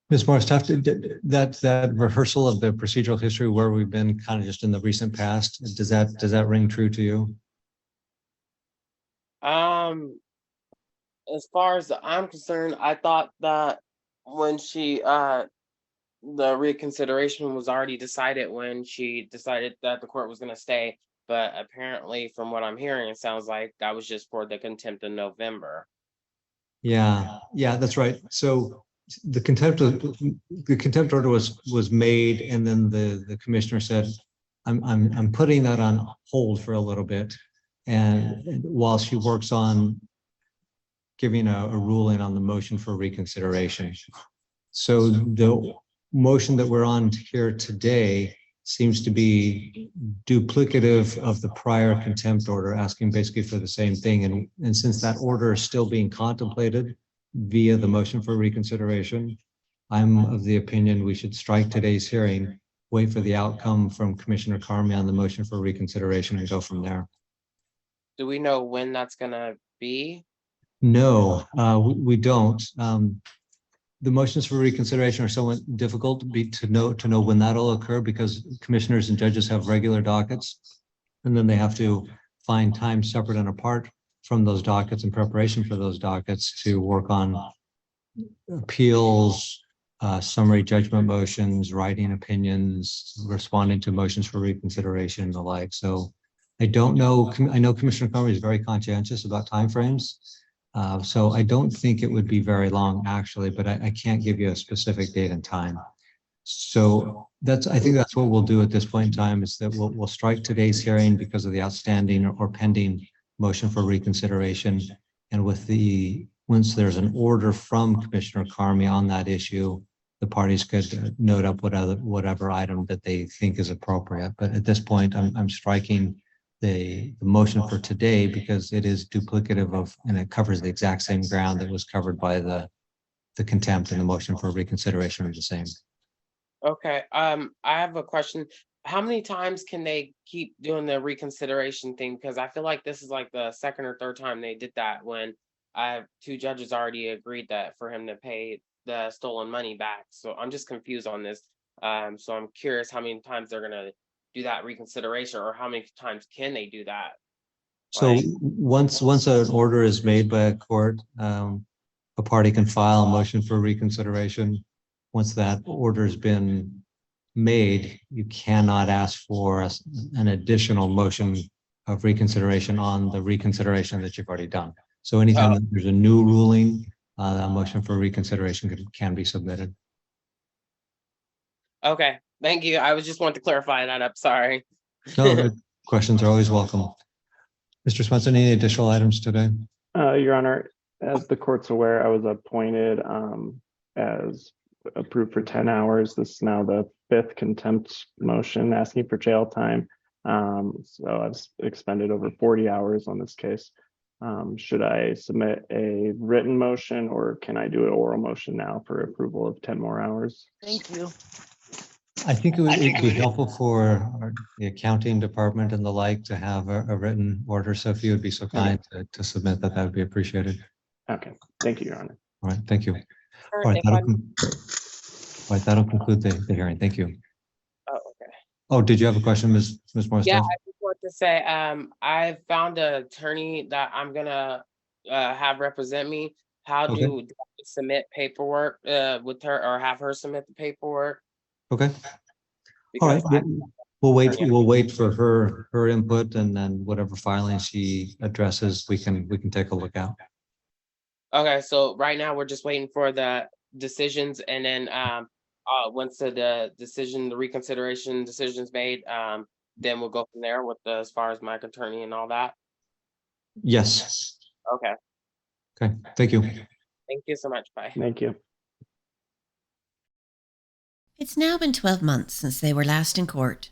Ms. Morris, that rehearsal of the procedural history where we've been kind of just in the recent past, does that ring true to you? As far as I'm concerned, I thought that when the reconsideration was already decided when she decided that the court was going to stay, but apparently from what I'm hearing, it sounds like that was just for the contempt in November. Yeah, that's right. So the contempt order was made, and then the commissioner said, I'm putting that on hold for a little bit, and while she works on giving a ruling on the motion for reconsideration. So the motion that we're on here today seems to be duplicative of the prior contempt order, asking basically for the same thing. And since that order is still being contemplated via the motion for reconsideration, I'm of the opinion we should strike today's hearing, wait for the outcome from Commissioner Carmi on the motion for reconsideration and go from there. Do we know when that's going to be? No, we don't. The motions for reconsideration are somewhat difficult to know when that'll occur, because commissioners and judges have regular dockets, and then they have to find time separate and apart from those dockets in preparation for those dockets to work on appeals, summary judgment motions, writing opinions, responding to motions for reconsideration and the like. So I don't know. I know Commissioner Carmi is very conscientious about timeframes. So I don't think it would be very long, actually, but I can't give you a specific date and time. So I think that's what we'll do at this point in time, is that we'll strike today's hearing because of the outstanding or pending motion for reconsideration. And once there's an order from Commissioner Carmi on that issue, the parties could note up whatever item that they think is appropriate. But at this point, I'm striking the motion for today because it is duplicative of, and it covers the exact same ground that was covered by the contempt, and the motion for reconsideration are the same. Okay, I have a question. How many times can they keep doing the reconsideration thing? Because I feel like this is like the second or third time they did that, when two judges already agreed that for him to pay the stolen money back. So I'm just confused on this. So I'm curious how many times they're gonna do that reconsideration, or how many times can they do that? So once an order is made by a court, a party can file a motion for reconsideration. Once that order's been made, you cannot ask for an additional motion of reconsideration on the reconsideration that you've already done. So anytime that there's a new ruling, a motion for reconsideration can be submitted. Okay, thank you. I was just wanting to clarify that up. Sorry. No, questions are always welcome. Mr. Swenson, any additional items today? Your Honor, as the court's aware, I was appointed as approved for 10 hours. This is now the 5th contempt motion asking for jail time. So I've expended over 40 hours on this case. Should I submit a written motion, or can I do an oral motion now for approval of 10 more hours? Thank you. I think it would be helpful for the accounting department and the like to have a written order. So if you would be so kind to submit that, that would be appreciated. Okay, thank you, Your Honor. All right, thank you. All right, that'll conclude the hearing. Thank you. Oh, did you have a question, Ms. Morris? Yeah, I just want to say, I found an attorney that I'm gonna have represent me. How Okay. do I submit paperwork with her, or have her submit the paperwork? Okay. All right. Because We'll wait. Yeah. We'll wait for her input, and then whatever filing she addresses, we can take a look at. Okay, so right now we're just waiting for the decisions, and then once the decision, the reconsideration decision's made, then we'll go from there with as far as my attorney and all that. Yes. Okay, Okay. Thank you. thank you so much. Bye. Thank you. It's now been 12 months since they were last in court.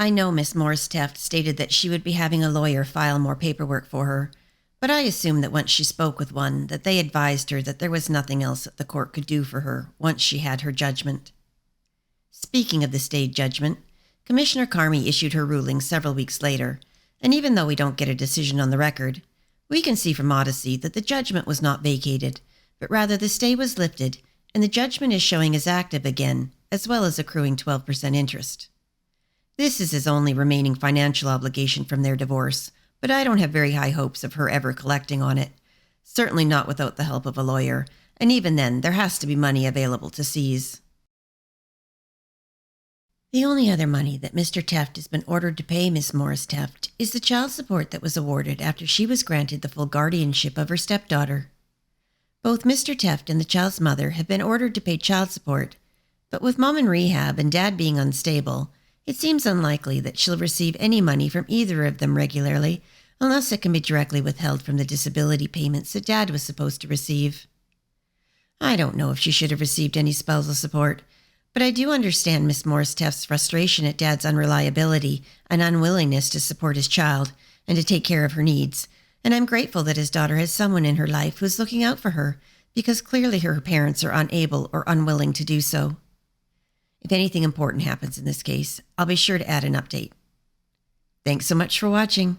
I know Miss Morris Teft stated that she would be having a lawyer file more paperwork for her, but I assume that once she spoke with one, that they advised her that there was nothing else that the court could do for her once she had her judgment. Speaking of the stayed judgment, Commissioner Carmi issued her ruling several weeks later, and even though we don't get a decision on the record, we can see from Odyssey that the judgment was not vacated, but rather the stay was lifted, and the judgment is showing as active again, as well as accruing 12% interest. This is his only remaining financial obligation from their divorce, but I don't have very high hopes of her ever collecting on it. Certainly not without the help of a lawyer, and even then, there has to be money available to seize. The only other money that Mr. Teft has been ordered to pay Miss Morris Teft is the child support that was awarded after she was granted the full guardianship of her stepdaughter. Both Mr. Teft and the child's mother have been ordered to pay child support, but with Mom in rehab and Dad being unstable, it seems unlikely that she'll receive any money from either of them regularly, unless it can be directly withheld from the disability payments that Dad was supposed to receive. I don't know if she should have received any spousal support, but I do understand Miss Morris Teft's frustration at Dad's unreliability and unwillingness to support his child and to take care of her needs, and I'm grateful that his daughter has someone in her life who's looking out for her, because clearly her parents are unable or unwilling to do so. If anything important happens in this case, I'll be sure to add an update. Thanks so much for watching.